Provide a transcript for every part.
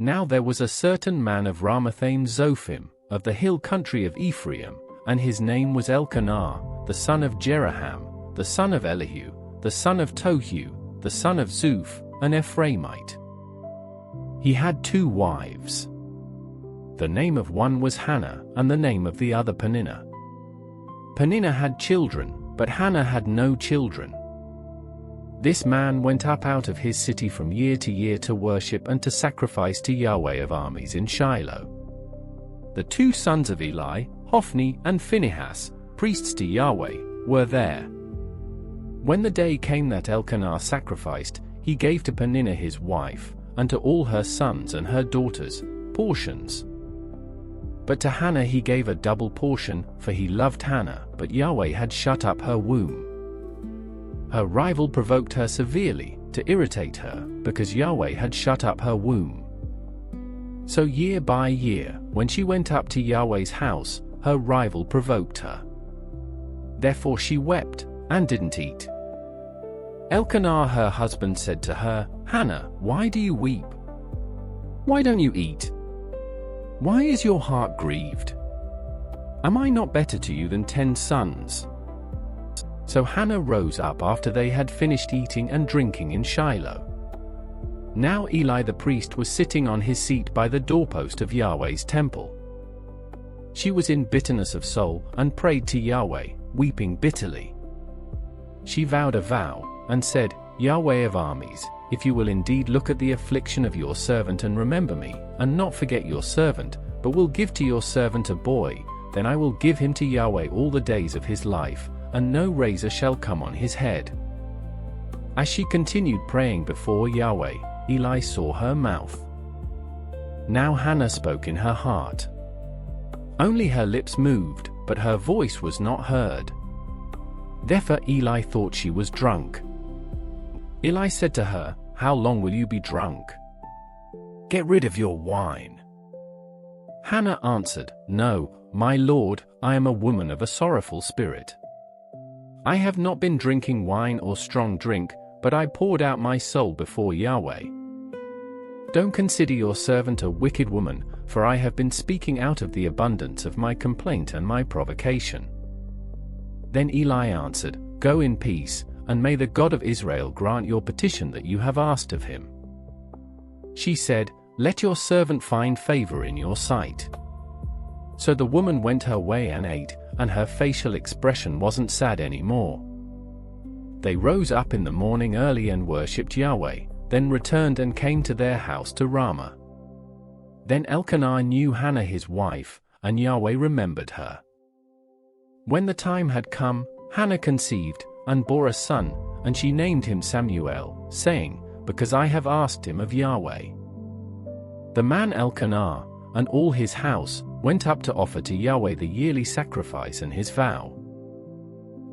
Now there was a certain man of Ramathaim Zophim, of the hill country of Ephraim, and his name was Elkanah, the son of Jeraham, the son of Elihu, the son of Tohu, the son of Zuph, an Ephraimite. He had 2 wives. The name of one was Hannah, and the name of the other Peninnah. Peninnah had children, but Hannah had no children. This man went up out of his city from year to year to worship and to sacrifice to Yahweh of armies in Shiloh. The 2 sons of Eli, Hophni and Phinehas, priests to Yahweh, were there. When the day came that Elkanah sacrificed, he gave to Peninnah his wife, and to all her sons and her daughters, portions. But to Hannah he gave a double portion, for he loved Hannah, but Yahweh had shut up her womb. Her rival provoked her severely, to irritate her, because Yahweh had shut up her womb. So year by year, when she went up to Yahweh's house, her rival provoked her. Therefore she wept, and didn't eat. Elkanah her husband said to her, "Hannah, why do you weep? Why don't you eat? Why is your heart grieved? Am I not better to you than 10 sons?" So Hannah rose up after they had finished eating and drinking in Shiloh. Now Eli the priest was sitting on his seat by the doorpost of Yahweh's temple. She was in bitterness of soul, and prayed to Yahweh, weeping bitterly. She vowed a vow, and said, "Yahweh of armies, if you will indeed look at the affliction of your servant and remember me, and not forget your servant, but will give to your servant a boy, then I will give him to Yahweh all the days of his life, and no razor shall come on his head." As she continued praying before Yahweh, Eli saw her mouth. Now Hannah spoke in her heart. Only her lips moved, but her voice was not heard. Therefore Eli thought she was drunk. Eli said to her, "How long will you be drunk? Get rid of your wine." Hannah answered, "No, my lord, I am a woman of a sorrowful spirit. I have not been drinking wine or strong drink, but I poured out my soul before Yahweh. Don't consider your servant a wicked woman, for I have been speaking out of the abundance of my complaint and my provocation." Then Eli answered, "Go in peace, and may the God of Israel grant your petition that you have asked of him." She said, "Let your servant find favor in your sight." So the woman went her way and ate, and her facial expression wasn't sad anymore. They rose up in the morning early and worshipped Yahweh, then returned and came to their house to Ramah. Then Elkanah knew Hannah his wife, and Yahweh remembered her. When the time had come, Hannah conceived, and bore a son, and she named him Samuel, saying, "Because I have asked him of Yahweh." The man Elkanah, and all his house, went up to offer to Yahweh the yearly sacrifice and his vow.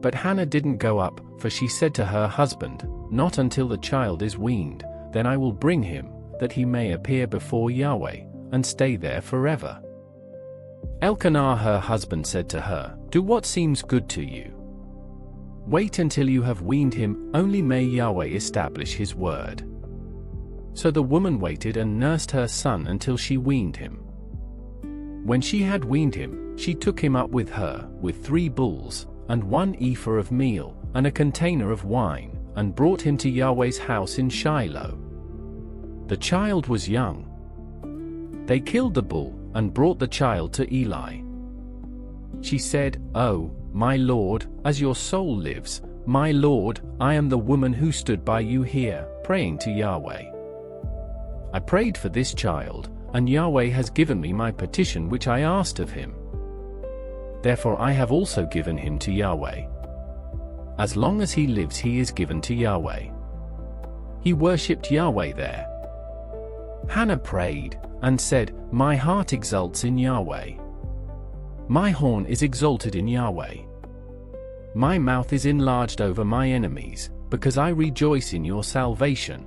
But Hannah didn't go up, for she said to her husband, "Not until the child is weaned, then I will bring him, that he may appear before Yahweh, and stay there forever." Elkanah her husband said to her, "Do what seems good to you. Wait until you have weaned him, only may Yahweh establish his word." So the woman waited and nursed her son until she weaned him. When she had weaned him, she took him up with her, with 3 bulls, and 1 ephah of meal, and a container of wine, and brought him to Yahweh's house in Shiloh. The child was young. They killed the bull, and brought the child to Eli. She said, "Oh, my lord, as your soul lives, my lord, I am the woman who stood by you here, praying to Yahweh. I prayed for this child, and Yahweh has given me my petition which I asked of him. Therefore I have also given him to Yahweh. As long as he lives he is given to Yahweh." He worshipped Yahweh there. Hannah prayed, and said, "My heart exults in Yahweh. My horn is exalted in Yahweh. My mouth is enlarged over my enemies, because I rejoice in your salvation.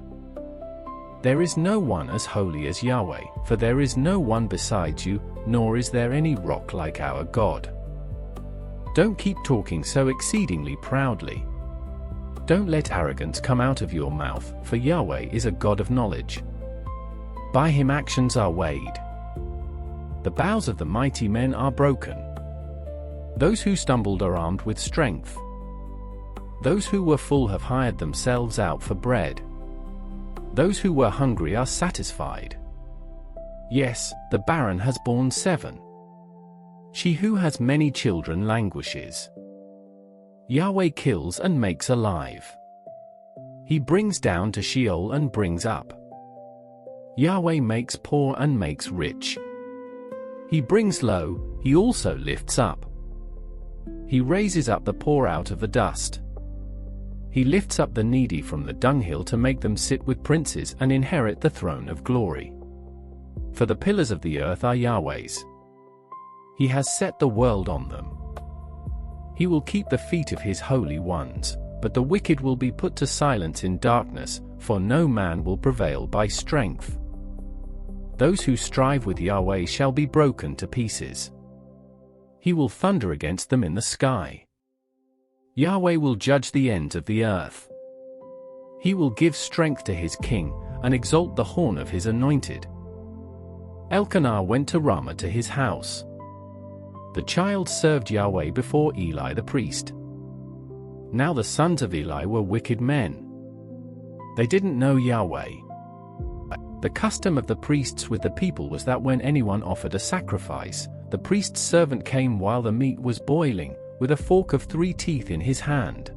There is no one as holy as Yahweh, for there is no one besides you, nor is there any rock like our God. Don't keep talking so exceedingly proudly. Don't let arrogance come out of your mouth, for Yahweh is a God of knowledge. By him actions are weighed. The bows of the mighty men are broken. Those who stumbled are armed with strength. Those who were full have hired themselves out for bread. Those who were hungry are satisfied. Yes, the barren has borne 7. She who has many children languishes. Yahweh kills and makes alive. He brings down to Sheol and brings up. Yahweh makes poor and makes rich. He brings low, he also lifts up. He raises up the poor out of the dust. He lifts up the needy from the dunghill to make them sit with princes and inherit the throne of glory. For the pillars of the earth are Yahweh's. He has set the world on them. He will keep the feet of his holy ones, but the wicked will be put to silence in darkness, for no man will prevail by strength. Those who strive with Yahweh shall be broken to pieces. He will thunder against them in the sky. Yahweh will judge the ends of the earth. He will give strength to his king, and exalt the horn of his anointed. Elkanah went to Ramah to his house. The child served Yahweh before Eli the priest. Now the sons of Eli were wicked men. They didn't know Yahweh. The custom of the priests with the people was that when anyone offered a sacrifice, the priest's servant came while the meat was boiling, with a fork of 3 teeth in his hand.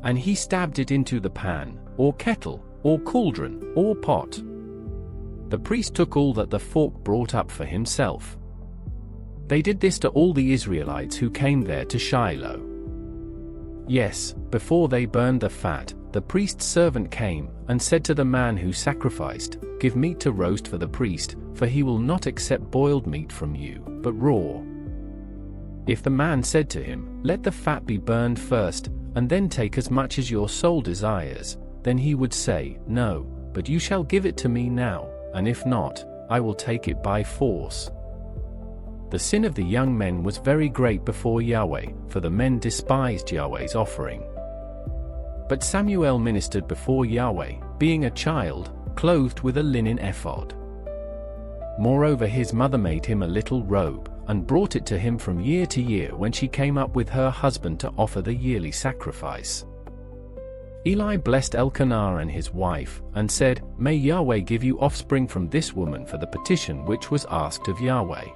And he stabbed it into the pan, or kettle, or cauldron, or pot. The priest took all that the fork brought up for himself. They did this to all the Israelites who came there to Shiloh. Yes, before they burned the fat, the priest's servant came, and said to the man who sacrificed, "Give meat to roast for the priest, for he will not accept boiled meat from you, but raw." If the man said to him, "Let the fat be burned first, and then take as much as your soul desires," then he would say, "No, but you shall give it to me now, and if not, I will take it by force." The sin of the young men was very great before Yahweh, for the men despised Yahweh's offering. But Samuel ministered before Yahweh, being a child, clothed with a linen ephod. Moreover, his mother made him a little robe, and brought it to him from year to year when she came up with her husband to offer the yearly sacrifice. Eli blessed Elkanah and his wife, and said, "May Yahweh give you offspring from this woman for the petition which was asked of Yahweh."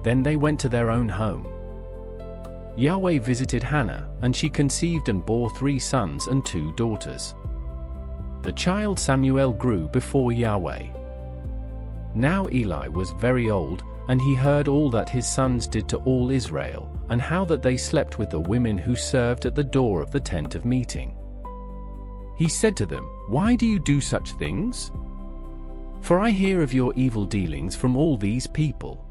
Then they went to their own home. Yahweh visited Hannah, and she conceived and bore 3 sons and 2 daughters. The child Samuel grew before Yahweh. Now Eli was very old, and he heard all that his sons did to all Israel, and how that they slept with the women who served at the door of the tent of meeting. He said to them, "Why do you do such things? For I hear of your evil dealings from all these people."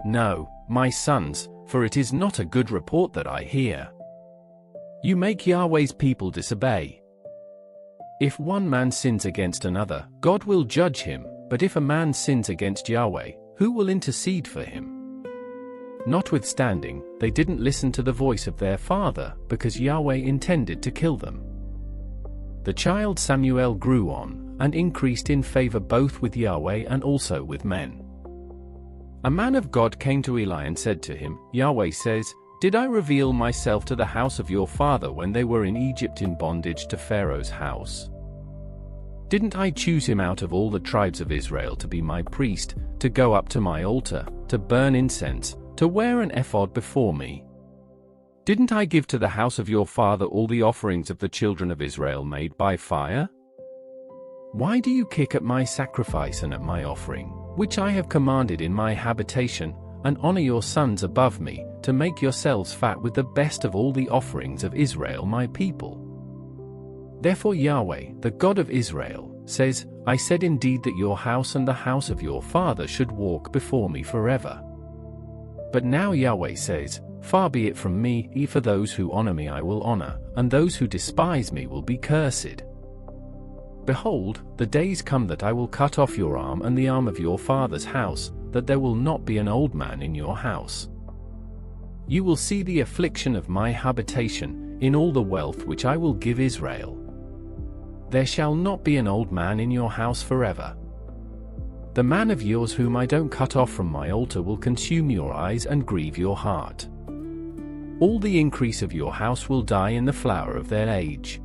"No, my sons, for it is not a good report that I hear. You make Yahweh's people disobey. If one man sins against another, God will judge him, but if a man sins against Yahweh, who will intercede for him?" Notwithstanding, they didn't listen to the voice of their father, because Yahweh intended to kill them. The child Samuel grew on, and increased in favor both with Yahweh and also with men. A man of God came to Eli and said to him, "Yahweh says, Did I reveal myself to the house of your father when they were in Egypt in bondage to Pharaoh's house? Didn't I choose him out of all the tribes of Israel to be my priest, to go up to my altar, to burn incense, to wear an ephod before me? Didn't I give to the house of your father all the offerings of the children of Israel made by fire? Why do you kick at my sacrifice and at my offering, which I have commanded in my habitation, and honor your sons above me, to make yourselves fat with the best of all the offerings of Israel my people? Therefore Yahweh, the God of Israel, says, I said indeed that your house and the house of your father should walk before me forever. But now Yahweh says, Far be it from me, for those who honor me I will honor, and those who despise me will be cursed. Behold, the days come that I will cut off your arm and the arm of your father's house, that there will not be an old man in your house. You will see the affliction of my habitation, in all the wealth which I will give Israel. "There shall not be an old man in your house forever. The man of yours whom I don't cut off from my altar will consume your eyes and grieve your heart. All the increase of your house will die in the flower of their age.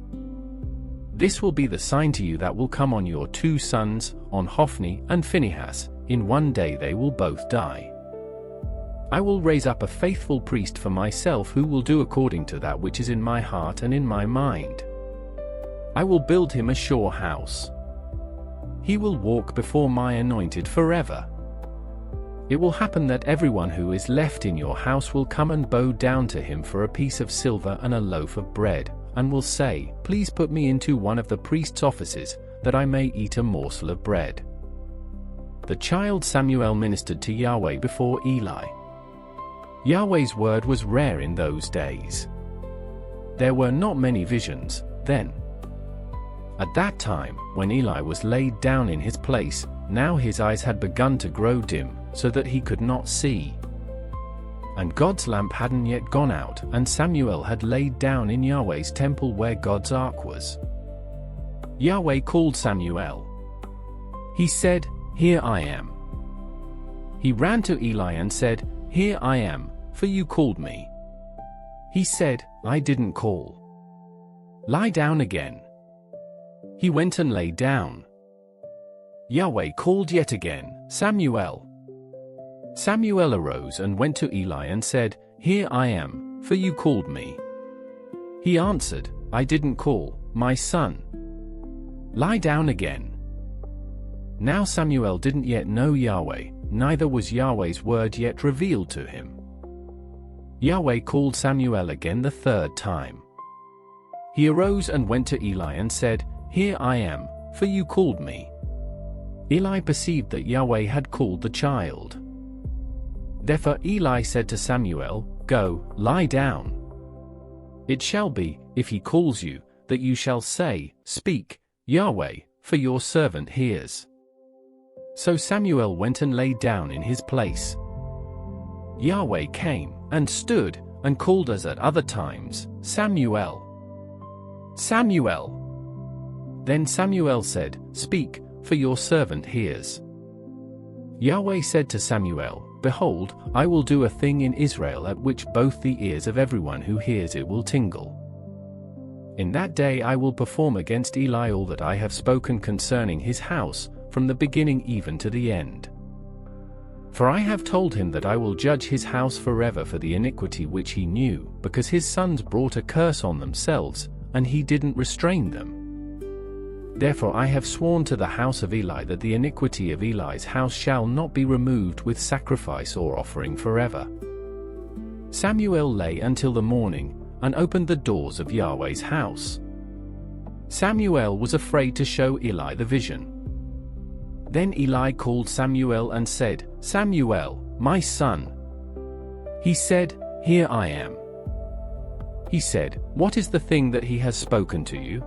This will be the sign to you that will come on your 2 sons, on Hophni and Phinehas. In one day they will both die. I will raise up a faithful priest for myself who will do according to that which is in my heart and in my mind. I will build him a sure house. He will walk before my anointed forever. It will happen that everyone who is left in your house will come and bow down to him for a piece of silver and a loaf of bread, and will say, 'Please put me into one of the priest's offices, that I may eat a morsel of bread.'" The child Samuel ministered to Yahweh before Eli. Yahweh's word was rare in those days. There were not many visions then. At that time, when Eli was laid down in his place, now his eyes had begun to grow dim, so that he could not see. And God's lamp hadn't yet gone out, and Samuel had laid down in Yahweh's temple where God's ark was. Yahweh called Samuel. He said, "Here I am." He ran to Eli and said, "Here I am, for you called me." He said, "I didn't call. Lie down again." He went and lay down. Yahweh called yet again, "Samuel." Samuel arose and went to Eli and said, "Here I am, for you called me." He answered, "I didn't call, my son. Lie down again." Now Samuel didn't yet know Yahweh, neither was Yahweh's word yet revealed to him. Yahweh called Samuel again the 3rd time. He arose and went to Eli and said, "Here I am, for you called me." Eli perceived that Yahweh had called the child. Therefore Eli said to Samuel, "Go, lie down. It shall be, if he calls you, that you shall say, 'Speak, Yahweh, for your servant hears.'" So Samuel went and lay down in his place. Yahweh came, and stood, and called us at other times, "Samuel, Samuel." Then Samuel said, "Speak, for your servant hears." Yahweh said to Samuel, "Behold, I will do a thing in Israel at which both the ears of everyone who hears it will tingle. In that day I will perform against Eli all that I have spoken concerning his house, from the beginning even to the end. For I have told him that I will judge his house forever for the iniquity which he knew, because his sons brought a curse on themselves, and he didn't restrain them. Therefore I have sworn to the house of Eli that the iniquity of Eli's house shall not be removed with sacrifice or offering forever." Samuel lay until the morning, and opened the doors of Yahweh's house. Samuel was afraid to show Eli the vision. Then Eli called Samuel and said, "Samuel, my son." He said, "Here I am." He said, "What is the thing that he has spoken to you?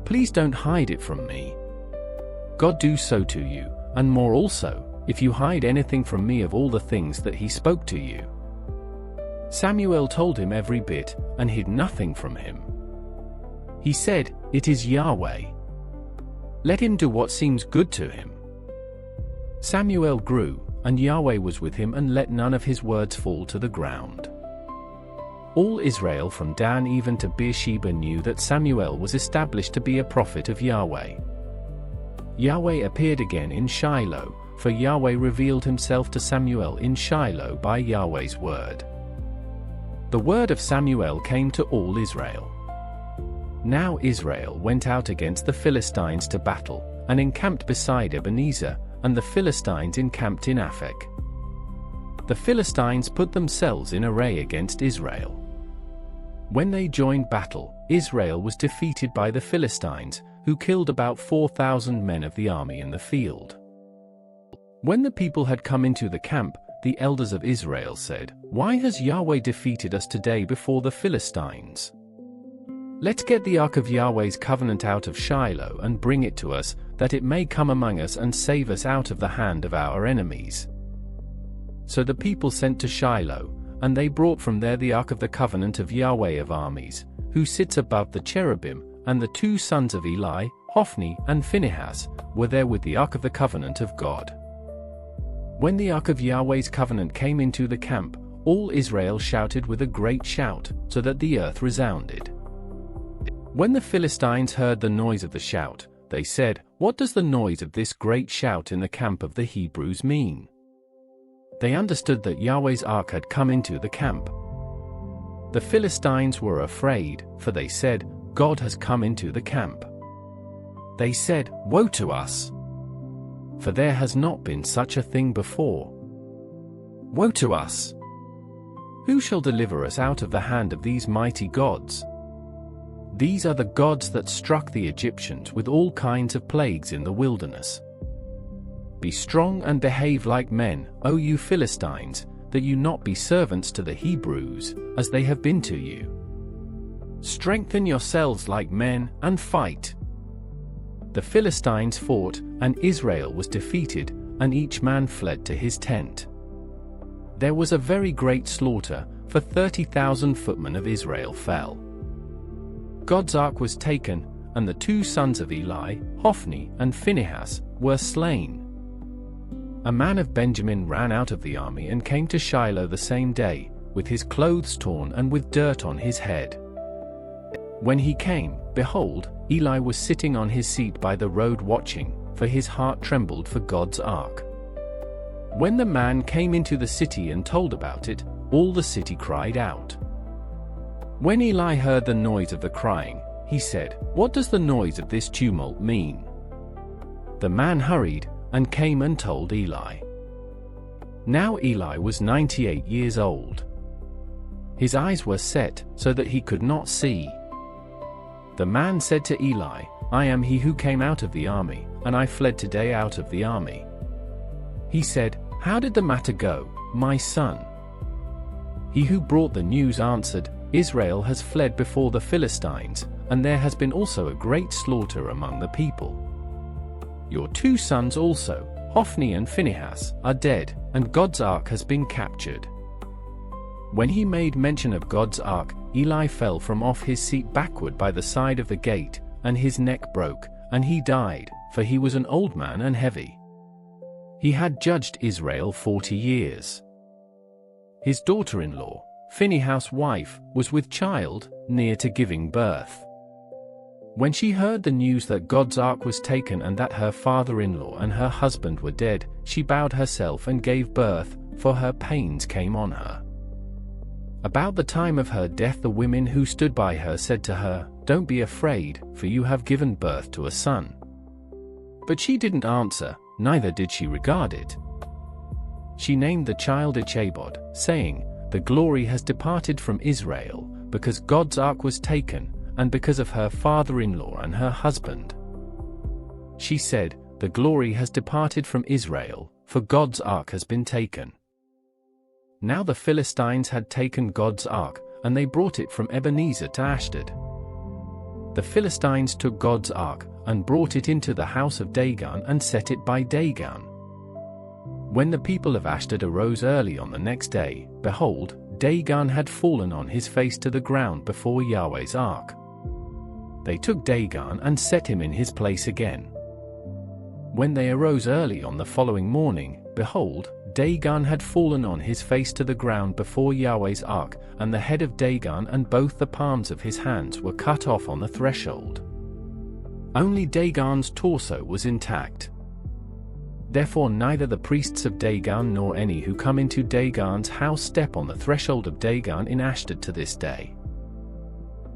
Please don't hide it from me. God do so to you, and more also, if you hide anything from me of all the things that he spoke to you." Samuel told him every bit, and hid nothing from him. He said, "It is Yahweh. Let him do what seems good to him." Samuel grew, and Yahweh was with him and let none of his words fall to the ground. All Israel from Dan even to Beersheba knew that Samuel was established to be a prophet of Yahweh. Yahweh appeared again in Shiloh, for Yahweh revealed himself to Samuel in Shiloh by Yahweh's word. The word of Samuel came to all Israel. Now Israel went out against the Philistines to battle, and encamped beside Ebenezer, and the Philistines encamped in Aphek. The Philistines put themselves in array against Israel. When they joined battle, Israel was defeated by the Philistines, who killed about 4,000 men of the army in the field. When the people had come into the camp, the elders of Israel said, "Why has Yahweh defeated us today before the Philistines? Let's get the ark of Yahweh's covenant out of Shiloh and bring it to us, that it may come among us and save us out of the hand of our enemies." So the people sent to Shiloh, and they brought from there the ark of the covenant of Yahweh of armies, who sits above the cherubim, and the 2 sons of Eli, Hophni and Phinehas, were there with the ark of the covenant of God. When the ark of Yahweh's covenant came into the camp, all Israel shouted with a great shout, so that the earth resounded. When the Philistines heard the noise of the shout, they said, "What does the noise of this great shout in the camp of the Hebrews mean?" They understood that Yahweh's ark had come into the camp. The Philistines were afraid, for they said, "God has come into the camp." They said, "Woe to us! For there has not been such a thing before. Woe to us! Who shall deliver us out of the hand of these mighty gods? These are the gods that struck the Egyptians with all kinds of plagues in the wilderness. Be strong and behave like men, O you Philistines, that you not be servants to the Hebrews, as they have been to you. Strengthen yourselves like men, and fight." The Philistines fought, and Israel was defeated, and each man fled to his tent. There was a very great slaughter, for 30,000 footmen of Israel fell. God's ark was taken, and the 2 sons of Eli, Hophni and Phinehas, were slain. A man of Benjamin ran out of the army and came to Shiloh the same day, with his clothes torn and with dirt on his head. When he came, behold, Eli was sitting on his seat by the road watching, for his heart trembled for God's ark. When the man came into the city and told about it, all the city cried out. When Eli heard the noise of the crying, he said, "What does the noise of this tumult mean?" The man hurried, and came and told Eli. Now Eli was 98 years old. His eyes were set, so that he could not see. The man said to Eli, "I am he who came out of the army, and I fled today out of the army." He said, "How did the matter go, my son?" He who brought the news answered, "Israel has fled before the Philistines, and there has been also a great slaughter among the people. Your 2 sons also, Hophni and Phinehas, are dead, and God's ark has been captured." When he made mention of God's ark, Eli fell from off his seat backward by the side of the gate, and his neck broke, and he died, for he was an old man and heavy. He had judged Israel 40 years. His daughter-in-law, Phinehas' wife, was with child, near to giving birth. When she heard the news that God's ark was taken and that her father-in-law and her husband were dead, she bowed herself and gave birth, for her pains came on her. About the time of her death the women who stood by her said to her, "Don't be afraid, for you have given birth to a son." But she didn't answer, neither did she regard it. She named the child Ichabod, saying, "The glory has departed from Israel, because God's ark was taken, and because of her father-in-law and her husband." She said, "The glory has departed from Israel, for God's ark has been taken." Now the Philistines had taken God's ark, and they brought it from Ebenezer to Ashdod. The Philistines took God's ark, and brought it into the house of Dagon and set it by Dagon. When the people of Ashdod arose early on the next day, behold, Dagon had fallen on his face to the ground before Yahweh's ark. They took Dagon and set him in his place again. When they arose early on the following morning, behold, Dagon had fallen on his face to the ground before Yahweh's ark, and the head of Dagon and both the palms of his hands were cut off on the threshold. Only Dagon's torso was intact. Therefore neither the priests of Dagon nor any who come into Dagon's house step on the threshold of Dagon in Ashdod to this day.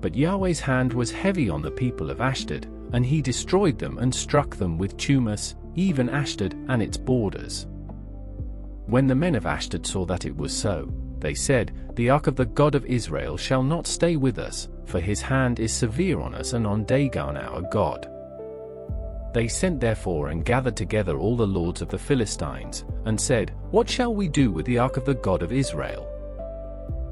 But Yahweh's hand was heavy on the people of Ashdod, and he destroyed them and struck them with tumors, even Ashdod and its borders. When the men of Ashdod saw that it was so, they said, "The ark of the God of Israel shall not stay with us, for his hand is severe on us and on Dagon our God." They sent therefore and gathered together all the lords of the Philistines, and said, "What shall we do with the ark of the God of Israel?"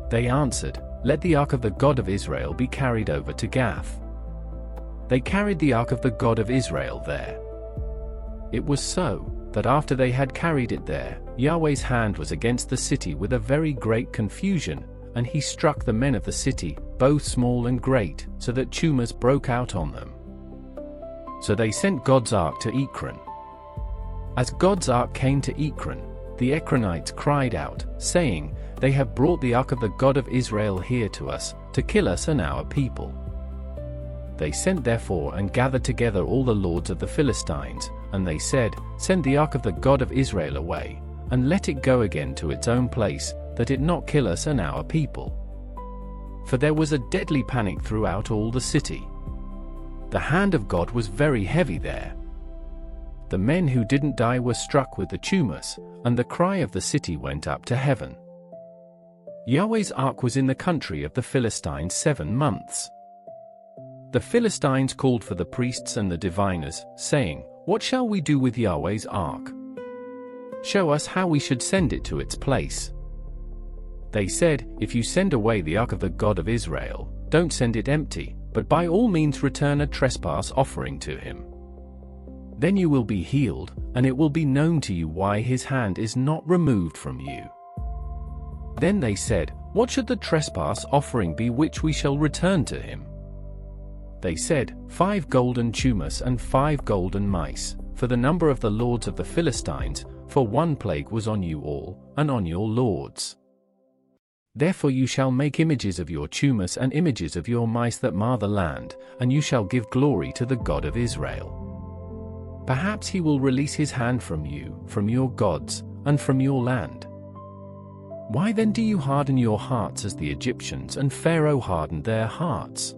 They answered, "Let the ark of the God of Israel be carried over to Gath." They carried the ark of the God of Israel there. It was so, that after they had carried it there, Yahweh's hand was against the city with a very great confusion, and he struck the men of the city, both small and great, so that tumors broke out on them. So they sent God's ark to Ekron. As God's ark came to Ekron, the Ekronites cried out, saying, "They have brought the ark of the God of Israel here to us, to kill us and our people." They sent therefore and gathered together all the lords of the Philistines, and they said, "Send the ark of the God of Israel away, and let it go again to its own place, that it not kill us and our people." For there was a deadly panic throughout all the city. The hand of God was very heavy there. The men who didn't die were struck with the tumors, and the cry of the city went up to heaven. Yahweh's ark was in the country of the Philistines 7 months. The Philistines called for the priests and the diviners, saying, "What shall we do with Yahweh's ark? Show us how we should send it to its place." They said, "If you send away the ark of the God of Israel, don't send it empty, but by all means return a trespass offering to him. Then you will be healed, and it will be known to you why his hand is not removed from you." Then they said, "What should the trespass offering be which we shall return to him?" They said, 5 golden tumors and 5 golden mice, for the number of the lords of the Philistines, for one plague was on you all, and on your lords. Therefore you shall make images of your tumors and images of your mice that mar the land, and you shall give glory to the God of Israel. Perhaps he will release his hand from you, from your gods, and from your land. Why then do you harden your hearts as the Egyptians and Pharaoh hardened their hearts?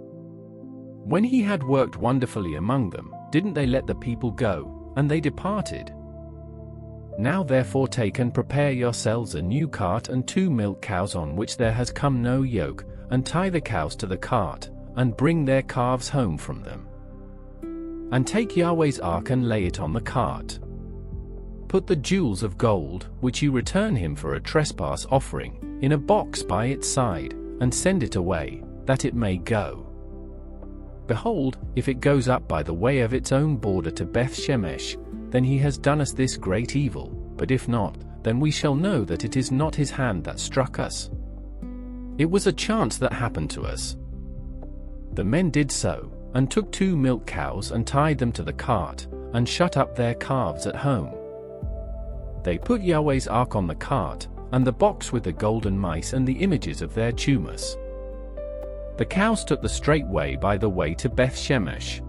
When he had worked wonderfully among them, didn't they let the people go, and they departed? Now therefore take and prepare yourselves a new cart and 2 milk cows on which there has come no yoke, and tie the cows to the cart, and bring their calves home from them. And take Yahweh's ark and lay it on the cart. Put the jewels of gold, which you return him for a trespass offering, in a box by its side, and send it away, that it may go. Behold, if it goes up by the way of its own border to Beth-Shemesh, then he has done us this great evil, but if not, then we shall know that it is not his hand that struck us. It was a chance that happened to us." The men did so, and took 2 milk cows and tied them to the cart, and shut up their calves at home. They put Yahweh's ark on the cart, and the box with the golden mice and the images of their tumors. The cows took the straight way by the way to Beth-Shemesh.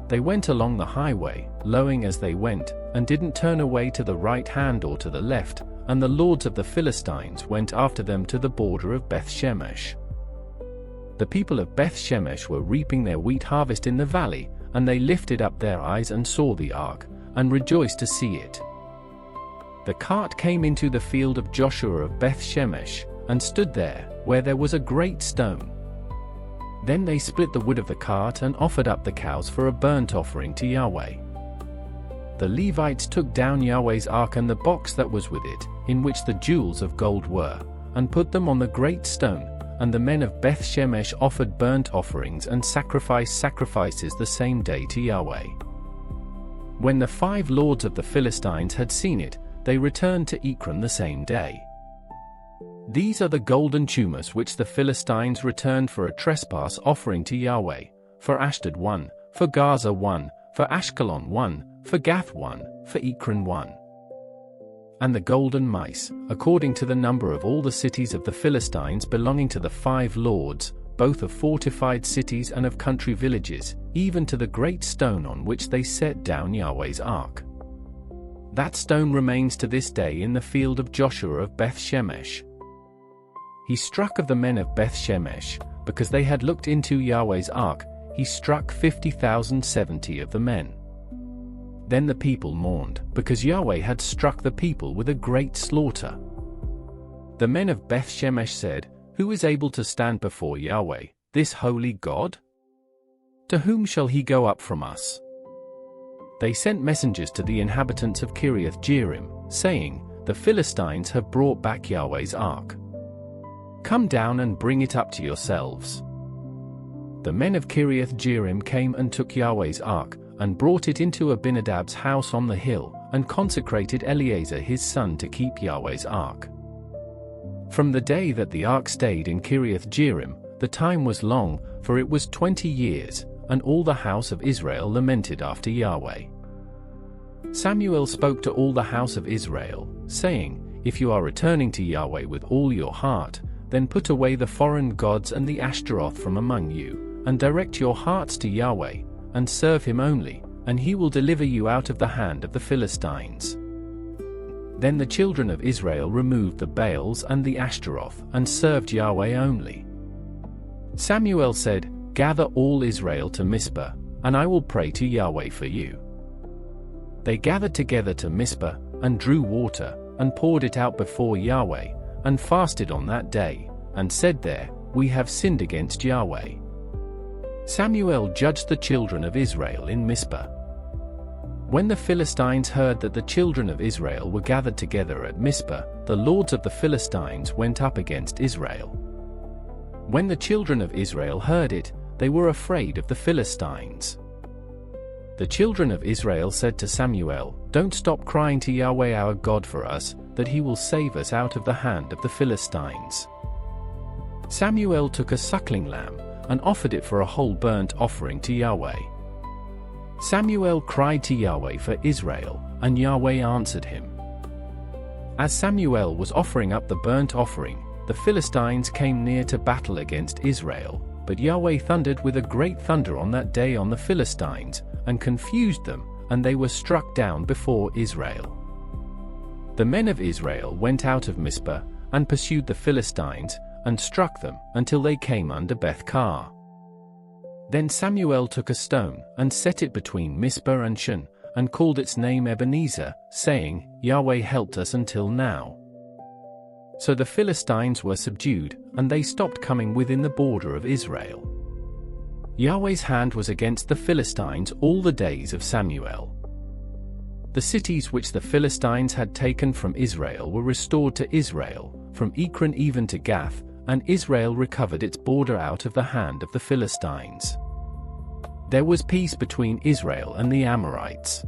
They went along the highway, lowing as they went, and didn't turn away to the right hand or to the left, and the lords of the Philistines went after them to the border of Beth-Shemesh. The people of Beth-Shemesh were reaping their wheat harvest in the valley, and they lifted up their eyes and saw the ark, and rejoiced to see it. The cart came into the field of Joshua of Beth-Shemesh, and stood there, where there was a great stone. Then they split the wood of the cart and offered up the cows for a burnt offering to Yahweh. The Levites took down Yahweh's ark and the box that was with it, in which the jewels of gold were, and put them on the great stone, and the men of Beth-Shemesh offered burnt offerings and sacrificed sacrifices the same day to Yahweh. When the 5 lords of the Philistines had seen it, they returned to Ekron the same day. These are the golden tumors which the Philistines returned for a trespass offering to Yahweh, for Ashdod 1, for Gaza 1, for Ashkelon 1, for Gath 1, for Ekron 1. And the golden mice, according to the number of all the cities of the Philistines belonging to the 5 lords, both of fortified cities and of country villages, even to the great stone on which they set down Yahweh's ark. That stone remains to this day in the field of Joshua of Beth-Shemesh. He struck of the men of Beth-Shemesh, because they had looked into Yahweh's ark, he struck 50,070 of the men. Then the people mourned, because Yahweh had struck the people with a great slaughter. The men of Beth-Shemesh said, "Who is able to stand before Yahweh, this holy God? To whom shall he go up from us?" They sent messengers to the inhabitants of Kiriath-Jearim, saying, "The Philistines have brought back Yahweh's ark. Come down and bring it up to yourselves." The men of Kiriath-Jearim came and took Yahweh's ark, and brought it into Abinadab's house on the hill, and consecrated Eleazar his son to keep Yahweh's ark. From the day that the ark stayed in Kiriath Jearim, the time was long, for it was 20 years, and all the house of Israel lamented after Yahweh. Samuel spoke to all the house of Israel, saying, If you are returning to Yahweh with all your heart, then put away the foreign gods and the Ashtaroth from among you, and direct your hearts to Yahweh, and serve him only, and he will deliver you out of the hand of the Philistines. Then the children of Israel removed the Baals and the Ashtaroth, and served Yahweh only. Samuel said, Gather all Israel to Mizpah, and I will pray to Yahweh for you. They gathered together to Mizpah, and drew water, and poured it out before Yahweh, and fasted on that day, and said there, We have sinned against Yahweh. Samuel judged the children of Israel in Mizpah. When the Philistines heard that the children of Israel were gathered together at Mizpah, the lords of the Philistines went up against Israel. When the children of Israel heard it, they were afraid of the Philistines. The children of Israel said to Samuel, Don't stop crying to Yahweh our God for us, that he will save us out of the hand of the Philistines. Samuel took a suckling lamb, and offered it for a whole burnt offering to Yahweh. Samuel cried to Yahweh for Israel, and Yahweh answered him. As Samuel was offering up the burnt offering, the Philistines came near to battle against Israel, but Yahweh thundered with a great thunder on that day on the Philistines, and confused them, and they were struck down before Israel. The men of Israel went out of Mizpah, and pursued the Philistines, and struck them, until they came under Beth-kar. Then Samuel took a stone, and set it between Mizpah and Shin, and called its name Ebenezer, saying, Yahweh helped us until now. So the Philistines were subdued, and they stopped coming within the border of Israel. Yahweh's hand was against the Philistines all the days of Samuel. The cities which the Philistines had taken from Israel were restored to Israel, from Ekron even to Gath, and Israel recovered its border out of the hand of the Philistines. There was peace between Israel and the Amorites.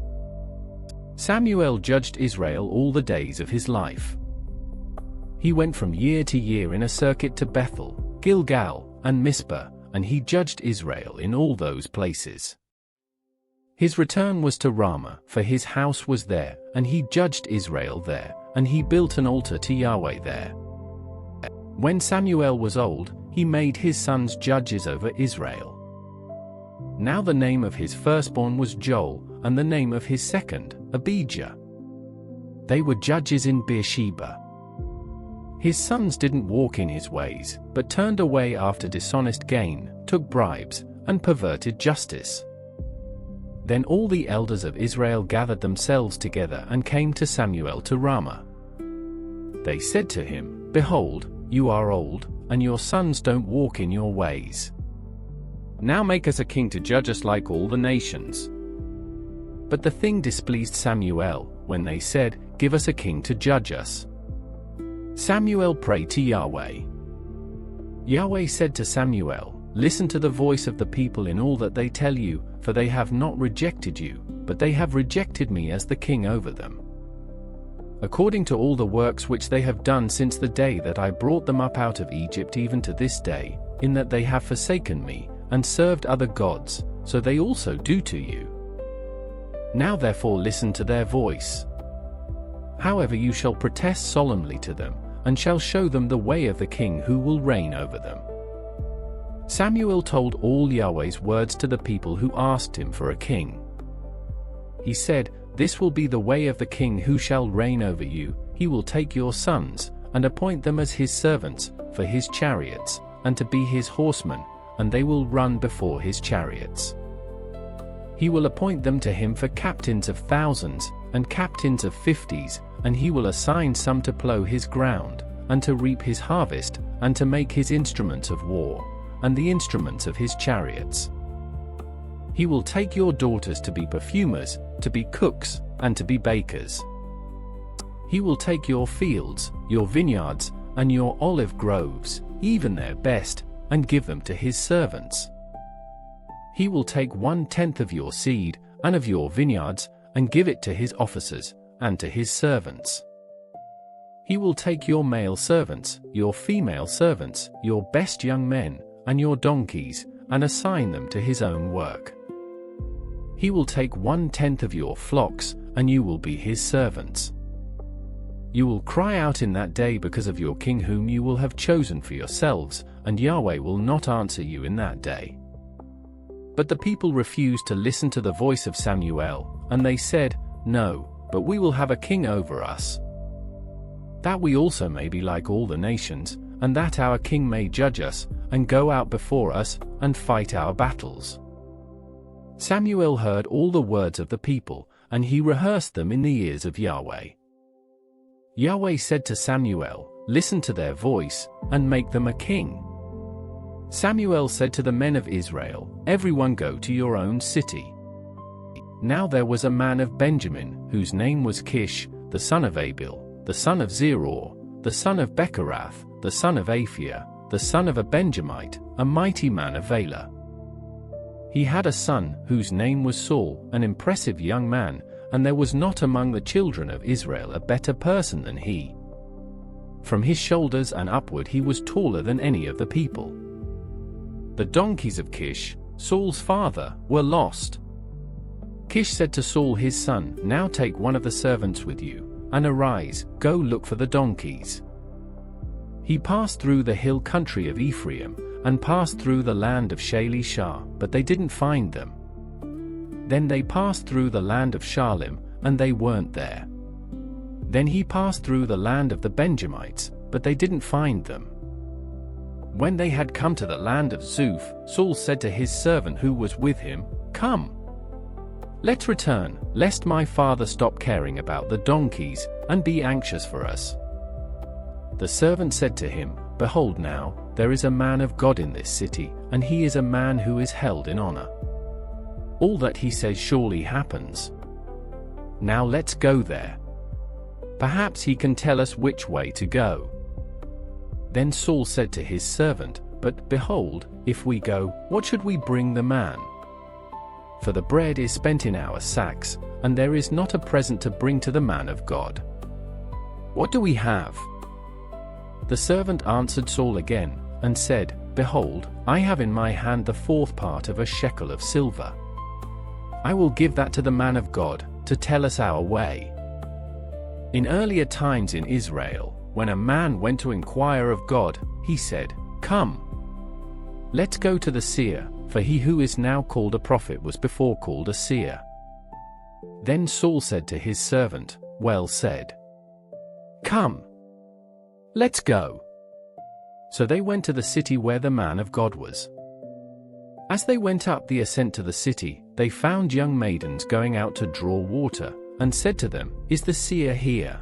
Samuel judged Israel all the days of his life. He went from year to year in a circuit to Bethel, Gilgal, and Mizpah, and he judged Israel in all those places. His return was to Ramah, for his house was there, and he judged Israel there, and he built an altar to Yahweh there. When Samuel was old, he made his sons judges over Israel. Now the name of his firstborn was Joel, and the name of his second, Abijah. They were judges in Beersheba. His sons didn't walk in his ways, but turned away after dishonest gain, took bribes, and perverted justice. Then all the elders of Israel gathered themselves together and came to Samuel to Ramah. They said to him, Behold, you are old, and your sons don't walk in your ways. Now make us a king to judge us like all the nations. But the thing displeased Samuel, when they said, Give us a king to judge us. Samuel prayed to Yahweh. Yahweh said to Samuel, Listen to the voice of the people in all that they tell you, for they have not rejected you, but they have rejected me as the king over them. According to all the works which they have done since the day that I brought them up out of Egypt even to this day, in that they have forsaken me, and served other gods, so they also do to you. Now therefore listen to their voice. However you shall protest solemnly to them, and shall show them the way of the king who will reign over them. Samuel told all Yahweh's words to the people who asked him for a king. He said, This will be the way of the king who shall reign over you. He will take your sons, and appoint them as his servants, for his chariots, and to be his horsemen, and they will run before his chariots. He will appoint them to him for captains of thousands, and captains of 50s, and he will assign some to plow his ground, and to reap his harvest, and to make his instruments of war, and the instruments of his chariots. He will take your daughters to be perfumers, to be cooks, and to be bakers. He will take your fields, your vineyards, and your olive groves, even their best, and give them to his servants. He will take 1/10 of your seed, and of your vineyards, and give it to his officers, and to his servants. He will take your male servants, your female servants, your best young men, and your donkeys, and assign them to his own work. He will take 1/10 of your flocks, and you will be his servants. You will cry out in that day because of your king whom you will have chosen for yourselves, and Yahweh will not answer you in that day. But the people refused to listen to the voice of Samuel, and they said, No, but we will have a king over us, that we also may be like all the nations, and that our king may judge us, and go out before us, and fight our battles. Samuel heard all the words of the people, and he rehearsed them in the ears of Yahweh. Yahweh said to Samuel, Listen to their voice, and make them a king. Samuel said to the men of Israel, Everyone go to your own city. Now there was a man of Benjamin, whose name was Kish, the son of Abiel, the son of Zeror, the son of Bechorath, the son of Aphia, the son of a Benjamite, a mighty man of Valor. He had a son, whose name was Saul, an impressive young man, and there was not among the children of Israel a better person than he. From his shoulders and upward he was taller than any of the people. The donkeys of Kish, Saul's father, were lost. Kish said to Saul his son, Now take one of the servants with you, and arise, go look for the donkeys. He passed through the hill country of Ephraim, and passed through the land of Shali-Shah, but they didn't find them. Then they passed through the land of Shalim, and they weren't there. Then he passed through the land of the Benjamites, but they didn't find them. When they had come to the land of Zuph, Saul said to his servant who was with him, Come, let's return, lest my father stop caring about the donkeys, and be anxious for us. The servant said to him, Behold now, there is a man of God in this city, and he is a man who is held in honor. All that he says surely happens. Now let's go there. Perhaps he can tell us which way to go. Then Saul said to his servant, But behold, if we go, what should we bring the man? For the bread is spent in our sacks, and there is not a present to bring to the man of God. What do we have? The servant answered Saul again, and said, Behold, I have in my hand the 4th part of a shekel of silver. I will give that to the man of God, to tell us our way. In earlier times in Israel, when a man went to inquire of God, he said, Come, let's go to the seer, for he who is now called a prophet was before called a seer. Then Saul said to his servant, Well said. Come, let's go. So they went to the city where the man of God was. As they went up the ascent to the city, they found young maidens going out to draw water, and said to them, Is the seer here?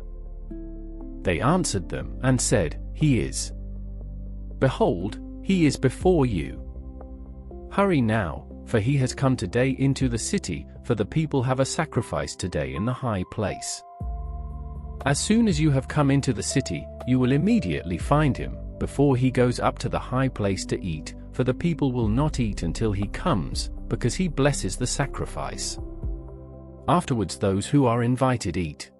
They answered them, and said, He is. Behold, he is before you. Hurry now, for he has come today into the city, for the people have a sacrifice today in the high place. As soon as you have come into the city, you will immediately find him, before he goes up to the high place to eat, for the people will not eat until he comes, because he blesses the sacrifice. Afterwards those who are invited eat.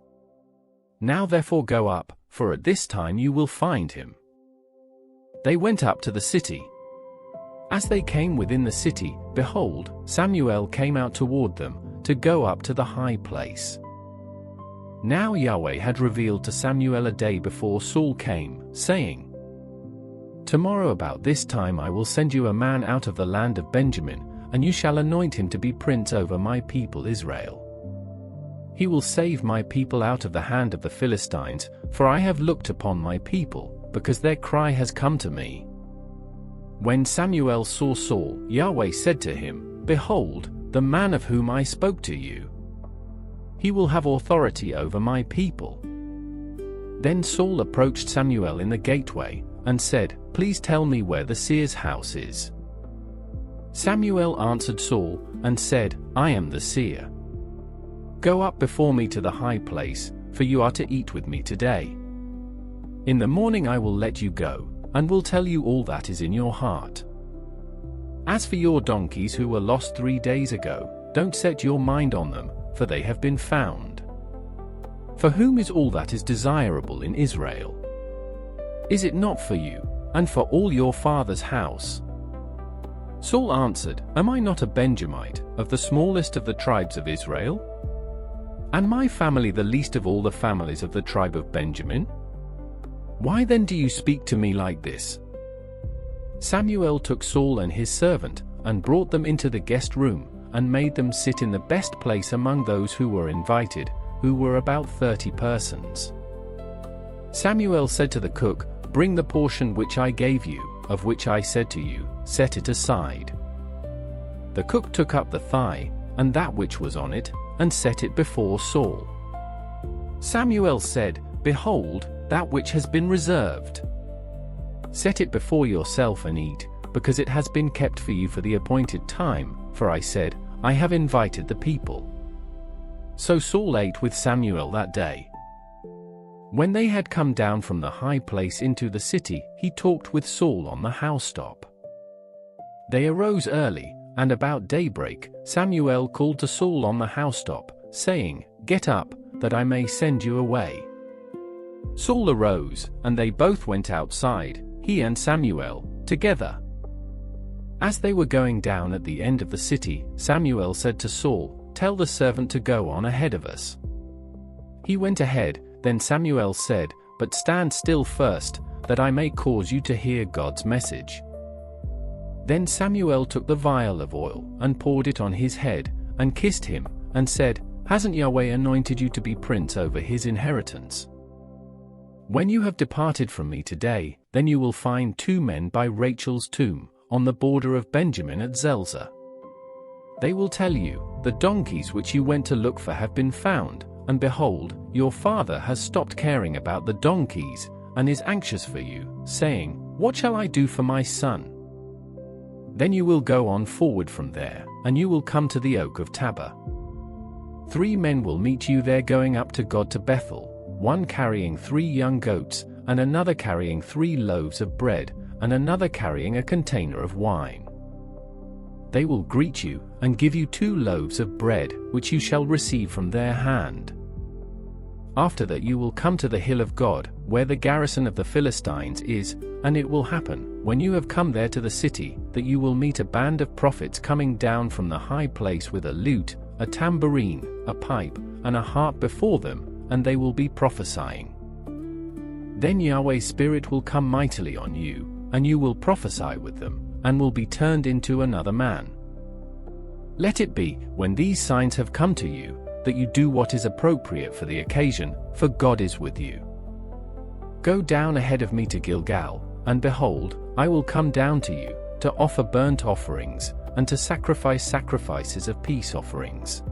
Now therefore go up, for at this time you will find him. They went up to the city. As they came within the city, behold, Samuel came out toward them, to go up to the high place. Now Yahweh had revealed to Samuel a day before Saul came, saying, Tomorrow about this time I will send you a man out of the land of Benjamin, and you shall anoint him to be prince over my people Israel. He will save my people out of the hand of the Philistines, for I have looked upon my people, because their cry has come to me. When Samuel saw Saul, Yahweh said to him, Behold, the man of whom I spoke to you. He will have authority over my people. Then Saul approached Samuel in the gateway, and said, Please tell me where the seer's house is. Samuel answered Saul, and said, I am the seer. Go up before me to the high place, for you are to eat with me today. In the morning I will let you go, and will tell you all that is in your heart. As for your donkeys who were lost 3 days ago, don't set your mind on them, for they have been found. For whom is all that is desirable in Israel? Is it not for you, and for all your father's house? Saul answered, Am I not a Benjamite, of the smallest of the tribes of Israel? And my family the least of all the families of the tribe of Benjamin? Why then do you speak to me like this? Samuel took Saul and his servant, and brought them into the guest room, and made them sit in the best place among those who were invited, who were about 30 persons. Samuel said to the cook, Bring the portion which I gave you, of which I said to you, Set it aside. The cook took up the thigh, and that which was on it, and set it before Saul. Samuel said, Behold, that which has been reserved. Set it before yourself and eat, because it has been kept for you for the appointed time, for I said, I have invited the people. So Saul ate with Samuel that day. When they had come down from the high place into the city, he talked with Saul on the housetop. They arose early, and about daybreak, Samuel called to Saul on the housetop, saying, Get up, that I may send you away. Saul arose, and they both went outside, he and Samuel, together. As they were going down at the end of the city, Samuel said to Saul, Tell the servant to go on ahead of us. He went ahead. Then Samuel said, But stand still first, that I may cause you to hear God's message. Then Samuel took the vial of oil, and poured it on his head, and kissed him, and said, Hasn't Yahweh anointed you to be prince over his inheritance? When you have departed from me today, then you will find 2 men by Rachel's tomb, on the border of Benjamin at Zelzah. They will tell you, The donkeys which you went to look for have been found, and behold, your father has stopped caring about the donkeys, and is anxious for you, saying, What shall I do for my son? Then you will go on forward from there, and you will come to the oak of Tabor. 3 men will meet you there going up to God to Bethel, one carrying 3 young goats, and another carrying 3 loaves of bread, and another carrying a container of wine. They will greet you, and give you 2 loaves of bread, which you shall receive from their hand. After that you will come to the hill of God, where the garrison of the Philistines is, and it will happen, when you have come there to the city, that you will meet a band of prophets coming down from the high place with a lute, a tambourine, a pipe, and a harp before them, and they will be prophesying. Then Yahweh's Spirit will come mightily on you, and you will prophesy with them, and will be turned into another man. Let it be, when these signs have come to you, that you do what is appropriate for the occasion, for God is with you. Go down ahead of me to Gilgal, and behold, I will come down to you, to offer burnt offerings, and to sacrifice sacrifices of peace offerings.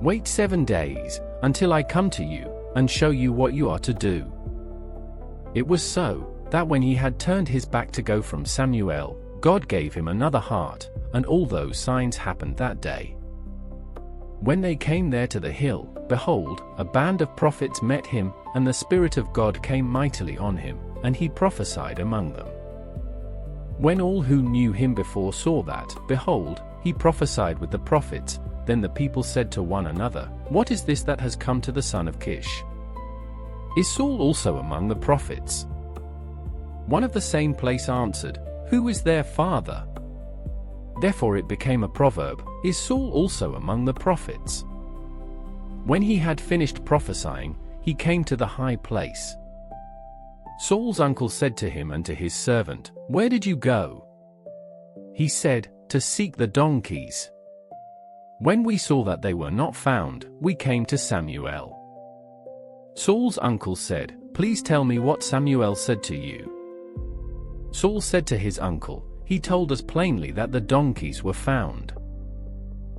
Wait 7 days, until I come to you, and show you what you are to do. It was so, that when he had turned his back to go from Samuel, God gave him another heart, and all those signs happened that day. When they came there to the hill, behold, a band of prophets met him, and the Spirit of God came mightily on him, and he prophesied among them. When all who knew him before saw that, behold, he prophesied with the prophets, then the people said to one another, What is this that has come to the son of Kish? Is Saul also among the prophets? One of the same place answered, Who is their father? Therefore it became a proverb, Is Saul also among the prophets? When he had finished prophesying, he came to the high place. Saul's uncle said to him and to his servant, Where did you go? He said, To seek the donkeys. When we saw that they were not found, we came to Samuel. Saul's uncle said, Please tell me what Samuel said to you. Saul said to his uncle, He told us plainly that the donkeys were found.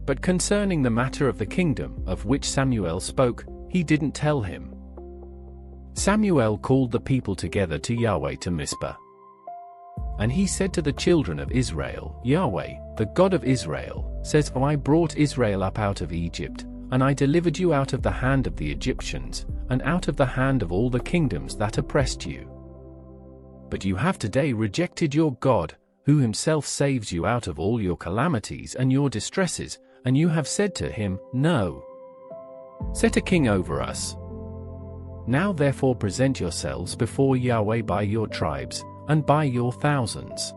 But concerning the matter of the kingdom, of which Samuel spoke, he didn't tell him. Samuel called the people together to Yahweh to Mizpah. And he said to the children of Israel, Yahweh, the God of Israel, says, I brought Israel up out of Egypt, and I delivered you out of the hand of the Egyptians, and out of the hand of all the kingdoms that oppressed you. But you have today rejected your God, who himself saves you out of all your calamities and your distresses, and you have said to him, No. Set a king over us. Now therefore present yourselves before Yahweh by your tribes, and by your thousands.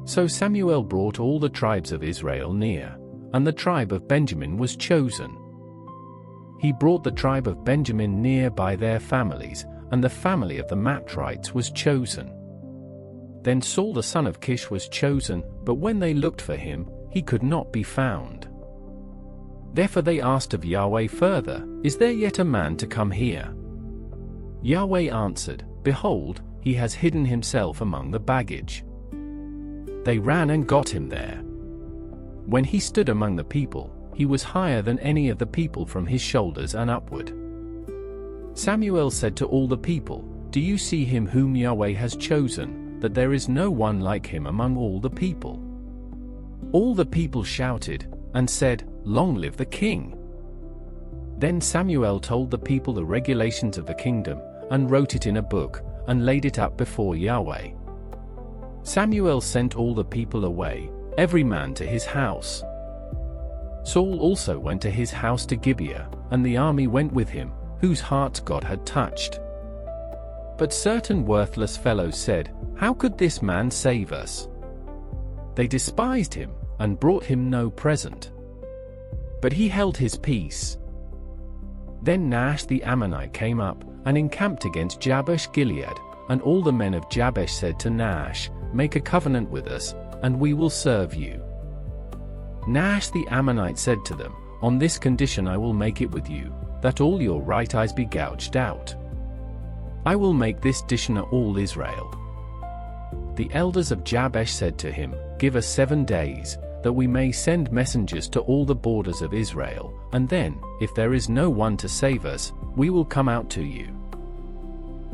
So Samuel brought all the tribes of Israel near, and the tribe of Benjamin was chosen. He brought the tribe of Benjamin near by their families, and the family of the Matrites was chosen. Then Saul the son of Kish was chosen, but when they looked for him, he could not be found. Therefore they asked of Yahweh further, Is there yet a man to come here? Yahweh answered, Behold, he has hidden himself among the baggage. They ran and got him there. When he stood among the people, he was higher than any of the people from his shoulders and upward. Samuel said to all the people, Do you see him whom Yahweh has chosen, that there is no one like him among all the people? All the people shouted, and said, Long live the king! Then Samuel told the people the regulations of the kingdom, and wrote it in a book, and laid it up before Yahweh. Samuel sent all the people away, every man to his house. Saul also went to his house to Gibeah, and the army went with him, whose hearts God had touched. But certain worthless fellows said, How could this man save us? They despised him, and brought him no present. But he held his peace. Then Nahash the Ammonite came up, and encamped against Jabesh Gilead, and all the men of Jabesh said to Nahash, Make a covenant with us, and we will serve you. Nahash the Ammonite said to them, On this condition I will make it with you, that all your right eyes be gouged out. I will make this Dishonor all Israel. The elders of Jabesh said to him, Give us 7 days, that we may send messengers to all the borders of Israel, and then, if there is no one to save us, we will come out to you.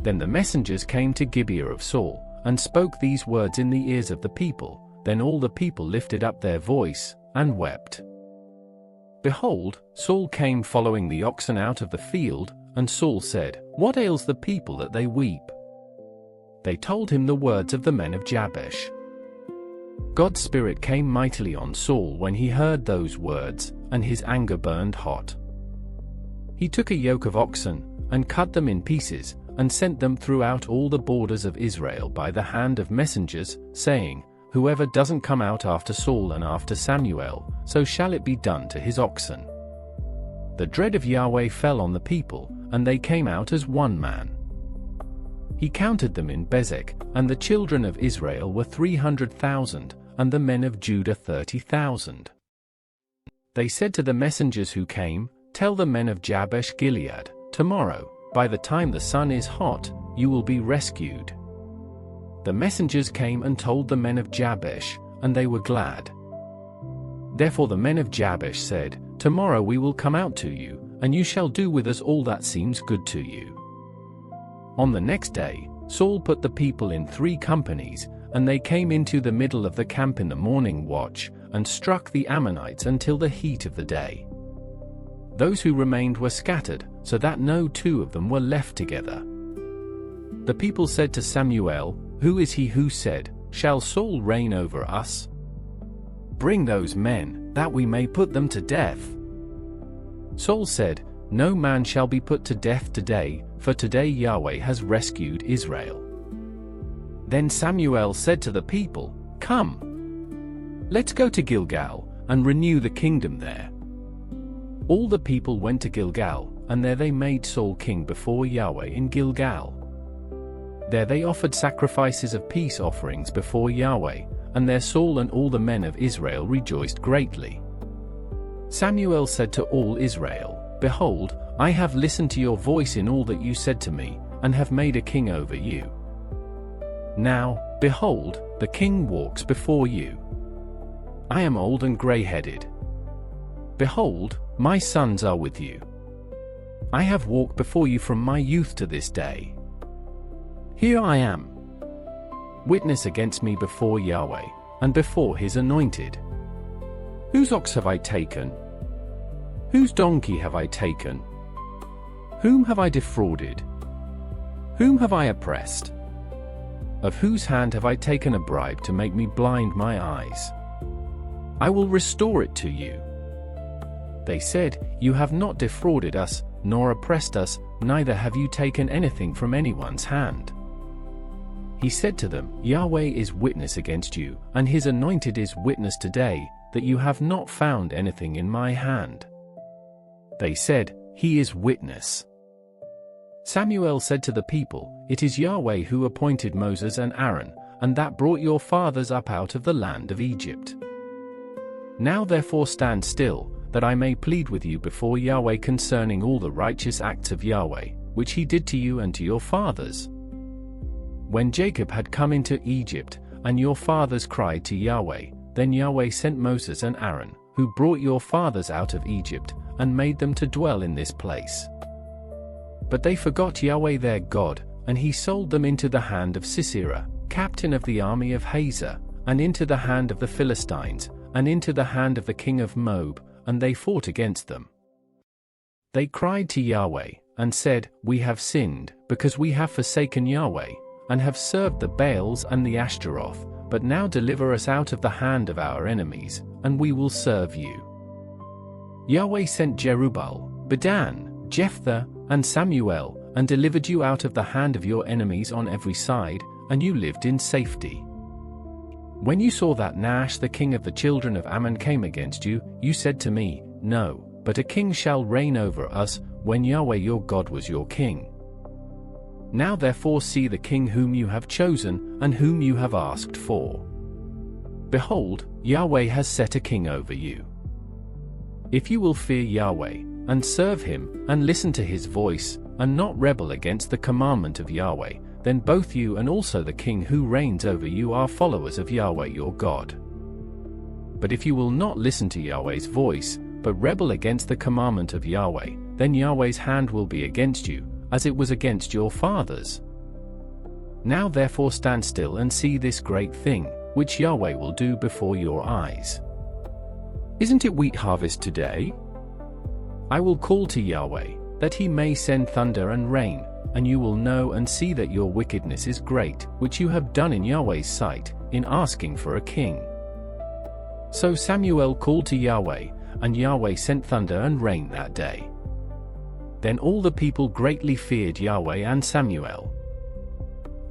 Then the messengers came to Gibeah of Saul, and spoke these words in the ears of the people. Then all the people lifted up their voice, and wept. Behold, Saul came following the oxen out of the field, and Saul said, What ails the people that they weep? They told him the words of the men of Jabesh. God's Spirit came mightily on Saul when he heard those words, and his anger burned hot. He took a yoke of oxen, and cut them in pieces, and sent them throughout all the borders of Israel by the hand of messengers, saying, Whoever doesn't come out after Saul and after Samuel, so shall it be done to his oxen. The dread of Yahweh fell on the people, and they came out as one man. He counted them in Bezek, and the children of Israel were 300,000, and the men of Judah 30,000. They said to the messengers who came, Tell the men of Jabesh Gilead, Tomorrow, by the time the sun is hot, you will be rescued. The messengers came and told the men of Jabesh, and they were glad. Therefore the men of Jabesh said, Tomorrow we will come out to you, and you shall do with us all that seems good to you. On the next day, Saul put the people in 3 companies, and they came into the middle of the camp in the morning watch, and struck the Ammonites until the heat of the day. Those who remained were scattered, so that no 2 of them were left together. The people said to Samuel, Who is he who said, Shall Saul reign over us? Bring those men, that we may put them to death. Saul said, No man shall be put to death today, for today Yahweh has rescued Israel. Then Samuel said to the people, Come, let's go to Gilgal, and renew the kingdom there. All the people went to Gilgal, and there they made Saul king before Yahweh in Gilgal. There they offered sacrifices of peace offerings before Yahweh, and there Saul and all the men of Israel rejoiced greatly. Samuel said to all Israel, Behold, I have listened to your voice in all that you said to me, and have made a king over you. Now, behold, the king walks before you. I am old and gray-headed. Behold, my sons are with you. I have walked before you from my youth to this day. Here I am. Witness against me before Yahweh, and before his anointed. Whose ox have I taken? Whose donkey have I taken? Whom have I defrauded? Whom have I oppressed? Of whose hand have I taken a bribe to make me blind my eyes? I will restore it to you. They said, You have not defrauded us, nor oppressed us, neither have you taken anything from anyone's hand." He said to them, "Yahweh is witness against you, and his anointed is witness today, that you have not found anything in my hand." They said, "He is witness." Samuel said to the people, "It is Yahweh who appointed Moses and Aaron, and that brought your fathers up out of the land of Egypt. Now therefore stand still, that I may plead with you before Yahweh concerning all the righteous acts of Yahweh, which he did to you and to your fathers. When Jacob had come into Egypt, and your fathers cried to Yahweh, then Yahweh sent Moses and Aaron, who brought your fathers out of Egypt, and made them to dwell in this place. But they forgot Yahweh their God, and he sold them into the hand of Sisera, captain of the army of Hazor, and into the hand of the Philistines, and into the hand of the king of Moab, and they fought against them. They cried to Yahweh, and said, We have sinned, because we have forsaken Yahweh, and have served the Baals and the Ashtaroth, but now deliver us out of the hand of our enemies, and we will serve you. Yahweh sent Jerubbaal, Bedan, Jephthah, and Samuel, and delivered you out of the hand of your enemies on every side, and you lived in safety. When you saw that Nahash the king of the children of Ammon came against you, you said to me, No, but a king shall reign over us, when Yahweh your God was your king. Now therefore see the king whom you have chosen, and whom you have asked for. Behold, Yahweh has set a king over you. If you will fear Yahweh, and serve him, and listen to his voice, and not rebel against the commandment of Yahweh, then both you and also the king who reigns over you are followers of Yahweh your God. But if you will not listen to Yahweh's voice, but rebel against the commandment of Yahweh, then Yahweh's hand will be against you, as it was against your fathers. Now therefore stand still and see this great thing, which Yahweh will do before your eyes. Isn't it wheat harvest today? I will call to Yahweh, that he may send thunder and rain, and you will know and see that your wickedness is great, which you have done in Yahweh's sight, in asking for a king. So Samuel called to Yahweh, and Yahweh sent thunder and rain that day. Then all the people greatly feared Yahweh and Samuel.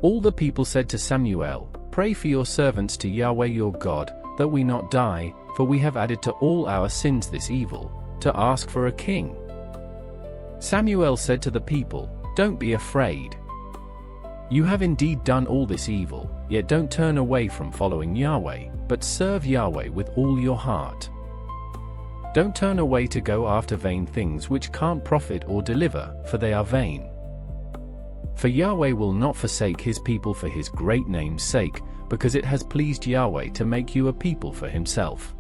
All the people said to Samuel, Pray for your servants to Yahweh your God, that we not die, for we have added to all our sins this evil, to ask for a king. Samuel said to the people, Don't be afraid. You have indeed done all this evil, yet don't turn away from following Yahweh, but serve Yahweh with all your heart. Don't turn away to go after vain things which can't profit or deliver, for they are vain. For Yahweh will not forsake his people for his great name's sake, because it has pleased Yahweh to make you a people for himself.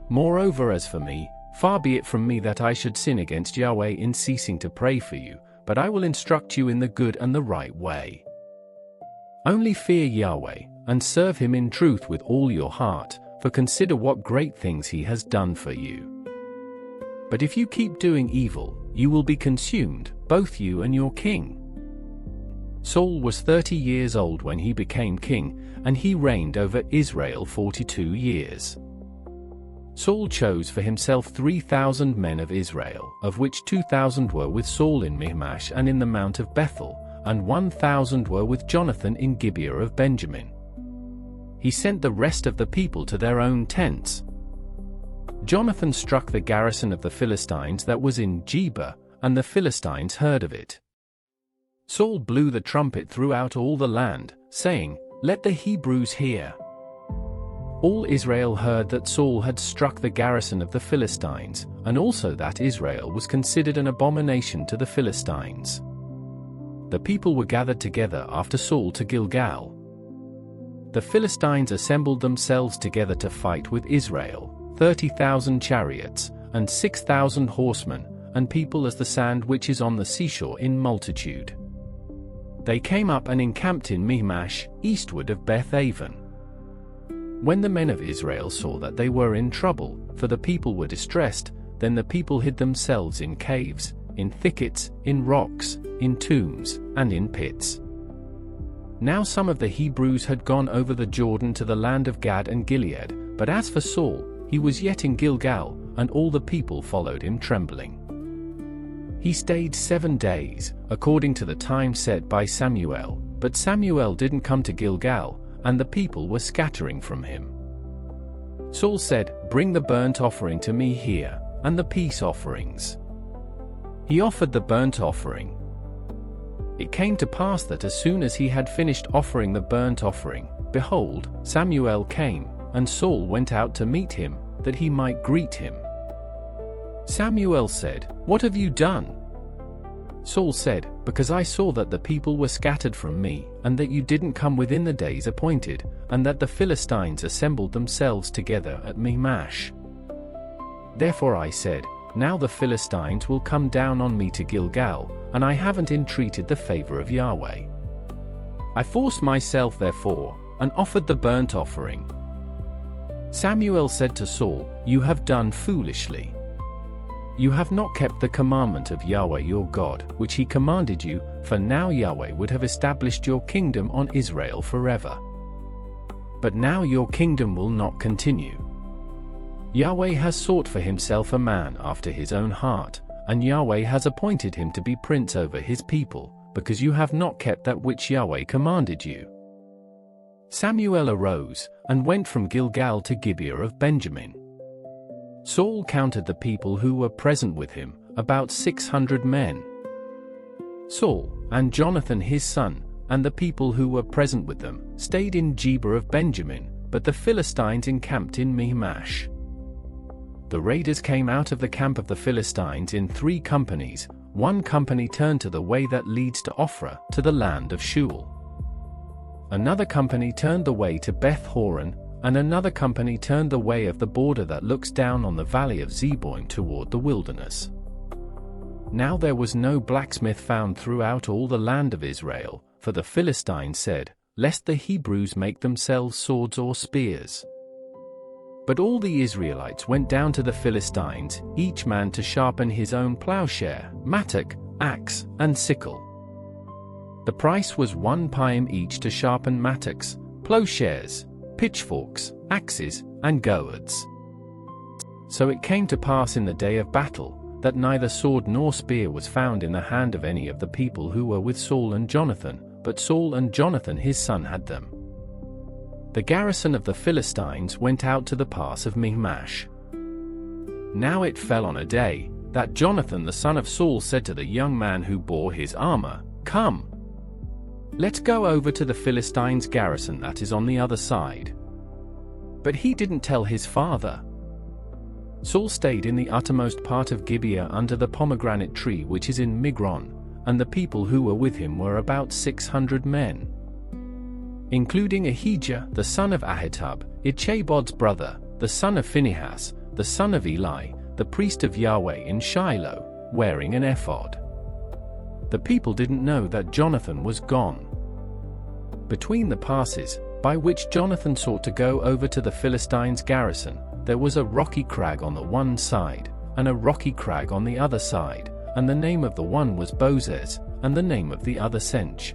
Moreover, as for me, far be it from me that I should sin against Yahweh in ceasing to pray for you, but I will instruct you in the good and the right way. Only fear Yahweh, and serve him in truth with all your heart, for consider what great things he has done for you. But if you keep doing evil, you will be consumed, both you and your king. Saul was 30 years old when he became king, and he reigned over Israel 42 years. Saul chose for himself 3,000 men of Israel, of which 2,000 were with Saul in Michmash and in the Mount of Bethel, and 1,000 were with Jonathan in Gibeah of Benjamin. He sent the rest of the people to their own tents. Jonathan struck the garrison of the Philistines that was in Geba, and the Philistines heard of it. Saul blew the trumpet throughout all the land, saying, Let the Hebrews hear. All Israel heard that Saul had struck the garrison of the Philistines, and also that Israel was considered an abomination to the Philistines. The people were gathered together after Saul to Gilgal. The Philistines assembled themselves together to fight with Israel, 30,000 chariots, and 6,000 horsemen, and people as the sand which is on the seashore in multitude. They came up and encamped in Michmash, eastward of Beth-aven. When the men of Israel saw that they were in trouble, for the people were distressed, then the people hid themselves in caves, in thickets, in rocks, in tombs, and in pits. Now some of the Hebrews had gone over the Jordan to the land of Gad and Gilead, but as for Saul, he was yet in Gilgal, and all the people followed him trembling. He stayed 7 days, according to the time set by Samuel, but Samuel didn't come to Gilgal, and the people were scattering from him. Saul said, "Bring the burnt offering to me here, and the peace offerings." He offered the burnt offering. It came to pass that as soon as he had finished offering the burnt offering, behold, Samuel came, and Saul went out to meet him, that he might greet him. Samuel said, "What have you done?" Saul said, "Because I saw that the people were scattered from me, and that you didn't come within the days appointed, and that the Philistines assembled themselves together at Michmash. Therefore I said, now the Philistines will come down on me to Gilgal, and I haven't entreated the favor of Yahweh. I forced myself therefore, and offered the burnt offering." Samuel said to Saul, "You have done foolishly. You have not kept the commandment of Yahweh your God, which he commanded you, for now Yahweh would have established your kingdom on Israel forever. But now your kingdom will not continue. Yahweh has sought for himself a man after his own heart, and Yahweh has appointed him to be prince over his people, because you have not kept that which Yahweh commanded you." Samuel arose, and went from Gilgal to Gibeah of Benjamin. Saul counted the people who were present with him, about 600 men. Saul, and Jonathan his son, and the people who were present with them, stayed in Gibeah of Benjamin, but the Philistines encamped in Michmash. The raiders came out of the camp of the Philistines in 3 companies. One company turned to the way that leads to Ophrah, to the land of Shual. Another company turned the way to Beth Horon, and another company turned the way of the border that looks down on the valley of Zeboim toward the wilderness. Now there was no blacksmith found throughout all the land of Israel, for the Philistines said, "Lest the Hebrews make themselves swords or spears." But all the Israelites went down to the Philistines, each man to sharpen his own plowshare, mattock, axe, and sickle. The price was 1 payim each to sharpen mattocks, plowshares, pitchforks, axes, and gourds. So it came to pass in the day of battle, that neither sword nor spear was found in the hand of any of the people who were with Saul and Jonathan, but Saul and Jonathan his son had them. The garrison of the Philistines went out to the pass of Michmash. Now it fell on a day, that Jonathan the son of Saul said to the young man who bore his armor, "Come, let's go over to the Philistines' garrison that is on the other side." But he didn't tell his father. Saul stayed in the uttermost part of Gibeah under the pomegranate tree which is in Migron, and the people who were with him were about 600 men, including Ahijah the son of Ahitub, Ichabod's brother, the son of Phinehas, the son of Eli, the priest of Yahweh in Shiloh, wearing an ephod. The people didn't know that Jonathan was gone. Between the passes, by which Jonathan sought to go over to the Philistines' garrison, there was a rocky crag on the one side, and a rocky crag on the other side, and the name of the one was Bozez, and the name of the other Sench.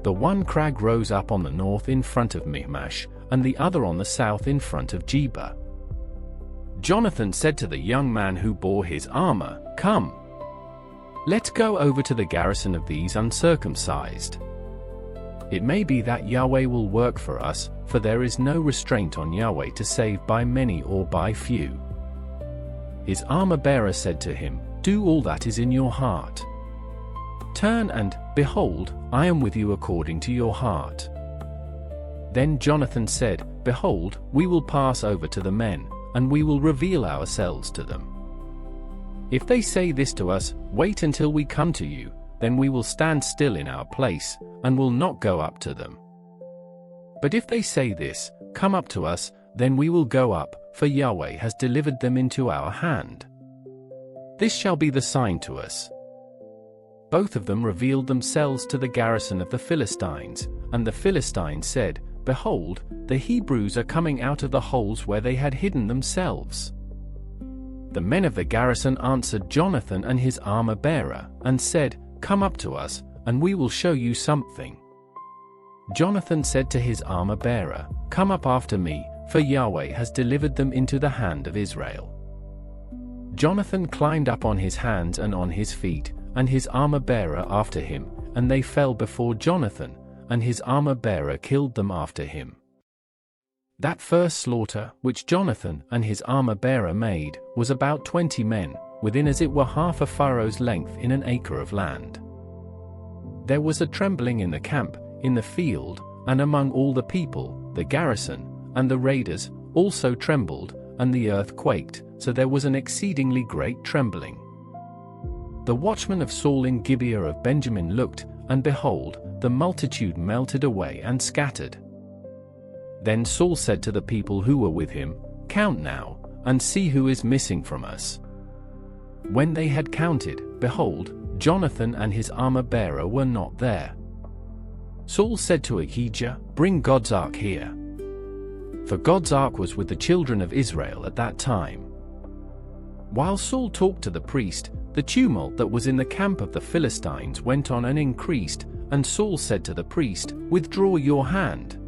The one crag rose up on the north in front of Michmash, and the other on the south in front of Geba. Jonathan said to the young man who bore his armor, "Come, let's go over to the garrison of these uncircumcised. It may be that Yahweh will work for us, for there is no restraint on Yahweh to save by many or by few." His armor-bearer said to him, "Do all that is in your heart. Turn and, behold, I am with you according to your heart." Then Jonathan said, "Behold, we will pass over to the men, and we will reveal ourselves to them. If they say this to us, 'Wait until we come to you,' then we will stand still in our place, and will not go up to them. But if they say this, 'Come up to us,' then we will go up, for Yahweh has delivered them into our hand. This shall be the sign to us." Both of them revealed themselves to the garrison of the Philistines, and the Philistines said, "Behold, the Hebrews are coming out of the holes where they had hidden themselves." The men of the garrison answered Jonathan and his armor-bearer, and said, "Come up to us, and we will show you something." Jonathan said to his armor-bearer, "Come up after me, for Yahweh has delivered them into the hand of Israel." Jonathan climbed up on his hands and on his feet, and his armor-bearer after him, and they fell before Jonathan, and his armor-bearer killed them after him. That first slaughter, which Jonathan and his armor-bearer made, was about 20 men, within as it were half a furrow's length in an acre of land. There was a trembling in the camp, in the field, and among all the people, the garrison, and the raiders, also trembled, and the earth quaked, so there was an exceedingly great trembling. The watchmen of Saul in Gibeah of Benjamin looked, and behold, the multitude melted away and scattered. Then Saul said to the people who were with him, "Count now, and see who is missing from us." When they had counted, behold, Jonathan and his armor-bearer were not there. Saul said to Ahijah, "Bring God's ark here." For God's ark was with the children of Israel at that time. While Saul talked to the priest, the tumult that was in the camp of the Philistines went on and increased, and Saul said to the priest, "Withdraw your hand."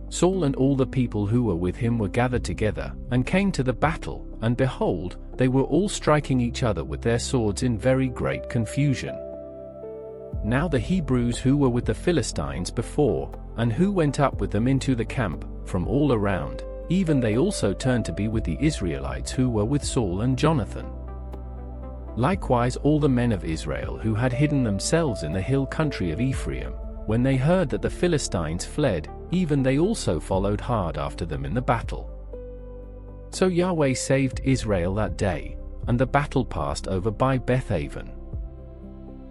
Saul and all the people who were with him were gathered together, and came to the battle, and behold, they were all striking each other with their swords in very great confusion. Now the Hebrews who were with the Philistines before, and who went up with them into the camp, from all around, even they also turned to be with the Israelites who were with Saul and Jonathan. Likewise all the men of Israel who had hidden themselves in the hill country of Ephraim, when they heard that the Philistines fled, even they also followed hard after them in the battle. So Yahweh saved Israel that day, and the battle passed over by Bethaven.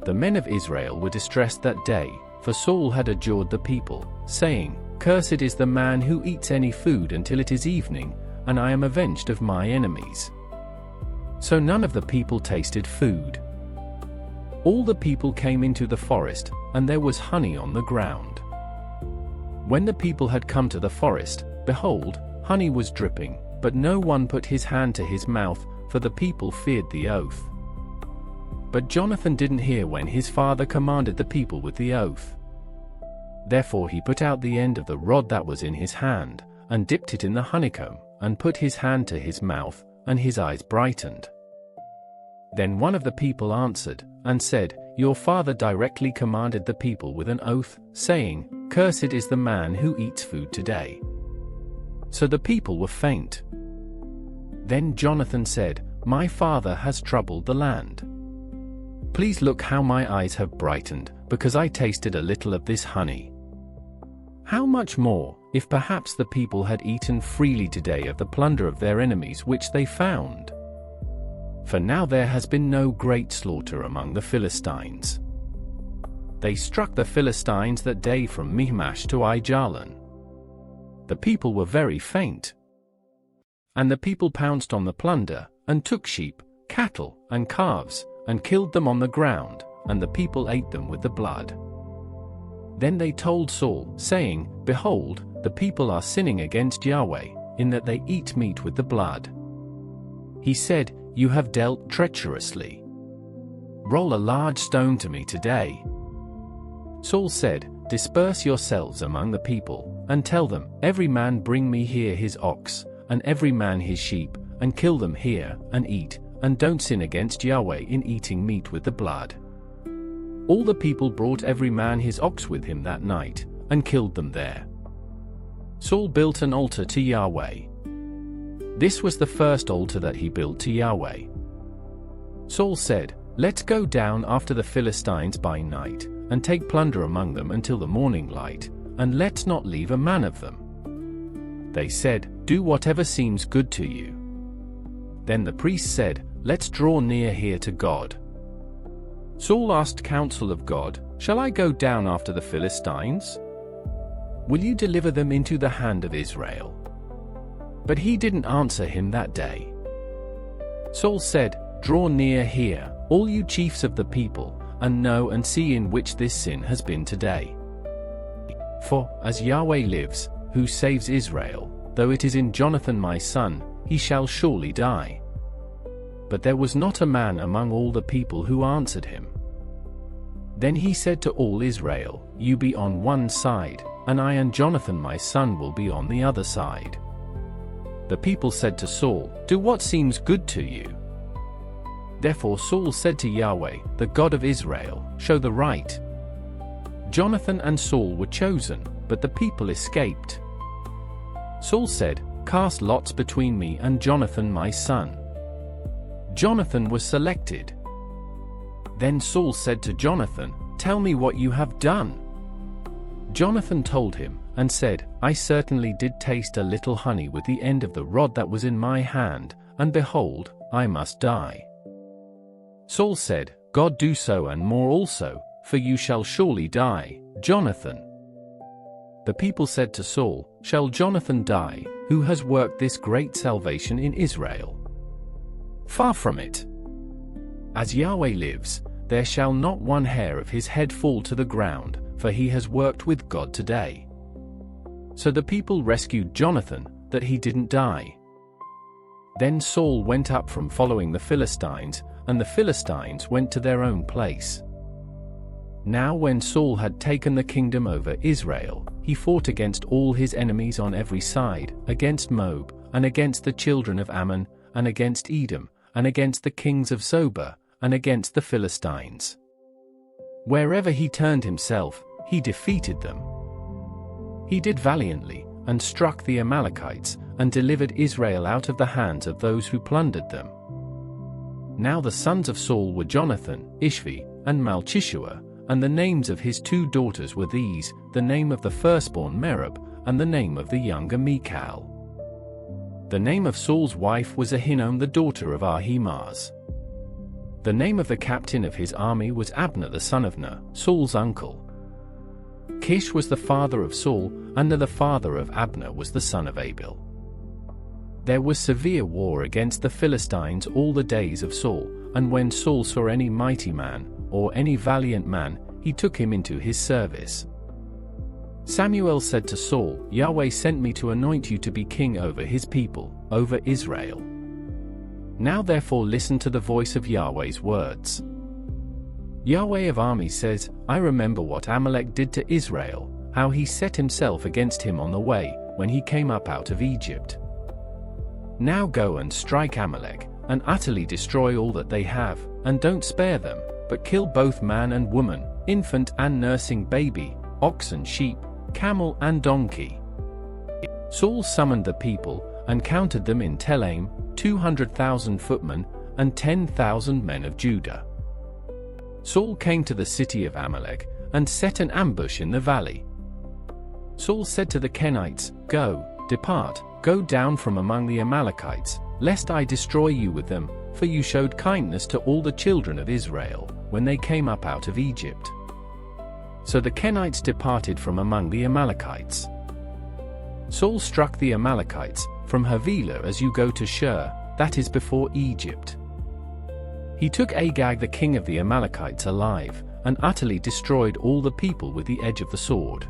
The men of Israel were distressed that day, for Saul had adjured the people, saying, "Cursed is the man who eats any food until it is evening, and I am avenged of my enemies." So none of the people tasted food. All the people came into the forest, and there was honey on the ground. When the people had come to the forest, behold, honey was dripping, but no one put his hand to his mouth, for the people feared the oath. But Jonathan didn't hear when his father commanded the people with the oath. Therefore he put out the end of the rod that was in his hand, and dipped it in the honeycomb, and put his hand to his mouth, and his eyes brightened. Then one of the people answered, and said, "Your father directly commanded the people with an oath, saying, 'Cursed is the man who eats food today.'" So the people were faint. Then Jonathan said, "My father has troubled the land. Please look how my eyes have brightened, because I tasted a little of this honey. How much more, if perhaps the people had eaten freely today of the plunder of their enemies which they found? For now there has been no great slaughter among the Philistines. They struck the Philistines that day from Michmash to Aijalon. The people were very faint. And the people pounced on the plunder, and took sheep, cattle, and calves, and killed them on the ground, and the people ate them with the blood. Then they told Saul, saying, "Behold, the people are sinning against Yahweh, in that they eat meat with the blood." He said, "You have dealt treacherously. Roll a large stone to me today." Saul said, "Disperse yourselves among the people, and tell them, every man bring me here his ox, and every man his sheep, and kill them here, and eat, and don't sin against Yahweh in eating meat with the blood." All the people brought every man his ox with him that night, and killed them there. Saul built an altar to Yahweh. This was the first altar that he built to Yahweh. Saul said, "Let's go down after the Philistines by night, and take plunder among them until the morning light, and let's not leave a man of them." They said, "Do whatever seems good to you." Then the priest said, "Let's draw near here to God." Saul asked counsel of God, "Shall I go down after the Philistines? Will you deliver them into the hand of Israel?" But he didn't answer him that day. Saul said, "Draw near here, all you chiefs of the people, and know and see in which this sin has been today. For, as Yahweh lives, who saves Israel, though it is in Jonathan my son, he shall surely die." But there was not a man among all the people who answered him. Then he said to all Israel, "You be on one side, and I and Jonathan my son will be on the other side." The people said to Saul, "Do what seems good to you." Therefore Saul said to Yahweh, the God of Israel, show the right. Jonathan and Saul were chosen, but the people escaped. Saul said, cast lots between me and Jonathan my son. Jonathan was selected. Then Saul said to Jonathan, tell me what you have done. Jonathan told him, and said, I certainly did taste a little honey with the end of the rod that was in my hand, and behold, I must die. Saul said, God do so and more also, for you shall surely die, Jonathan. The people said to Saul, shall Jonathan die, who has worked this great salvation in Israel? Far from it. As Yahweh lives, there shall not one hair of his head fall to the ground, for he has worked with God today. So the people rescued Jonathan, that he didn't die. Then Saul went up from following the Philistines, and the Philistines went to their own place. Now when Saul had taken the kingdom over Israel, he fought against all his enemies on every side, against Moab, and against the children of Ammon, and against Edom, and against the kings of Zobah, and against the Philistines. Wherever he turned himself, he defeated them. He did valiantly, and struck the Amalekites, and delivered Israel out of the hands of those who plundered them. Now the sons of Saul were Jonathan, Ishvi, and Malchishua, and the names of his 2 daughters were these, the name of the firstborn Merab, and the name of the younger Michal. The name of Saul's wife was Ahinoam the daughter of Ahimaaz. The name of the captain of his army was Abner the son of Ner, Saul's uncle. Kish was the father of Saul, and Ner the father of Abner was the son of Abiel. There was severe war against the Philistines all the days of Saul, and when Saul saw any mighty man, or any valiant man, he took him into his service. Samuel said to Saul, Yahweh sent me to anoint you to be king over his people, over Israel. Now therefore listen to the voice of Yahweh's words. Yahweh of armies says, I remember what Amalek did to Israel, how he set himself against him on the way, when he came up out of Egypt. Now go and strike Amalek, and utterly destroy all that they have, and don't spare them, but kill both man and woman, infant and nursing baby, ox and sheep, camel and donkey. Saul summoned the people, and counted them in Telaim, 200,000 footmen, and 10,000 men of Judah. Saul came to the city of Amalek, and set an ambush in the valley. Saul said to the Kenites, Go, depart, go down from among the Amalekites, lest I destroy you with them, for you showed kindness to all the children of Israel, when they came up out of Egypt. So the Kenites departed from among the Amalekites. Saul struck the Amalekites, from Havilah as you go to Shur, that is before Egypt. He took Agag the king of the Amalekites alive, and utterly destroyed all the people with the edge of the sword.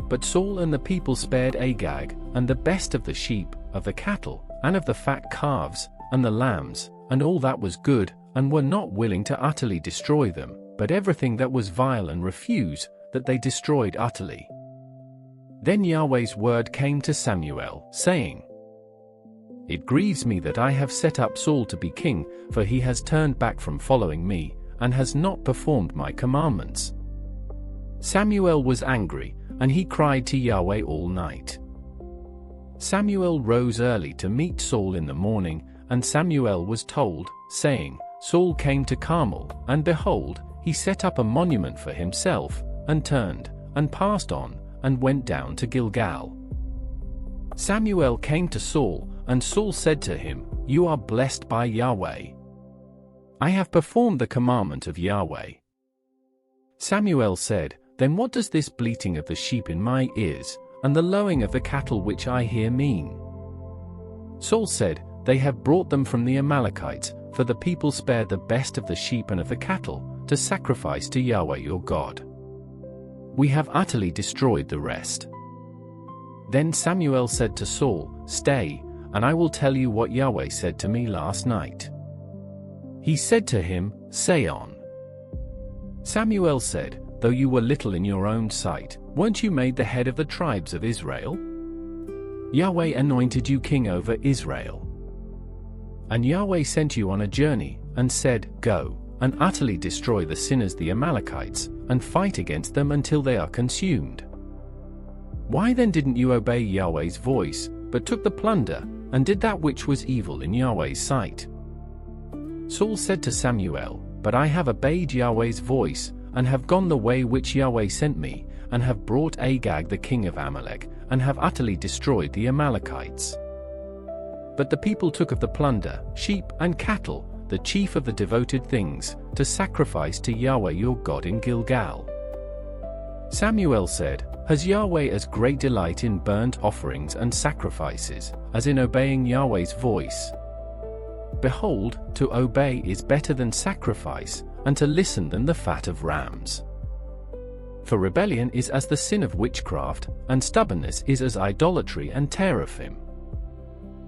But Saul and the people spared Agag, and the best of the sheep, of the cattle, and of the fat calves, and the lambs, and all that was good, and were not willing to utterly destroy them, but everything that was vile and refuse, that they destroyed utterly. Then Yahweh's word came to Samuel, saying, It grieves me that I have set up Saul to be king, for he has turned back from following me, and has not performed my commandments. Samuel was angry, and he cried to Yahweh all night. Samuel rose early to meet Saul in the morning, and Samuel was told, saying, Saul came to Carmel, and behold, he set up a monument for himself, and turned, and passed on, and went down to Gilgal. Samuel came to Saul, and Saul said to him, You are blessed by Yahweh. I have performed the commandment of Yahweh. Samuel said, Then what does this bleating of the sheep in my ears, and the lowing of the cattle which I hear mean? Saul said, They have brought them from the Amalekites, for the people spared the best of the sheep and of the cattle, to sacrifice to Yahweh your God. We have utterly destroyed the rest. Then Samuel said to Saul, Stay, and I will tell you what Yahweh said to me last night. He said to him, Say on. Samuel said, Though you were little in your own sight, weren't you made the head of the tribes of Israel? Yahweh anointed you king over Israel. And Yahweh sent you on a journey, and said, "Go, and utterly destroy the sinners the Amalekites, and fight against them until they are consumed." Why then didn't you obey Yahweh's voice, but took the plunder, and did that which was evil in Yahweh's sight? Saul said to Samuel, "But I have obeyed Yahweh's voice, and have gone the way which Yahweh sent me, and have brought Agag the king of Amalek, and have utterly destroyed the Amalekites." But the people took of the plunder, sheep and cattle, the chief of the devoted things, to sacrifice to Yahweh your God in Gilgal. Samuel said, "Has Yahweh as great delight in burnt offerings and sacrifices, as in obeying Yahweh's voice? Behold, to obey is better than sacrifice, and to listen than the fat of rams. For rebellion is as the sin of witchcraft, and stubbornness is as idolatry and teraphim.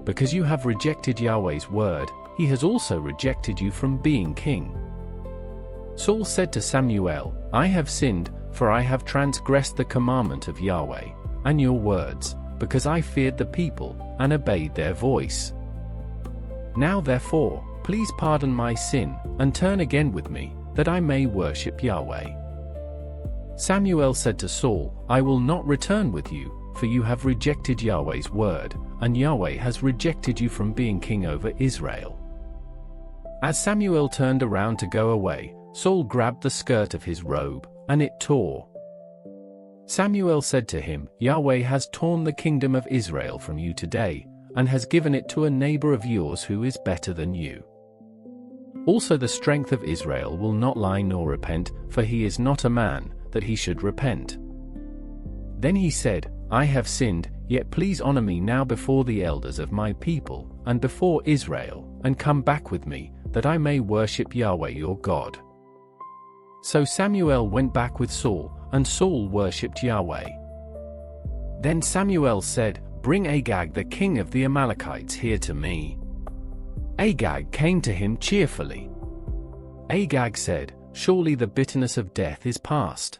Because you have rejected Yahweh's word, he has also rejected you from being king." Saul said to Samuel, "I have sinned, for I have transgressed the commandment of Yahweh, and your words, because I feared the people, and obeyed their voice. Now therefore, please pardon my sin, and turn again with me, that I may worship Yahweh." Samuel said to Saul, "I will not return with you, for you have rejected Yahweh's word, and Yahweh has rejected you from being king over Israel." As Samuel turned around to go away, Saul grabbed the skirt of his robe, and it tore. Samuel said to him, "Yahweh has torn the kingdom of Israel from you today, and has given it to a neighbor of yours who is better than you. Also the strength of Israel will not lie nor repent, for he is not a man, that he should repent." Then he said, "I have sinned, yet please honor me now before the elders of my people, and before Israel, and come back with me, that I may worship Yahweh your God." So Samuel went back with Saul, and Saul worshipped Yahweh. Then Samuel said, "Bring Agag the king of the Amalekites here to me." Agag came to him cheerfully. Agag said, "Surely the bitterness of death is past."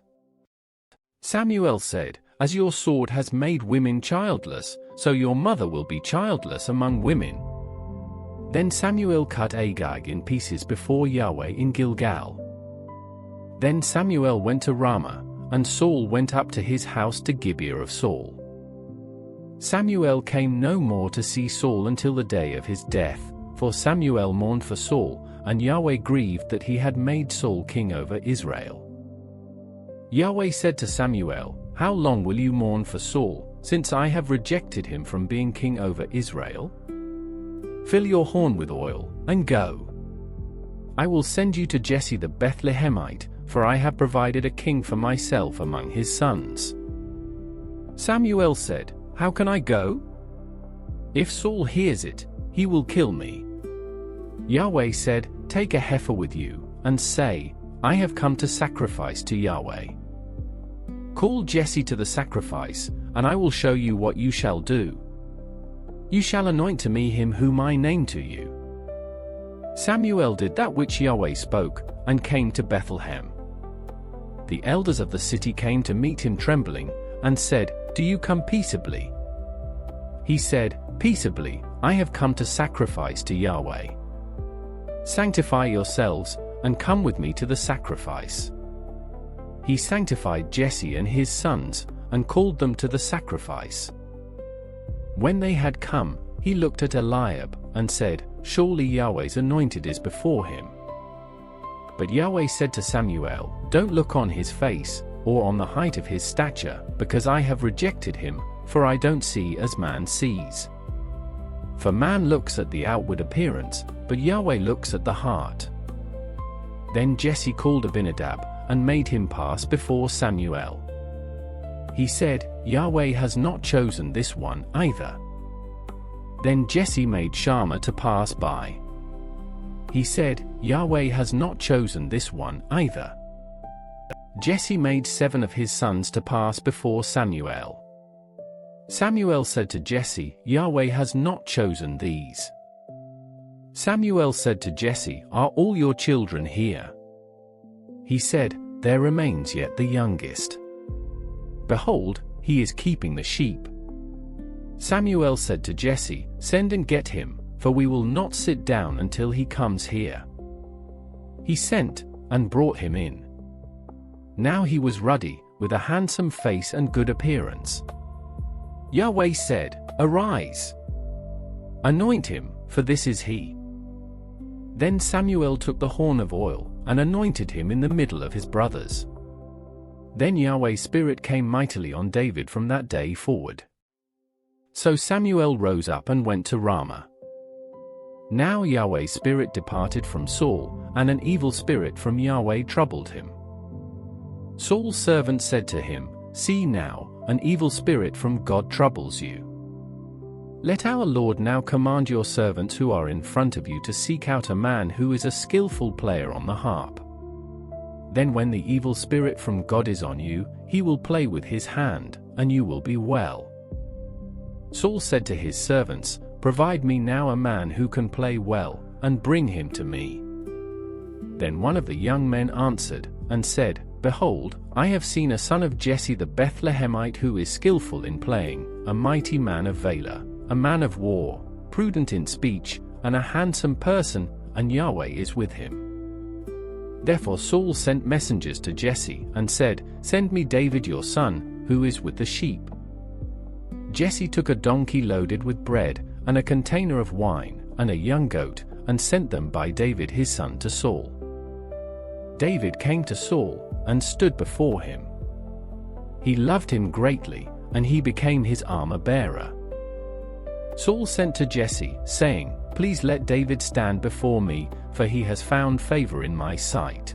Samuel said, "As your sword has made women childless, so your mother will be childless among women." Then Samuel cut Agag in pieces before Yahweh in Gilgal. Then Samuel went to Ramah, and Saul went up to his house to Gibeah of Saul. Samuel came no more to see Saul until the day of his death, for Samuel mourned for Saul, and Yahweh grieved that he had made Saul king over Israel. Yahweh said to Samuel, "How long will you mourn for Saul, since I have rejected him from being king over Israel? Fill your horn with oil, and go. I will send you to Jesse the Bethlehemite, for I have provided a king for myself among his sons." Samuel said, "How can I go? If Saul hears it, he will kill me." Yahweh said, "Take a heifer with you, and say, I have come to sacrifice to Yahweh. Call Jesse to the sacrifice, and I will show you what you shall do. You shall anoint to me him whom I name to you." Samuel did that which Yahweh spoke, and came to Bethlehem. The elders of the city came to meet him trembling, and said, "Do you come peaceably?" He said, "Peaceably, I have come to sacrifice to Yahweh. Sanctify yourselves, and come with me to the sacrifice." He sanctified Jesse and his sons, and called them to the sacrifice. When they had come, he looked at Eliab, and said, "Surely Yahweh's anointed is before him." But Yahweh said to Samuel, "Don't look on his face, or on the height of his stature, because I have rejected him, for I don't see as man sees. For man looks at the outward appearance, but Yahweh looks at the heart." Then Jesse called Abinadab, and made him pass before Samuel. He said, "Yahweh has not chosen this one either." Then Jesse made Shammah to pass by. He said, "Yahweh has not chosen this one either." Jesse made 7 of his sons to pass before Samuel. Samuel said to Jesse, "Yahweh has not chosen these." Samuel said to Jesse, "Are all your children here?" He said, "There remains yet the youngest. Behold, he is keeping the sheep." Samuel said to Jesse, "Send and get him, for we will not sit down until he comes here." he sent, and brought him in. Now he was ruddy, with a handsome face and good appearance. Yahweh said, "Arise! Anoint him, for this is he." Then Samuel took the horn of oil, and anointed him in the middle of his brothers. Then Yahweh's Spirit came mightily on David from that day forward. So Samuel rose up and went to Ramah. Now Yahweh's Spirit departed from Saul, and an evil spirit from Yahweh troubled him. Saul's servant said to him, "See now, an evil spirit from God troubles you. Let our Lord now command your servants who are in front of you to seek out a man who is a skillful player on the harp. Then when the evil spirit from God is on you, he will play with his hand, and you will be well." Saul said to his servants, "Provide me now a man who can play well, and bring him to me." Then one of the young men answered, and said, "Behold, I have seen a son of Jesse the Bethlehemite who is skillful in playing, a mighty man of valor, a man of war, prudent in speech, and a handsome person, and Yahweh is with him." Therefore Saul sent messengers to Jesse, and said, "Send me David your son, who is with the sheep." Jesse took a donkey loaded with bread, and a container of wine, and a young goat, and sent them by David his son to Saul. David came to Saul, and stood before him. He loved him greatly, and he became his armor-bearer. Saul sent to Jesse, saying, "Please let David stand before me, for he has found favor in my sight."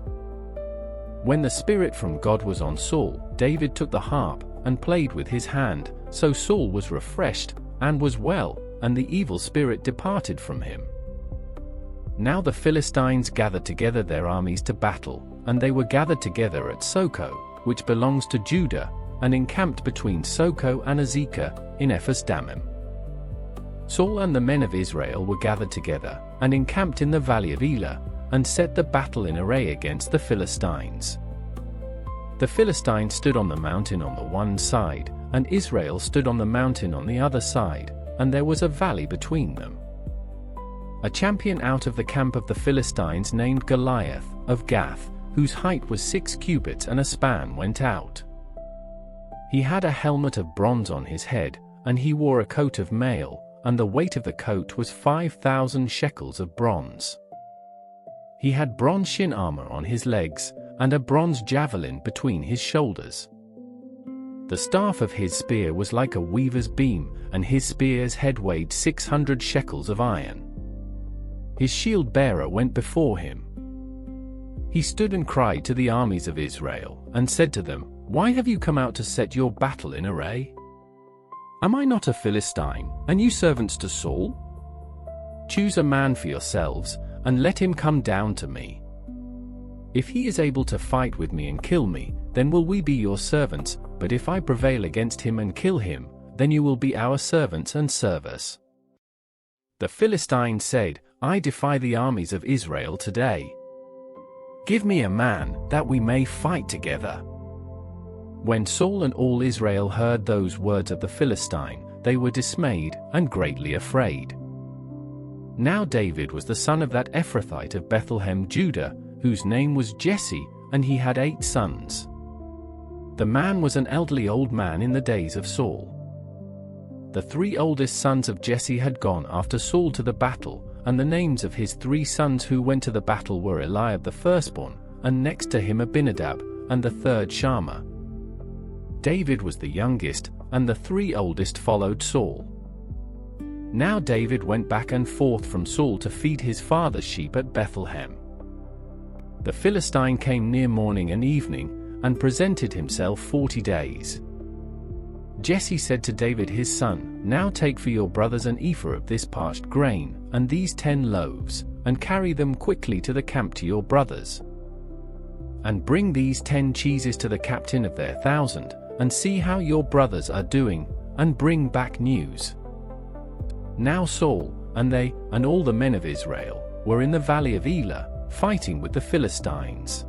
When the Spirit from God was on Saul, David took the harp, and played with his hand, so Saul was refreshed, and was well, and the evil spirit departed from him. Now the Philistines gathered together their armies to battle, and they were gathered together at Socoh, which belongs to Judah, and encamped between Socoh and Azekah, in Ephes-dammim. Saul and the men of Israel were gathered together, and encamped in the valley of Elah, and set the battle in array against the Philistines. The Philistines stood on the mountain on the one side, and Israel stood on the mountain on the other side, and there was a valley between them. A champion out of the camp of the Philistines named Goliath, of Gath, whose height was 6 cubits and a span, went out. He had a helmet of bronze on his head, and he wore a coat of mail, and the weight of the coat was 5,000 shekels of bronze. He had bronze shin armor on his legs, and a bronze javelin between his shoulders. The staff of his spear was like a weaver's beam, and his spear's head weighed 600 shekels of iron. His shield-bearer went before him. He stood and cried to the armies of Israel, and said to them, "Why have you come out to set your battle in array? Am I not a Philistine, and you servants to Saul? Choose a man for yourselves, and let him come down to me. If he is able to fight with me and kill me, then will we be your servants, but if I prevail against him and kill him, then you will be our servants and serve us." The Philistine said, "I defy the armies of Israel today. Give me a man, that we may fight together." When Saul and all Israel heard those words of the Philistine, they were dismayed, and greatly afraid. Now David was the son of that Ephrathite of Bethlehem, Judah, whose name was Jesse, and he had 8 sons. The man was an elderly old man in the days of Saul. The 3 oldest sons of Jesse had gone after Saul to the battle, and the names of his 3 sons who went to the battle were Eliab the firstborn, and next to him Abinadab, and the third Shammah. David was the youngest, and the 3 oldest followed Saul. Now David went back and forth from Saul to feed his father's sheep at Bethlehem. The Philistine came near morning and evening, and presented himself 40 days. Jesse said to David his son, "Now take for your brothers an ephah of this parched grain, and these 10 loaves, and carry them quickly to the camp to your brothers. And bring these 10 cheeses to the captain of their 1,000, and see how your brothers are doing, and bring back news." Now Saul, and they, and all the men of Israel, were in the valley of Elah, fighting with the Philistines.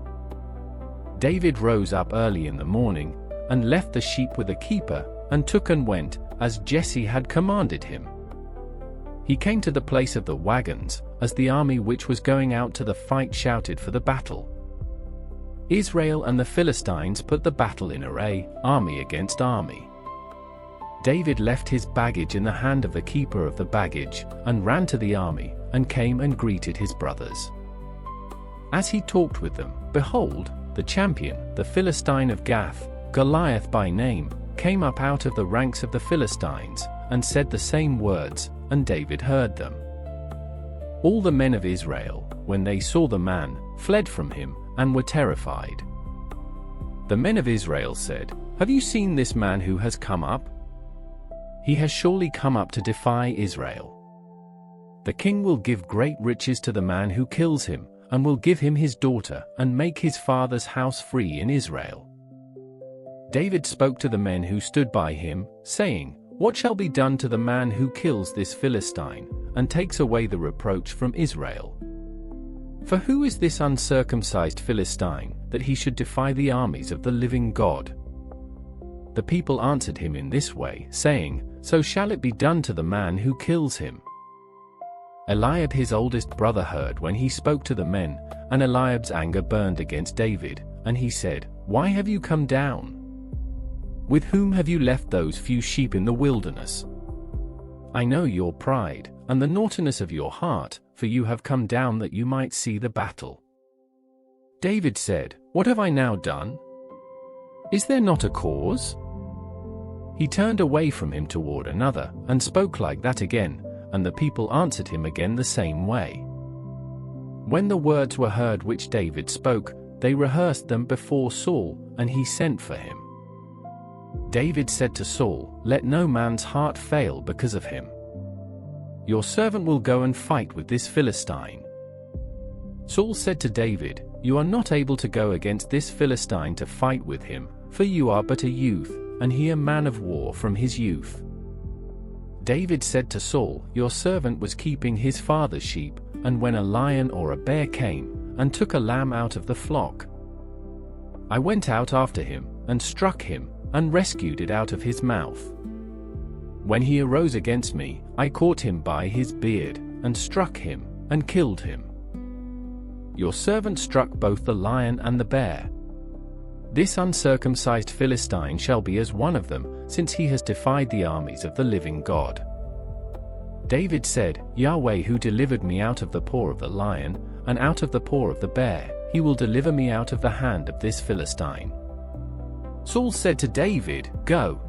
David rose up early in the morning, and left the sheep with a keeper, and took and went, as Jesse had commanded him. He came to the place of the wagons, as the army which was going out to the fight shouted for the battle. Israel and the Philistines put the battle in array, army against army. David left his baggage in the hand of the keeper of the baggage, and ran to the army, and came and greeted his brothers. As he talked with them, behold, the champion, the Philistine of Gath, Goliath by name, came up out of the ranks of the Philistines, and said the same words, and David heard them. All the men of Israel, when they saw the man, fled from him, and were terrified. The men of Israel said, "Have you seen this man who has come up? He has surely come up to defy Israel. The king will give great riches to the man who kills him, and will give him his daughter, and make his father's house free in Israel." David spoke to the men who stood by him, saying, "What shall be done to the man who kills this Philistine, and takes away the reproach from Israel? For who is this uncircumcised Philistine, that he should defy the armies of the living God?" The people answered him in this way, saying, "So shall it be done to the man who kills him." Eliab his oldest brother heard when he spoke to the men, and Eliab's anger burned against David, and he said, "Why have you come down? With whom have you left those few sheep in the wilderness? I know your pride, and the naughtiness of your heart, for you have come down that you might see the battle." David said, "What have I now done? Is there not a cause?" He turned away from him toward another, and spoke like that again, and the people answered him again the same way. When the words were heard which David spoke, they rehearsed them before Saul, and he sent for him. David said to Saul, "Let no man's heart fail because of him. Your servant will go and fight with this Philistine." Saul said to David, "You are not able to go against this Philistine to fight with him, for you are but a youth, and he a man of war from his youth." David said to Saul, "Your servant was keeping his father's sheep, and when a lion or a bear came, and took a lamb out of the flock, I went out after him, and struck him, and rescued it out of his mouth. When he arose against me, I caught him by his beard, and struck him, and killed him. Your servant struck both the lion and the bear. This uncircumcised Philistine shall be as one of them, since he has defied the armies of the living God." David said, "Yahweh who delivered me out of the paw of the lion, and out of the paw of the bear, he will deliver me out of the hand of this Philistine." Saul said to David, "Go.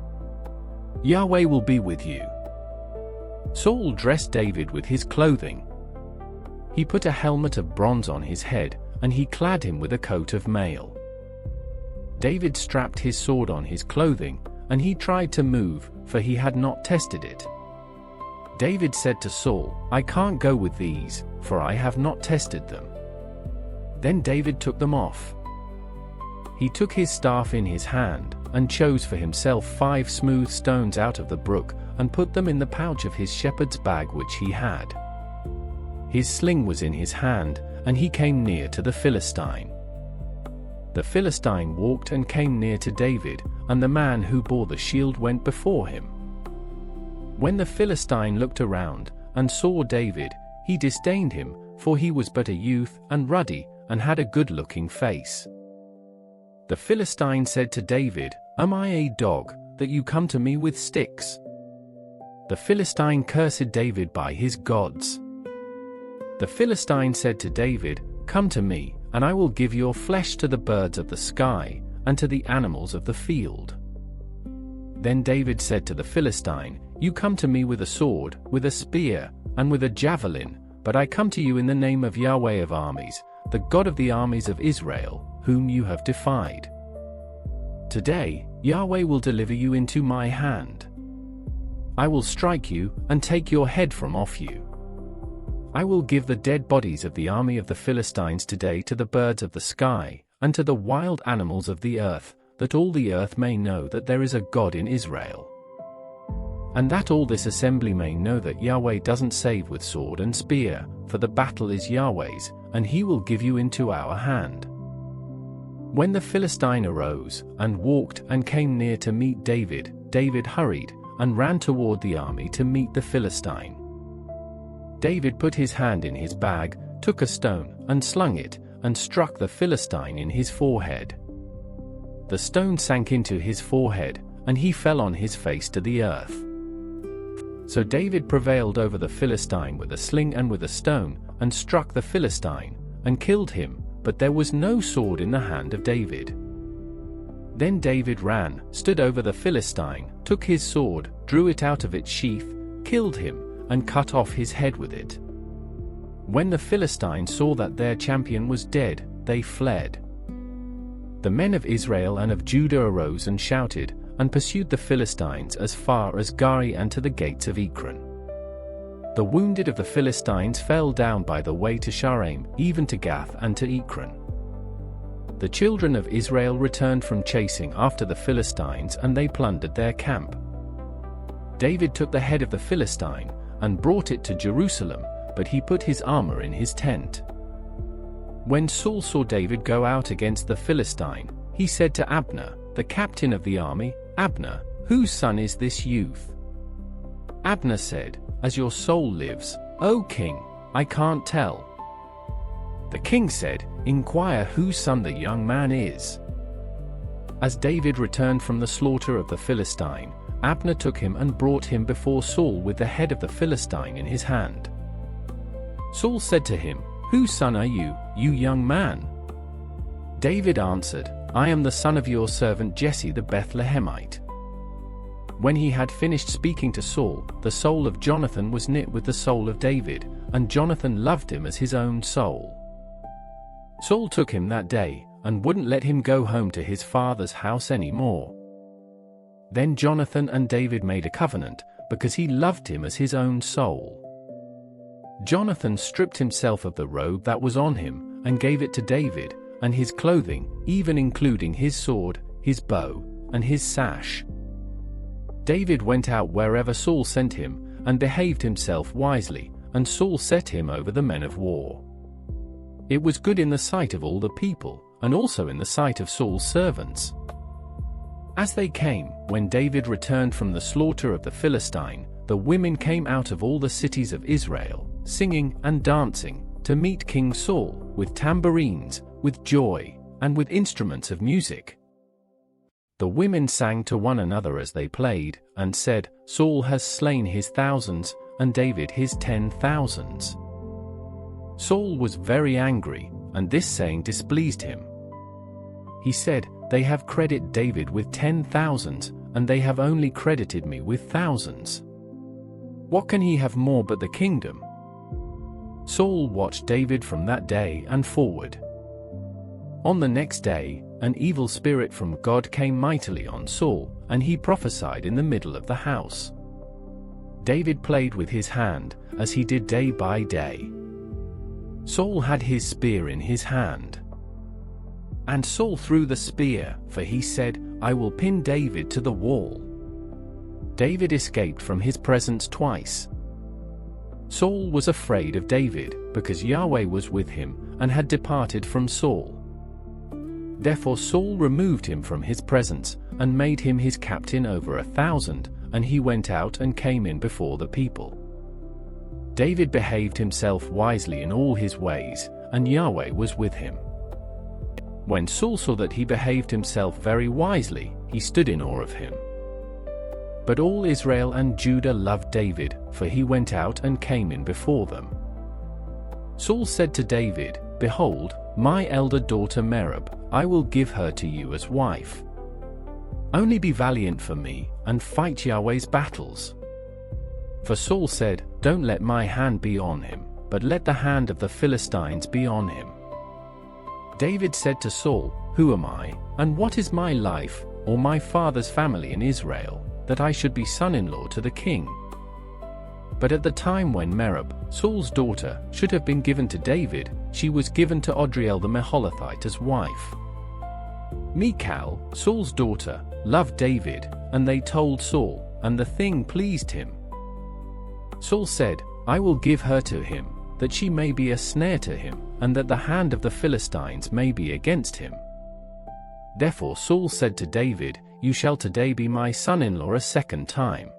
Yahweh will be with you." Saul dressed David with his clothing. He put a helmet of bronze on his head, and he clad him with a coat of mail. David strapped his sword on his clothing, and he tried to move, for he had not tested it. David said to Saul, "I can't go with these, for I have not tested them." Then David took them off. He took his staff in his hand, and chose for himself 5 smooth stones out of the brook, and put them in the pouch of his shepherd's bag which he had. His sling was in his hand, and he came near to the Philistine. The Philistine walked and came near to David, and the man who bore the shield went before him. When the Philistine looked around, and saw David, he disdained him, for he was but a youth, and ruddy, and had a good-looking face. The Philistine said to David, "Am I a dog, that you come to me with sticks?" The Philistine cursed David by his gods. The Philistine said to David, "Come to me, and I will give your flesh to the birds of the sky, and to the animals of the field." Then David said to the Philistine, "You come to me with a sword, with a spear, and with a javelin, but I come to you in the name of Yahweh of armies, the God of the armies of Israel, whom you have defied. Today, Yahweh will deliver you into my hand. I will strike you, and take your head from off you. I will give the dead bodies of the army of the Philistines today to the birds of the sky, and to the wild animals of the earth, that all the earth may know that there is a God in Israel. And that all this assembly may know that Yahweh doesn't save with sword and spear, for the battle is Yahweh's, and he will give you into our hand." When the Philistine arose, and walked, and came near to meet David, David hurried, and ran toward the army to meet the Philistine. David put his hand in his bag, took a stone, and slung it, and struck the Philistine in his forehead. The stone sank into his forehead, and he fell on his face to the earth. So David prevailed over the Philistine with a sling and with a stone, and struck the Philistine, and killed him, but there was no sword in the hand of David. Then David ran, stood over the Philistine, took his sword, drew it out of its sheath, killed him, and cut off his head with it. When the Philistines saw that their champion was dead, they fled. The men of Israel and of Judah arose and shouted, and pursued the Philistines as far as Gari and to the gates of Ekron. The wounded of the Philistines fell down by the way to Shaaraim, even to Gath and to Ekron. The children of Israel returned from chasing after the Philistines, and they plundered their camp. David took the head of the Philistine, and brought it to Jerusalem, but he put his armor in his tent. When Saul saw David go out against the Philistine, he said to Abner, the captain of the army, "Abner, whose son is this youth?" Abner said, "As your soul lives, O king, I can't tell." The king said, "Inquire whose son the young man is." As David returned from the slaughter of the Philistine, Abner took him and brought him before Saul with the head of the Philistine in his hand. Saul said to him, "Whose son are you, you young man?" David answered, "I am the son of your servant Jesse the Bethlehemite." When he had finished speaking to Saul, the soul of Jonathan was knit with the soul of David, and Jonathan loved him as his own soul. Saul took him that day, and wouldn't let him go home to his father's house any more. Then Jonathan and David made a covenant, because he loved him as his own soul. Jonathan stripped himself of the robe that was on him, and gave it to David, and his clothing, even including his sword, his bow, and his sash. David went out wherever Saul sent him, and behaved himself wisely, and Saul set him over the men of war. It was good in the sight of all the people, and also in the sight of Saul's servants. As they came, when David returned from the slaughter of the Philistine, the women came out of all the cities of Israel, singing and dancing, to meet King Saul, with tambourines, with joy, and with instruments of music. The women sang to one another as they played, and said, "Saul has slain his thousands, and David his 10,000s." Saul was very angry, and this saying displeased him. He said, "They have credited David with 10,000s, and they have only credited me with thousands. What can he have more but the kingdom?" Saul watched David from that day and forward. On the next day, an evil spirit from God came mightily on Saul, and he prophesied in the middle of the house. David played with his hand, as he did day by day. Saul had his spear in his hand. And Saul threw the spear, for he said, "I will pin David to the wall." David escaped from his presence twice. Saul was afraid of David, because Yahweh was with him, and had departed from Saul. Therefore Saul removed him from his presence, and made him his captain over 1,000, and he went out and came in before the people. David behaved himself wisely in all his ways, and Yahweh was with him. When Saul saw that he behaved himself very wisely, he stood in awe of him. But all Israel and Judah loved David, for he went out and came in before them. Saul said to David, "Behold, my elder daughter Merab, I will give her to you as wife. Only be valiant for me, and fight Yahweh's battles." For Saul said, "Don't let my hand be on him, but let the hand of the Philistines be on him." David said to Saul, "Who am I, and what is my life, or my father's family in Israel, that I should be son-in-law to the king?" But at the time when Merab, Saul's daughter, should have been given to David, she was given to Adriel the Meholathite as wife. Michal, Saul's daughter, loved David, and they told Saul, and the thing pleased him. Saul said, "I will give her to him, that she may be a snare to him, and that the hand of the Philistines may be against him." Therefore Saul said to David, "You shall today be my son-in-law a second time."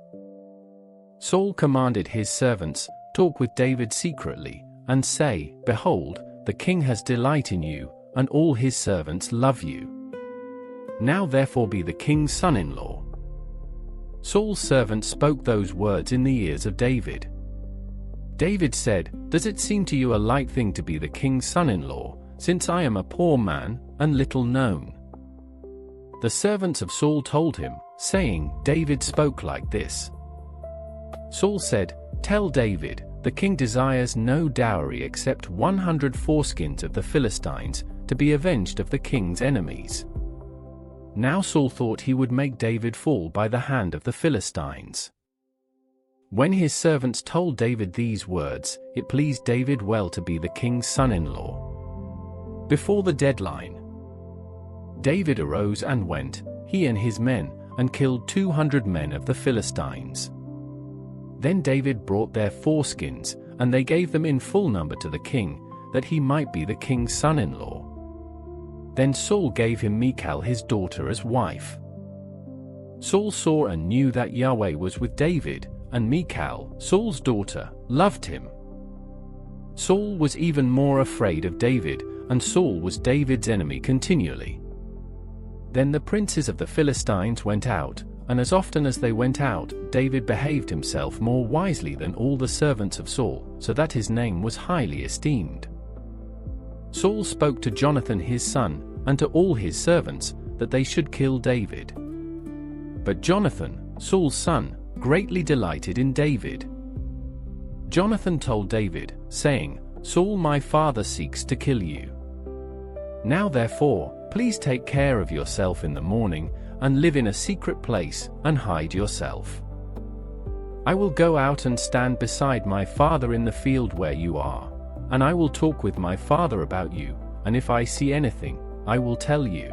Saul commanded his servants, talk with David secretly, and say, Behold, the king has delight in you, and all his servants love you. Now therefore be the king's son-in-law." Saul's servant spoke those words in the ears of David. David said, "Does it seem to you a light thing to be the king's son-in-law, since I am a poor man, and little known?" The servants of Saul told him, saying, "David spoke like this." Saul said, "Tell David, the king desires no dowry except 100 foreskins of the Philistines, to be avenged of the king's enemies." Now Saul thought he would make David fall by the hand of the Philistines. When his servants told David these words, it pleased David well to be the king's son-in-law. Before the deadline, David arose and went, he and his men, and killed 200 men of the Philistines. Then David brought their foreskins, and they gave them in full number to the king, that he might be the king's son-in-law. Then Saul gave him Michal his daughter as wife. Saul saw and knew that Yahweh was with David, and Michal, Saul's daughter, loved him. Saul was even more afraid of David, and Saul was David's enemy continually. Then the princes of the Philistines went out, and as often as they went out, David behaved himself more wisely than all the servants of Saul, so that his name was highly esteemed. Saul spoke to Jonathan his son, and to all his servants, that they should kill David. But Jonathan, Saul's son, greatly delighted in David. Jonathan told David, saying, "Saul my father seeks to kill you. Now therefore, please take care of yourself in the morning, and live in a secret place, and hide yourself. I will go out and stand beside my father in the field where you are, and I will talk with my father about you, and if I see anything, I will tell you."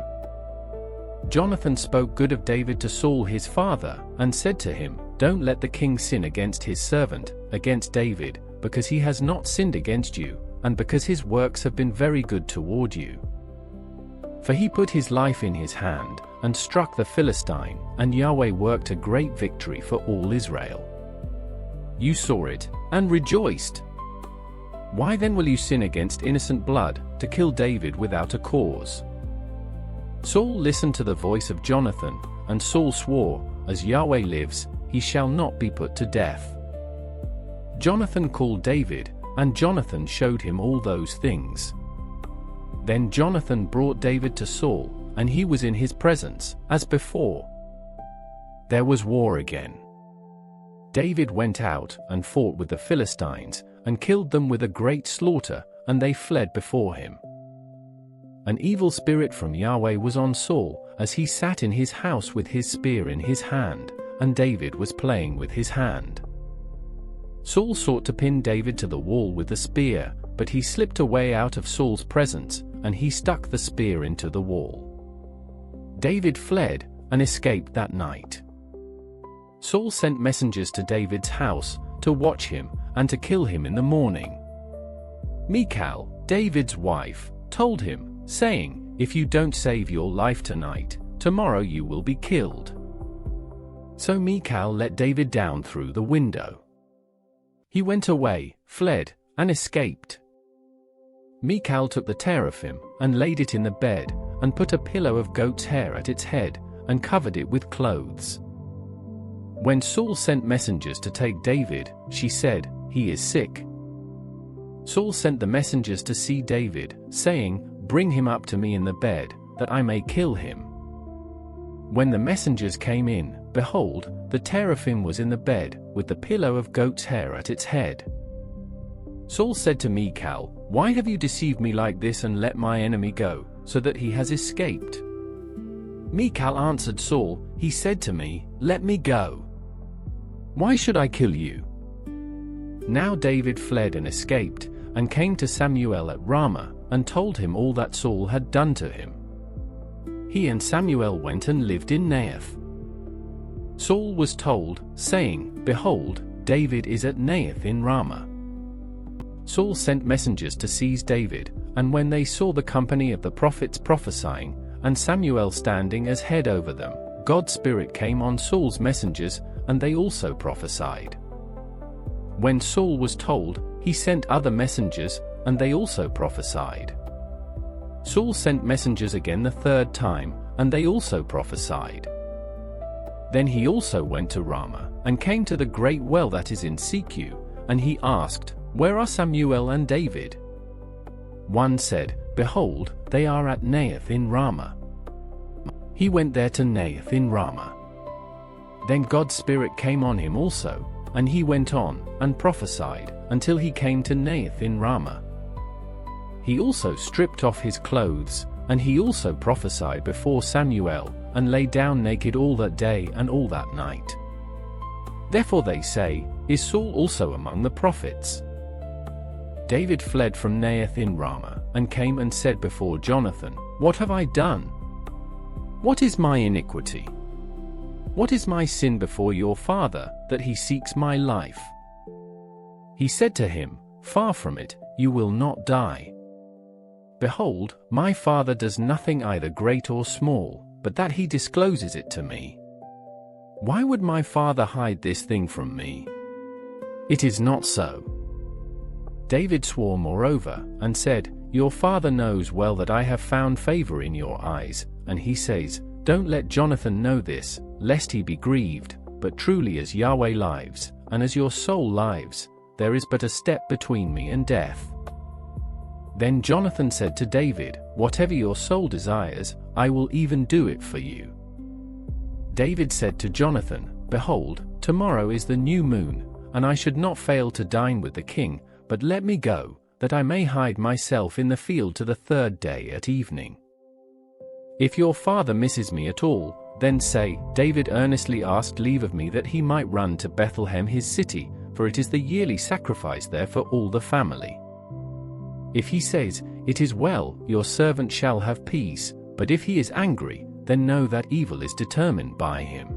Jonathan spoke good of David to Saul his father, and said to him, "Don't let the king sin against his servant, against David, because he has not sinned against you, and because his works have been very good toward you. For he put his life in his hand, and struck the Philistine, and Yahweh worked a great victory for all Israel. You saw it, and rejoiced. Why then will you sin against innocent blood, to kill David without a cause?" Saul listened to the voice of Jonathan, and Saul swore, "As Yahweh lives, he shall not be put to death." Jonathan called David, and Jonathan showed him all those things. Then Jonathan brought David to Saul, and he was in his presence, as before. There was war again. David went out and fought with the Philistines, and killed them with a great slaughter, and they fled before him. An evil spirit from Yahweh was on Saul, as he sat in his house with his spear in his hand, and David was playing with his hand. Saul sought to pin David to the wall with the spear, but he slipped away out of Saul's presence, and he stuck the spear into the wall. David fled, and escaped that night. Saul sent messengers to David's house, to watch him, and to kill him in the morning. Michal, David's wife, told him, saying, "If you don't save your life tonight, tomorrow you will be killed." So Michal let David down through the window. He went away, fled, and escaped. Michal took the teraphim, and laid it in the bed, and put a pillow of goat's hair at its head, and covered it with clothes. When Saul sent messengers to take David, she said, "He is sick." Saul sent the messengers to see David, saying, "Bring him up to me in the bed, that I may kill him." When the messengers came in, behold, the teraphim was in the bed, with the pillow of goat's hair at its head. Saul said to Michal, "Why have you deceived me like this and let my enemy go, so that he has escaped?" Michal answered Saul, "He said to me, 'Let me go. Why should I kill you?'" Now David fled and escaped, and came to Samuel at Ramah, and told him all that Saul had done to him. He and Samuel went and lived in Naioth. Saul was told, saying, "Behold, David is at Naioth in Ramah." Saul sent messengers to seize David, and when they saw the company of the prophets prophesying, and Samuel standing as head over them, God's Spirit came on Saul's messengers, and they also prophesied. When Saul was told, he sent other messengers, and they also prophesied. Saul sent messengers again the third time, and they also prophesied. Then he also went to Ramah, and came to the great well that is in Secu, and he asked, "Where are Samuel and David?" One said, "Behold, they are at Naioth in Ramah." He went there to Naioth in Ramah. Then God's Spirit came on him also, and he went on, and prophesied, until he came to Naioth in Ramah. He also stripped off his clothes, and he also prophesied before Samuel, and lay down naked all that day and all that night. Therefore they say, "Is Saul also among the prophets?" David fled from Naioth in Ramah, and came and said before Jonathan, "What have I done? What is my iniquity? What is my sin before your father, that he seeks my life?" He said to him, "Far from it, you will not die. Behold, my father does nothing either great or small, but that he discloses it to me. Why would my father hide this thing from me? It is not so." David swore moreover, and said, "Your father knows well that I have found favor in your eyes," and he says, "Don't let Jonathan know this, lest he be grieved, but truly as Yahweh lives, and as your soul lives, there is but a step between me and death." Then Jonathan said to David, "Whatever your soul desires, I will even do it for you." David said to Jonathan, "Behold, tomorrow is the new moon, and I should not fail to dine with the king, but let me go, that I may hide myself in the field to the third day at evening. If your father misses me at all, then say, David earnestly asked leave of me that he might run to Bethlehem his city, for it is the yearly sacrifice there for all the family. If he says, It is well, your servant shall have peace, but if he is angry, then know that evil is determined by him.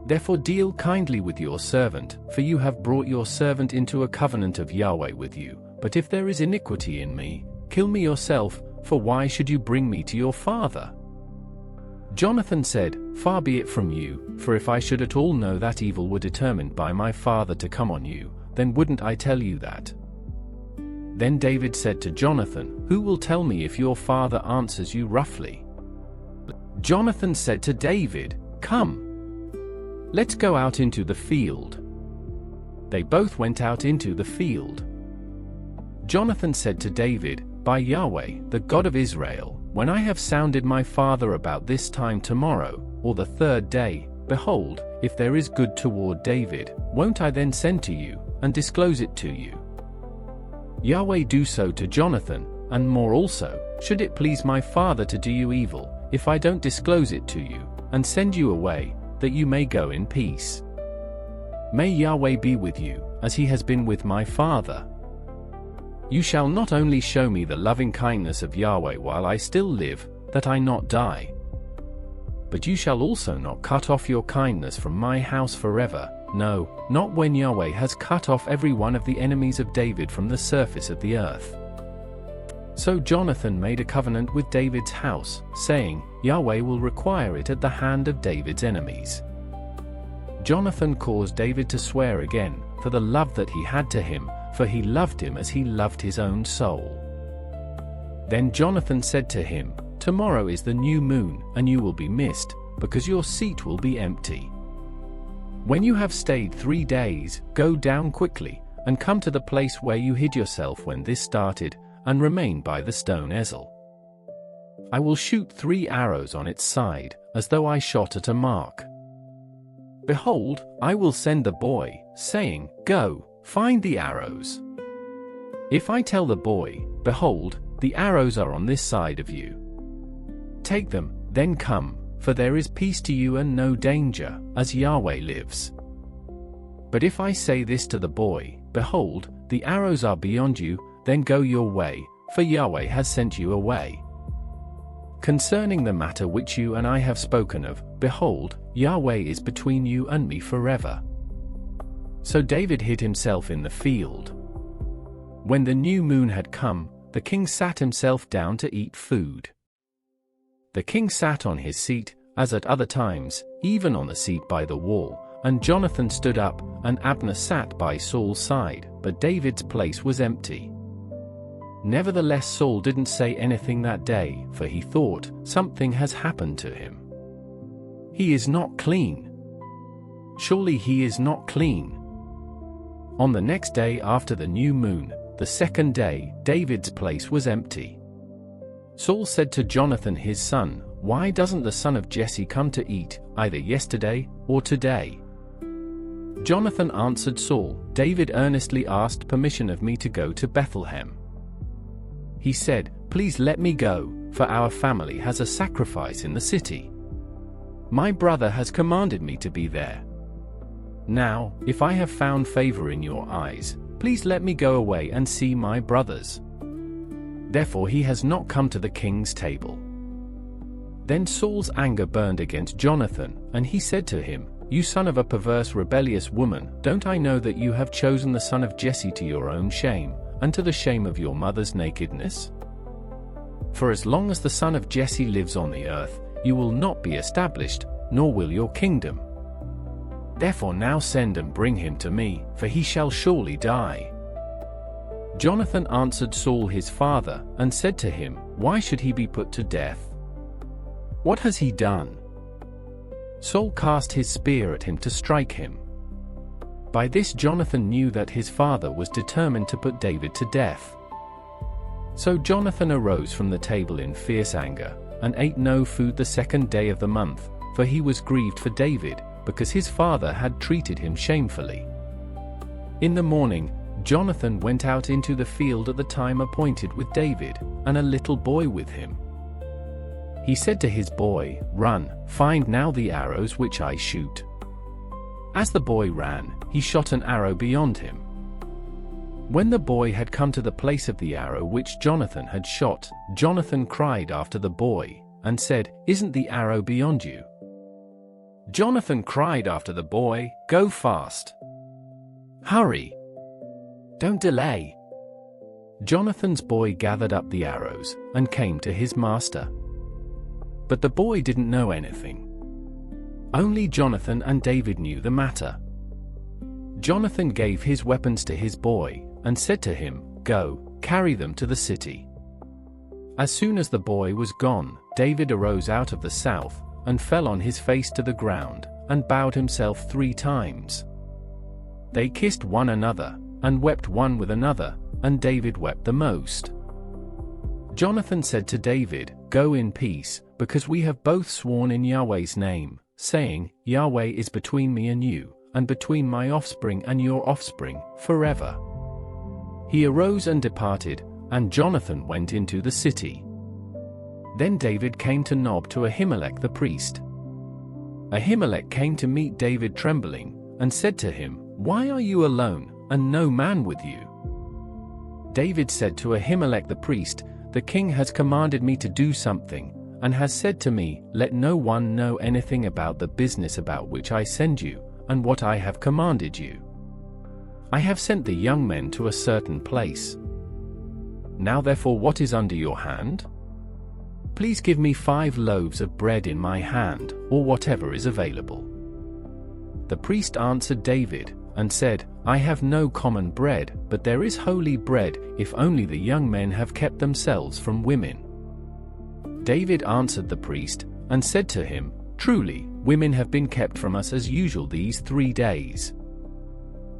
Therefore deal kindly with your servant, for you have brought your servant into a covenant of Yahweh with you. But if there is iniquity in me, kill me yourself, for why should you bring me to your father?" Jonathan said, "Far be it from you, for if I should at all know that evil were determined by my father to come on you, then wouldn't I tell you that?" Then David said to Jonathan, "Who will tell me if your father answers you roughly?" Jonathan said to David, "Come. Let's go out into the field." They both went out into the field. Jonathan said to David, "By Yahweh, the God of Israel, when I have sounded my father about this time tomorrow, or the third day, behold, if there is good toward David, won't I then send to you, and disclose it to you? Yahweh do so to Jonathan, and more also, should it please my father to do you evil, if I don't disclose it to you, and send you away, that you may go in peace. May Yahweh be with you, as he has been with my father. You shall not only show me the loving kindness of Yahweh while I still live, that I not die, but you shall also not cut off your kindness from my house forever, no, not when Yahweh has cut off every one of the enemies of David from the surface of the earth." So Jonathan made a covenant with David's house, saying, "Yahweh will require it at the hand of David's enemies." Jonathan caused David to swear again, for the love that he had to him, for he loved him as he loved his own soul. Then Jonathan said to him, "Tomorrow is the new moon, and you will be missed, because your seat will be empty. When you have stayed 3 days, go down quickly, and come to the place where you hid yourself when this started, and remain by the stone Ezel. I will shoot 3 arrows on its side, as though I shot at a mark. Behold, I will send the boy, saying, Go, find the arrows. If I tell the boy, Behold, the arrows are on this side of you. Take them, then come, for there is peace to you and no danger, as Yahweh lives. But if I say this to the boy, Behold, the arrows are beyond you, then go your way, for Yahweh has sent you away. Concerning the matter which you and I have spoken of, behold, Yahweh is between you and me forever." So David hid himself in the field. When the new moon had come, the king sat himself down to eat food. The king sat on his seat, as at other times, even on the seat by the wall, And Jonathan stood up, and Abner sat by Saul's side, but David's place was empty. Nevertheless, Saul didn't say anything that day, for he thought, something has happened to him. He is not clean. Surely he is not clean. On the next day after the new moon, the second day, David's place was empty. Saul said to Jonathan his son, "Why doesn't the son of Jesse come to eat, either yesterday or today?" Jonathan answered Saul, "David earnestly asked permission of me to go to Bethlehem. He said, 'Please let me go, for our family has a sacrifice in the city. My brother has commanded me to be there. Now, if I have found favor in your eyes, please let me go away and see my brothers.' Therefore he has not come to the king's table." Then Saul's anger burned against Jonathan, and he said to him, "You son of a perverse, rebellious woman, don't I know that you have chosen the son of Jesse to your own shame, and to the shame of your mother's nakedness? For as long as the son of Jesse lives on the earth, you will not be established, nor will your kingdom. Therefore now send and bring him to me, for he shall surely die." Jonathan answered Saul his father, and said to him, "Why should he be put to death? What has he done?" Saul cast his spear at him to strike him. By this Jonathan knew that his father was determined to put David to death. So Jonathan arose from the table in fierce anger, and ate no food the second day of the month, for he was grieved for David, because his father had treated him shamefully. In the morning, Jonathan went out into the field at the time appointed with David, and a little boy with him. He said to his boy, "Run, find now the arrows which I shoot." As the boy ran, he shot an arrow beyond him. When the boy had come to the place of the arrow which Jonathan had shot, Jonathan cried after the boy, and said, "Isn't the arrow beyond you?" Jonathan cried after the boy, "Go fast. Hurry. Don't delay." Jonathan's boy gathered up the arrows, and came to his master. But the boy didn't know anything. Only Jonathan and David knew the matter. Jonathan gave his weapons to his boy, and said to him, "Go, carry them to the city." As soon as the boy was gone, David arose out of the south, and fell on his face to the ground, and bowed himself 3 times. They kissed one another, and wept one with another, and David wept the most. Jonathan said to David, "Go in peace, because we have both sworn in Yahweh's name, saying, 'Yahweh is between me and you, and between my offspring and your offspring, forever.'" He arose and departed, and Jonathan went into the city. Then David came to Nob to Ahimelech the priest. Ahimelech came to meet David trembling, and said to him, "Why are you alone, and no man with you?" David said to Ahimelech the priest, "The king has commanded me to do something, and has said to me, 'Let no one know anything about the business about which I send you, and what I have commanded you.' I have sent the young men to a certain place. Now therefore, what is under your hand? Please give me 5 loaves of bread in my hand, or whatever is available." The priest answered David, and said, "I have no common bread, but there is holy bread, if only the young men have kept themselves from women." David answered the priest, and said to him, "Truly, women have been kept from us as usual these 3 days.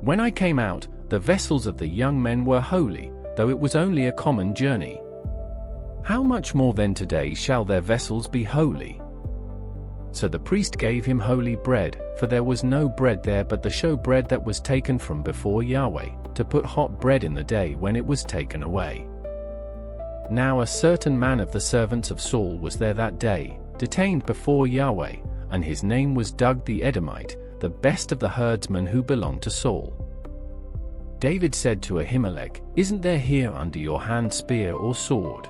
When I came out, the vessels of the young men were holy, though it was only a common journey. How much more then today shall their vessels be holy?" So the priest gave him holy bread, for there was no bread there but the showbread that was taken from before Yahweh, to put hot bread in the day when it was taken away. Now a certain man of the servants of Saul was there that day, detained before Yahweh, and his name was Doeg the Edomite, the best of the herdsmen who belonged to Saul. David said to Ahimelech, "Isn't there here under your hand spear or sword?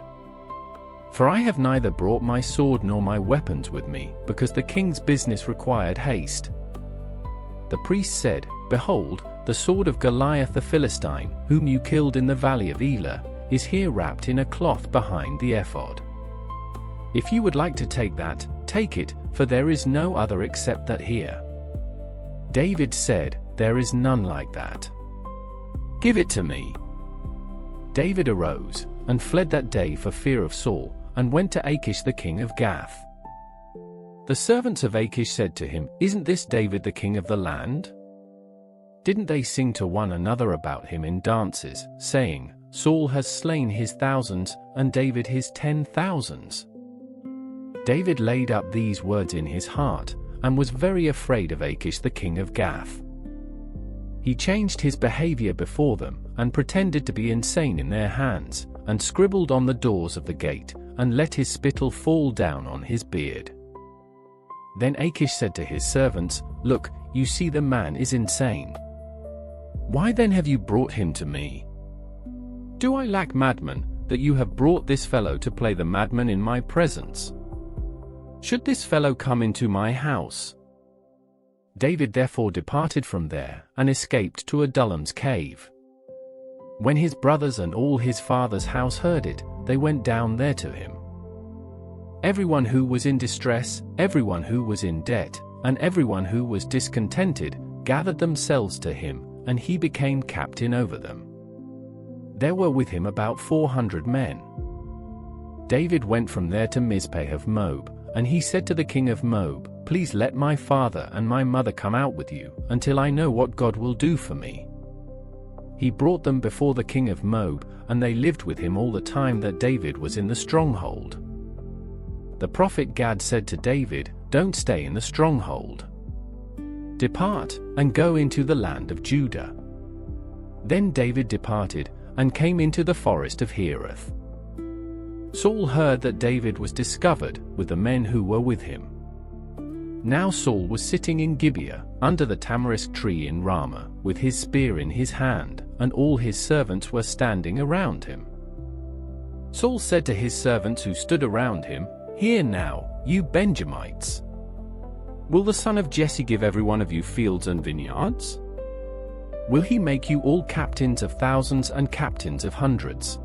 For I have neither brought my sword nor my weapons with me, because the king's business required haste." The priest said, "Behold, the sword of Goliath the Philistine, whom you killed in the valley of Elah, is here wrapped in a cloth behind the ephod. If you would like to take that, take it, for there is no other except that here." David said, "There is none like that. Give it to me." David arose, and fled that day for fear of Saul, and went to Achish the king of Gath. The servants of Achish said to him, "Isn't this David the king of the land? Didn't they sing to one another about him in dances, saying, 'Saul has slain his thousands, and David his 10,000s?'" David laid up these words in his heart, and was very afraid of Achish the king of Gath. He changed his behavior before them, and pretended to be insane in their hands, and scribbled on the doors of the gate, and let his spittle fall down on his beard. Then Achish said to his servants, "Look, you see the man is insane. Why then have you brought him to me? Do I lack madmen, that you have brought this fellow to play the madman in my presence? Should this fellow come into my house?" David therefore departed from there, and escaped to Adullam's cave. When his brothers and all his father's house heard it, they went down there to him. Everyone who was in distress, everyone who was in debt, and everyone who was discontented, gathered themselves to him, and he became captain over them. There were with him about 400 men. David went from there to Mizpeh of Moab, and he said to the king of Moab, "Please let my father and my mother come out with you, until I know what God will do for me." He brought them before the king of Moab, and they lived with him all the time that David was in the stronghold. The prophet Gad said to David, "Don't stay in the stronghold. Depart, and go into the land of Judah." Then David departed, and came into the forest of Hereth. Saul heard that David was discovered, with the men who were with him. Now Saul was sitting in Gibeah, under the tamarisk tree in Ramah, with his spear in his hand, and all his servants were standing around him. Saul said to his servants who stood around him, "Hear now, you Benjamites. Will the son of Jesse give every one of you fields and vineyards? Will he make you all captains of thousands and captains of hundreds?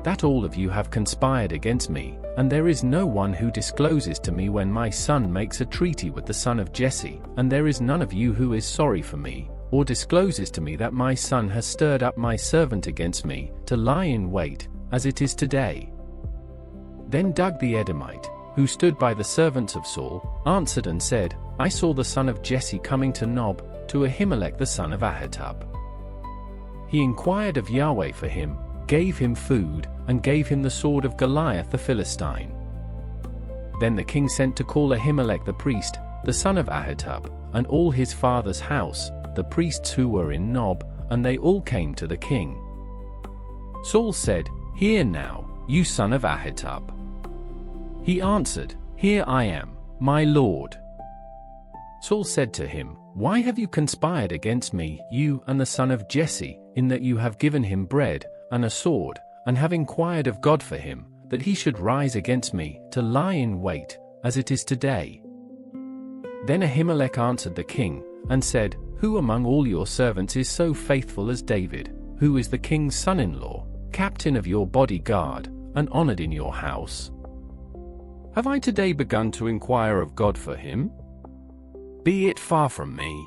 That all of you have conspired against me, and there is no one who discloses to me when my son makes a treaty with the son of Jesse, and there is none of you who is sorry for me, or discloses to me that my son has stirred up my servant against me, to lie in wait, as it is today." Then Doeg the Edomite, who stood by the servants of Saul, answered and said, "I saw the son of Jesse coming to Nob, to Ahimelech the son of Ahitub. He inquired of Yahweh for him, gave him food, and gave him the sword of Goliath the Philistine." Then the king sent to call Ahimelech the priest, the son of Ahitub, and all his father's house, the priests who were in Nob, and they all came to the king. Saul said, "Hear now, you son of Ahitub." He answered, "Here I am, my lord." Saul said to him, "Why have you conspired against me, you and the son of Jesse, in that you have given him bread, and a sword, and have inquired of God for him, that he should rise against me, to lie in wait, as it is today?" Then Ahimelech answered the king, and said, "Who among all your servants is so faithful as David, who is the king's son-in-law, captain of your bodyguard, and honored in your house? Have I today begun to inquire of God for him? Be it far from me.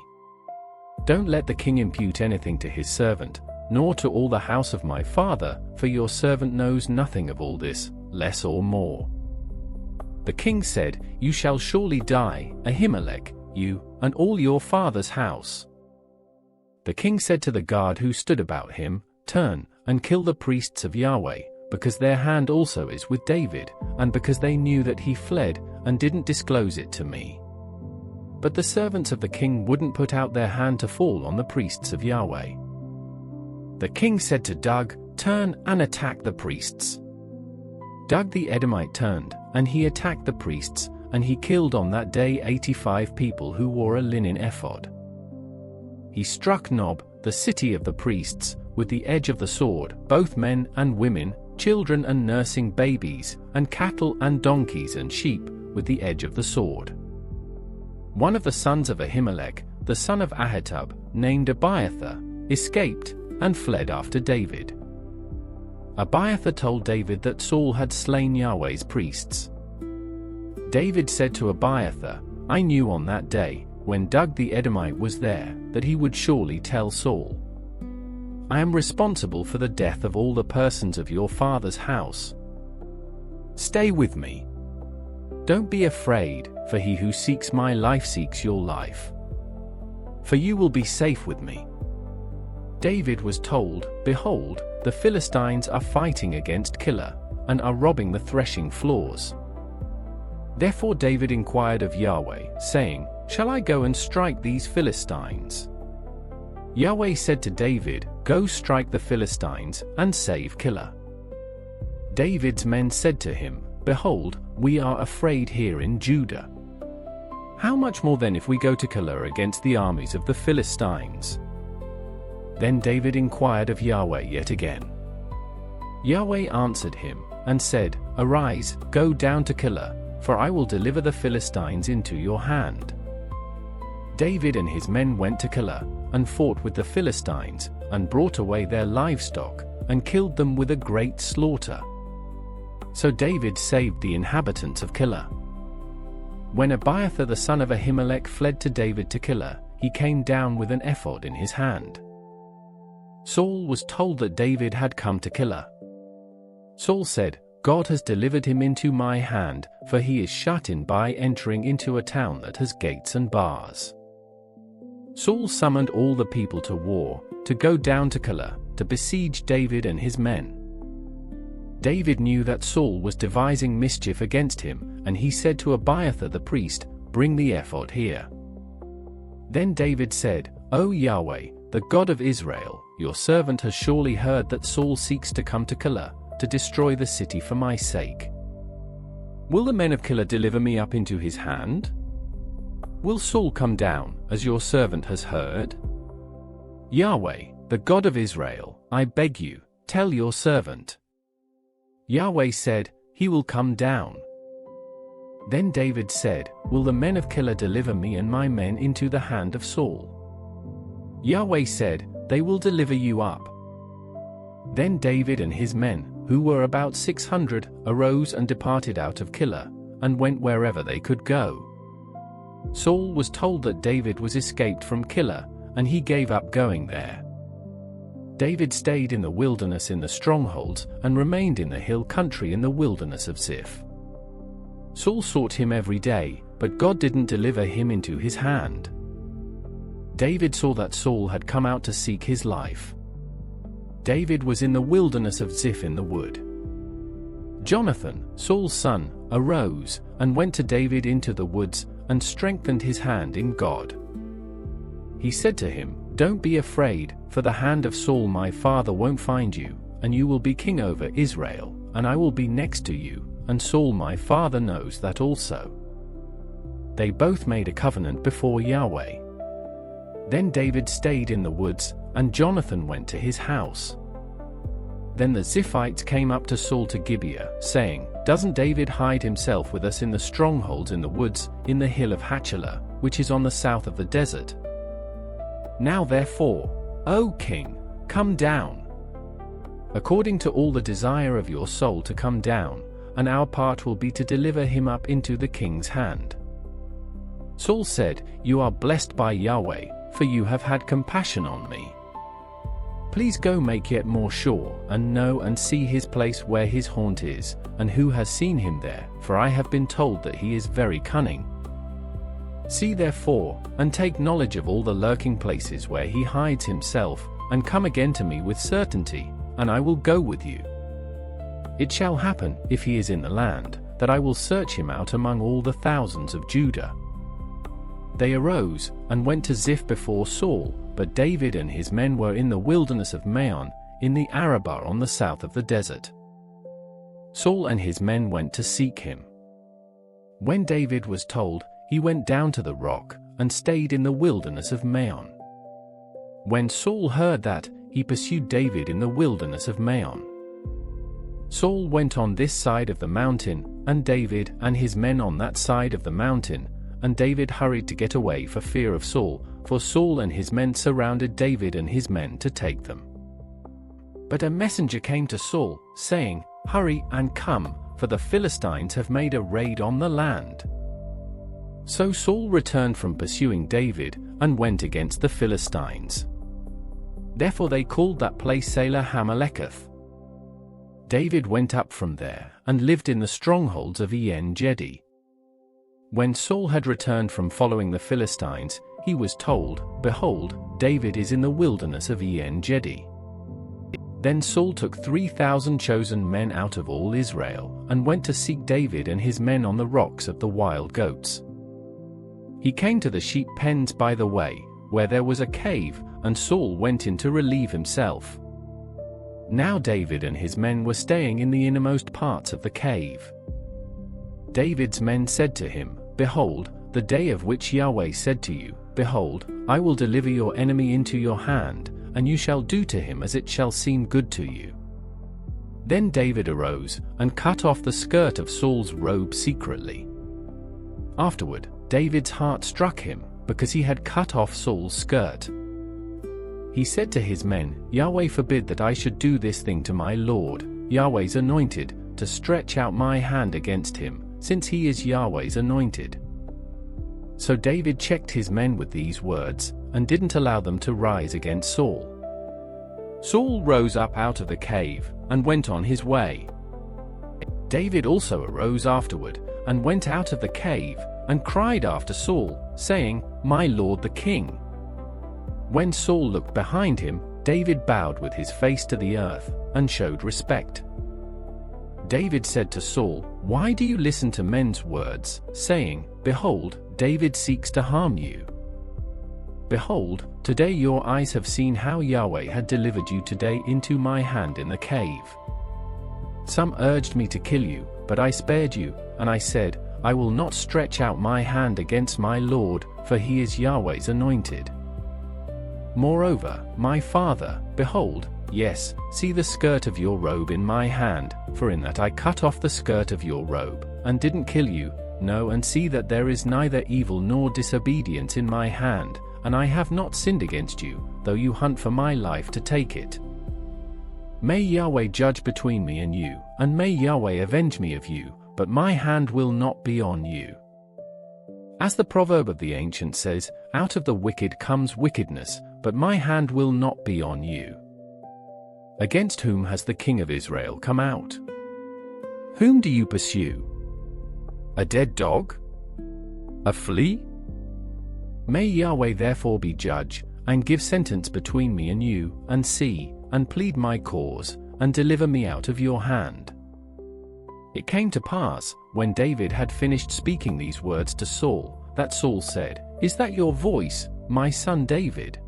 Don't let the king impute anything to his servant, nor to all the house of my father, for your servant knows nothing of all this, less or more." The king said, "You shall surely die, Ahimelech, you, and all your father's house." The king said to the guard who stood about him, "Turn, and kill the priests of Yahweh, because their hand also is with David, and because they knew that he fled, and didn't disclose it to me." But the servants of the king wouldn't put out their hand to fall on the priests of Yahweh. The king said to Doeg, "Turn and attack the priests." Doeg the Edomite turned, and he attacked the priests, and he killed on that day 85 people who wore a linen ephod. He struck Nob, the city of the priests, with the edge of the sword, both men and women, children and nursing babies, and cattle and donkeys and sheep, with the edge of the sword. One of the sons of Ahimelech, the son of Ahitub, named Abiathar, escaped, and fled after David. Abiathar told David that Saul had slain Yahweh's priests. David said to Abiathar, "I knew on that day, when Doug the Edomite was there, that he would surely tell Saul, "I am responsible for the death of all the persons of your father's house. Stay with me. Don't be afraid, for he who seeks my life seeks your life. For you will be safe with me." David was told, "Behold, the Philistines are fighting against Keilah, and are robbing the threshing floors." Therefore David inquired of Yahweh, saying, "Shall I go and strike these Philistines?" Yahweh said to David, "Go strike the Philistines, and save Keilah." David's men said to him, "Behold, we are afraid here in Judah. How much more then if we go to Keilah against the armies of the Philistines?" Then David inquired of Yahweh yet again. Yahweh answered him, and said, "Arise, go down to Keilah, for I will deliver the Philistines into your hand." David and his men went to Keilah, and fought with the Philistines, and brought away their livestock, and killed them with a great slaughter. So David saved the inhabitants of Keilah. When Abiathar the son of Ahimelech fled to David to Keilah, he came down with an ephod in his hand. Saul was told that David had come to Keilah. Saul said, "God has delivered him into my hand, for he is shut in by entering into a town that has gates and bars." Saul summoned all the people to war, to go down to Keilah, to besiege David and his men. David knew that Saul was devising mischief against him, and he said to Abiathar the priest, "Bring the ephod here." Then David said, "O Yahweh, the God of Israel, your servant has surely heard that Saul seeks to come to Keilah, to destroy the city for my sake. Will the men of Keilah deliver me up into his hand? Will Saul come down, as your servant has heard? Yahweh, the God of Israel, I beg you, tell your servant." Yahweh said, "He will come down." Then David said, "Will the men of Keilah deliver me and my men into the hand of Saul?" Yahweh said, "They will deliver you up." Then David and his men, who were about 600, arose and departed out of Keilah, and went wherever they could go. Saul was told that David was escaped from Keilah, and he gave up going there. David stayed in the wilderness in the strongholds, and remained in the hill country in the wilderness of Ziph. Saul sought him every day, but God didn't deliver him into his hand. David saw that Saul had come out to seek his life. David was in the wilderness of Ziph in the wood. Jonathan, Saul's son, arose, and went to David into the woods, and strengthened his hand in God. He said to him, "Don't be afraid, for the hand of Saul my father won't find you, and you will be king over Israel, and I will be next to you, and Saul my father knows that also." They both made a covenant before Yahweh. Then David stayed in the woods, and Jonathan went to his house. Then the Ziphites came up to Saul to Gibeah, saying, "Doesn't David hide himself with us in the strongholds in the woods, in the hill of Hachilah, which is on the south of the desert? Now therefore, O king, come down, according to all the desire of your soul to come down, and our part will be to deliver him up into the king's hand." Saul said, "You are blessed by Yahweh, for you have had compassion on me. Please go make yet more sure, and know and see his place where his haunt is, and who has seen him there, for I have been told that he is very cunning. See therefore, and take knowledge of all the lurking places where he hides himself, and come again to me with certainty, and I will go with you. It shall happen, if he is in the land, that I will search him out among all the thousands of Judah." They arose, and went to Ziph before Saul, but David and his men were in the wilderness of Maon, in the Arabah on the south of the desert. Saul and his men went to seek him. When David was told, he went down to the rock, and stayed in the wilderness of Maon. When Saul heard that, he pursued David in the wilderness of Maon. Saul went on this side of the mountain, and David and his men on that side of the mountain, and David hurried to get away for fear of Saul, for Saul and his men surrounded David and his men to take them. But a messenger came to Saul, saying, "Hurry and come, for the Philistines have made a raid on the land." So Saul returned from pursuing David, and went against the Philistines. Therefore they called that place Selah Hameleketh. David went up from there, and lived in the strongholds of En-Gedi. When Saul had returned from following the Philistines, he was told, "Behold, David is in the wilderness of En-Gedi." Then Saul took 3,000 chosen men out of all Israel, and went to seek David and his men on the rocks of the wild goats. He came to the sheep pens by the way, where there was a cave, and Saul went in to relieve himself. Now David and his men were staying in the innermost parts of the cave. David's men said to him, "Behold, the day of which Yahweh said to you, Behold, I will deliver your enemy into your hand, and you shall do to him as it shall seem good to you." Then David arose, and cut off the skirt of Saul's robe secretly. Afterward, David's heart struck him, because he had cut off Saul's skirt. He said to his men, "Yahweh forbid that I should do this thing to my Lord, Yahweh's anointed, to stretch out my hand against him, since he is Yahweh's anointed." So David checked his men with these words, and didn't allow them to rise against Saul. Saul rose up out of the cave, and went on his way. David also arose afterward, and went out of the cave, and cried after Saul, saying, "My lord the king." When Saul looked behind him, David bowed with his face to the earth, and showed respect. David said to Saul, "Why do you listen to men's words, saying, Behold, David seeks to harm you? Behold, today your eyes have seen how Yahweh had delivered you today into my hand in the cave. Some urged me to kill you, but I spared you, and I said, I will not stretch out my hand against my Lord, for he is Yahweh's anointed. Moreover, my father, behold, yes, see the skirt of your robe in my hand, for in that I cut off the skirt of your robe, and didn't kill you, no, and see that there is neither evil nor disobedience in my hand, and I have not sinned against you, though you hunt for my life to take it. May Yahweh judge between me and you, and may Yahweh avenge me of you, but my hand will not be on you. As the proverb of the ancient says, out of the wicked comes wickedness, but my hand will not be on you. Against whom has the king of Israel come out? Whom do you pursue? A dead dog? A flea? May Yahweh therefore be judge, and give sentence between me and you, and see, and plead my cause, and deliver me out of your hand. It came to pass, when David had finished speaking these words to Saul, that Saul said, Is that your voice, my son David?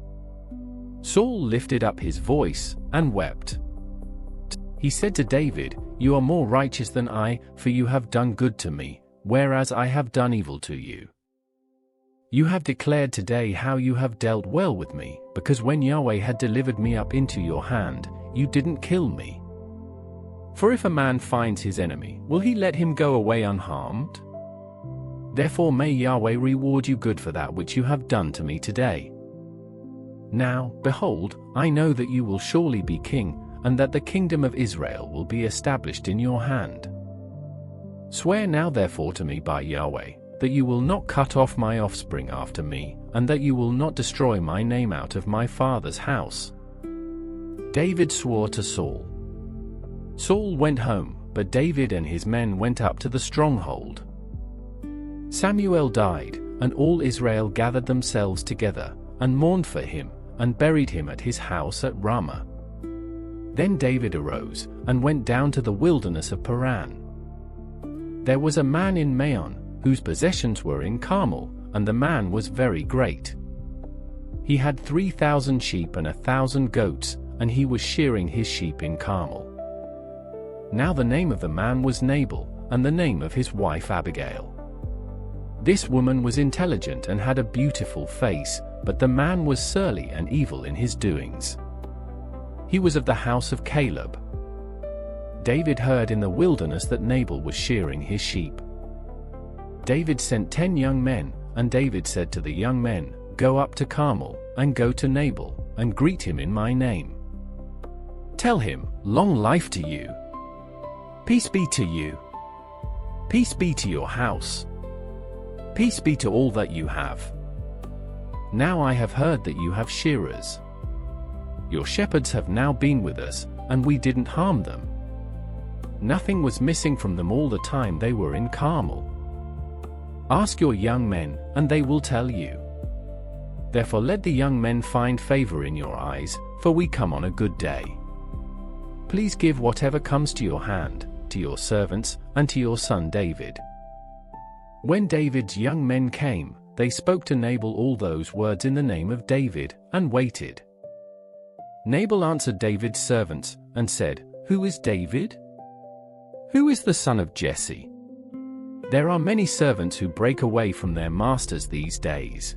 Saul lifted up his voice, and wept. He said to David, You are more righteous than I, for you have done good to me, whereas I have done evil to you. You have declared today how you have dealt well with me, because when Yahweh had delivered me up into your hand, you didn't kill me. For if a man finds his enemy, will he let him go away unharmed? Therefore may Yahweh reward you good for that which you have done to me today. Now, behold, I know that you will surely be king, and that the kingdom of Israel will be established in your hand. Swear now therefore to me by Yahweh, that you will not cut off my offspring after me, and that you will not destroy my name out of my father's house. David swore to Saul. Saul went home, but David and his men went up to the stronghold. Samuel died, and all Israel gathered themselves together, and mourned for him, and buried him at his house at Ramah. Then David arose, and went down to the wilderness of Paran. There was a man in Maon, whose possessions were in Carmel, and the man was very great. He had 3,000 sheep and 1,000 goats, and he was shearing his sheep in Carmel. Now the name of the man was Nabal, and the name of his wife Abigail. This woman was intelligent and had a beautiful face, but the man was surly and evil in his doings. He was of the house of Caleb. David heard in the wilderness that Nabal was shearing his sheep. David sent 10 young men, and David said to the young men, Go up to Carmel, and go to Nabal, and greet him in my name. Tell him, Long life to you. Peace be to you. Peace be to your house. Peace be to all that you have. Now I have heard that you have shearers. Your shepherds have now been with us, and we didn't harm them. Nothing was missing from them all the time they were in Carmel. Ask your young men, and they will tell you. Therefore let the young men find favor in your eyes, for we come on a good day. Please give whatever comes to your hand, to your servants, and to your son David." When David's young men came, they spoke to Nabal all those words in the name of David, and waited. Nabal answered David's servants, and said, "Who is David? Who is the son of Jesse? There are many servants who break away from their masters these days.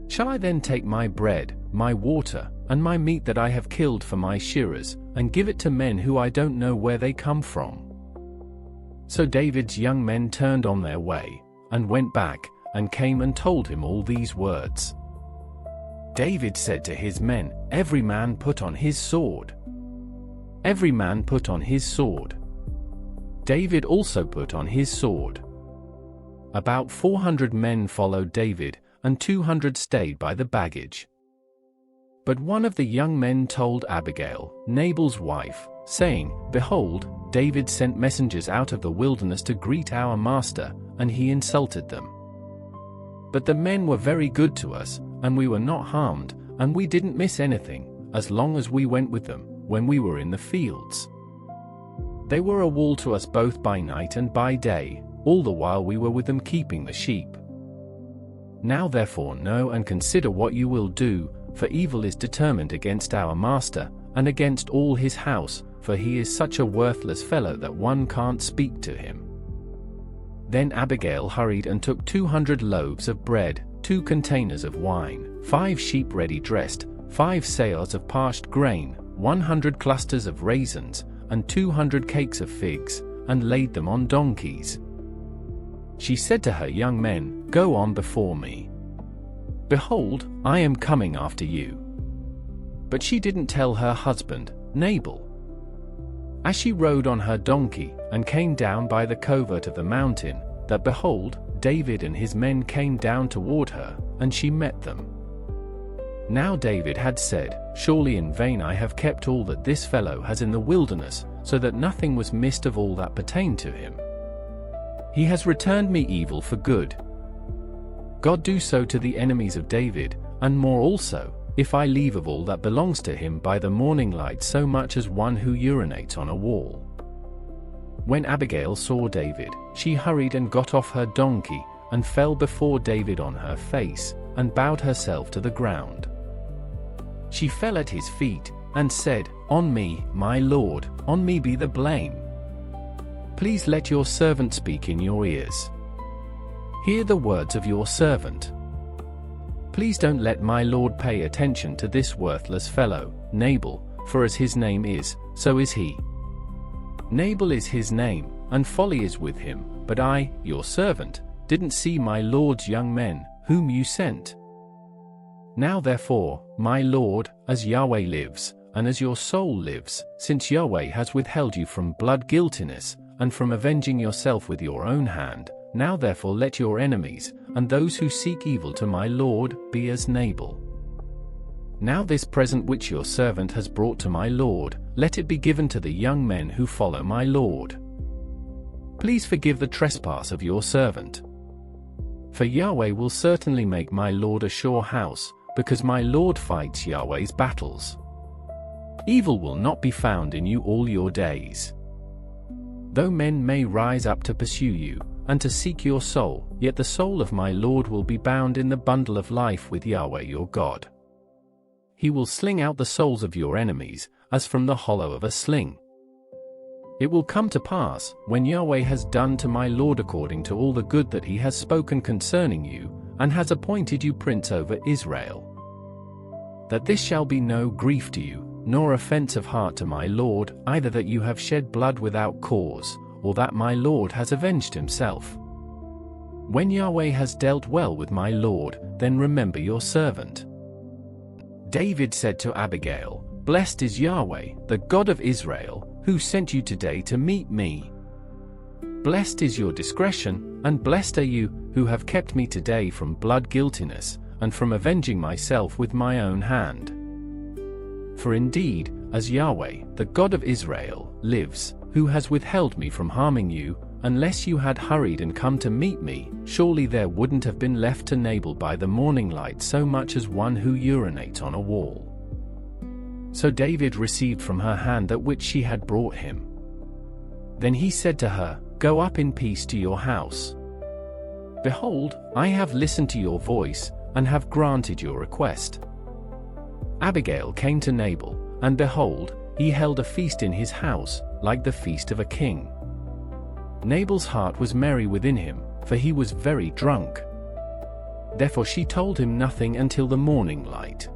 Shall I then take my bread, my water, and my meat that I have killed for my shearers, and give it to men who I don't know where they come from?" So David's young men turned on their way, and went back, and came and told him all these words. David said to his men, "Every man put on his sword." Every man put on his sword. David also put on his sword. About 400 men followed David, and 200 stayed by the baggage. But one of the young men told Abigail, Nabal's wife, saying, "Behold, David sent messengers out of the wilderness to greet our master, and he insulted them. But the men were very good to us, and we were not harmed, and we didn't miss anything, as long as we went with them, when we were in the fields. They were a wall to us both by night and by day, all the while we were with them keeping the sheep. Now therefore know and consider what you will do, for evil is determined against our master, and against all his house, for he is such a worthless fellow that one can't speak to him." Then Abigail hurried and took 200 loaves of bread, 2 containers of wine, 5 sheep ready dressed, 5 seahs of parched grain, 100 clusters of raisins, and 200 cakes of figs, and laid them on donkeys. She said to her young men, "Go on before me. Behold, I am coming after you." But she didn't tell her husband, Nabal. As she rode on her donkey, and came down by the covert of the mountain, that behold, David and his men came down toward her, and she met them. Now David had said, "Surely in vain I have kept all that this fellow has in the wilderness, so that nothing was missed of all that pertained to him. He has returned me evil for good. God do so to the enemies of David, and more also, if I leave of all that belongs to him by the morning light so much as one who urinates on a wall." When Abigail saw David, she hurried and got off her donkey, and fell before David on her face, and bowed herself to the ground. She fell at his feet, and said, "On me, my lord, on me be the blame. Please let your servant speak in your ears. Hear the words of your servant. Please don't let my lord pay attention to this worthless fellow, Nabal, for as his name is, so is he. Nabal is his name, and folly is with him, but I, your servant, didn't see my lord's young men, whom you sent. Now therefore, my lord, as Yahweh lives, and as your soul lives, since Yahweh has withheld you from blood guiltiness, and from avenging yourself with your own hand, now therefore let your enemies, and those who seek evil to my lord, be as Nabal. Now this present which your servant has brought to my lord, let it be given to the young men who follow my lord. Please forgive the trespass of your servant. For Yahweh will certainly make my lord a sure house, because my lord fights Yahweh's battles. Evil will not be found in you all your days. Though men may rise up to pursue you, and to seek your soul, yet the soul of my lord will be bound in the bundle of life with Yahweh your God. He will sling out the souls of your enemies, as from the hollow of a sling. It will come to pass, when Yahweh has done to my lord according to all the good that he has spoken concerning you, and has appointed you prince over Israel, that this shall be no grief to you, nor offense of heart to my lord, either that you have shed blood without cause, or that my lord has avenged himself. When Yahweh has dealt well with my lord, then remember your servant." David said to Abigail, "Blessed is Yahweh, the God of Israel, who sent you today to meet me. "Blessed is your discretion, and blessed are you, who have kept me today from blood guiltiness, and from avenging myself with my own hand. For indeed, as Yahweh, the God of Israel, lives, who has withheld me from harming you, unless you had hurried and come to meet me, surely there wouldn't have been left to Nabal by the morning light so much as one who urinates on a wall." So David received from her hand that which she had brought him. Then he said to her, "Go up in peace to your house. Behold, I have listened to your voice, and have granted your request." Abigail came to Nabal, and behold, he held a feast in his house, like the feast of a king. Nabal's heart was merry within him, for he was very drunk. Therefore she told him nothing until the morning light.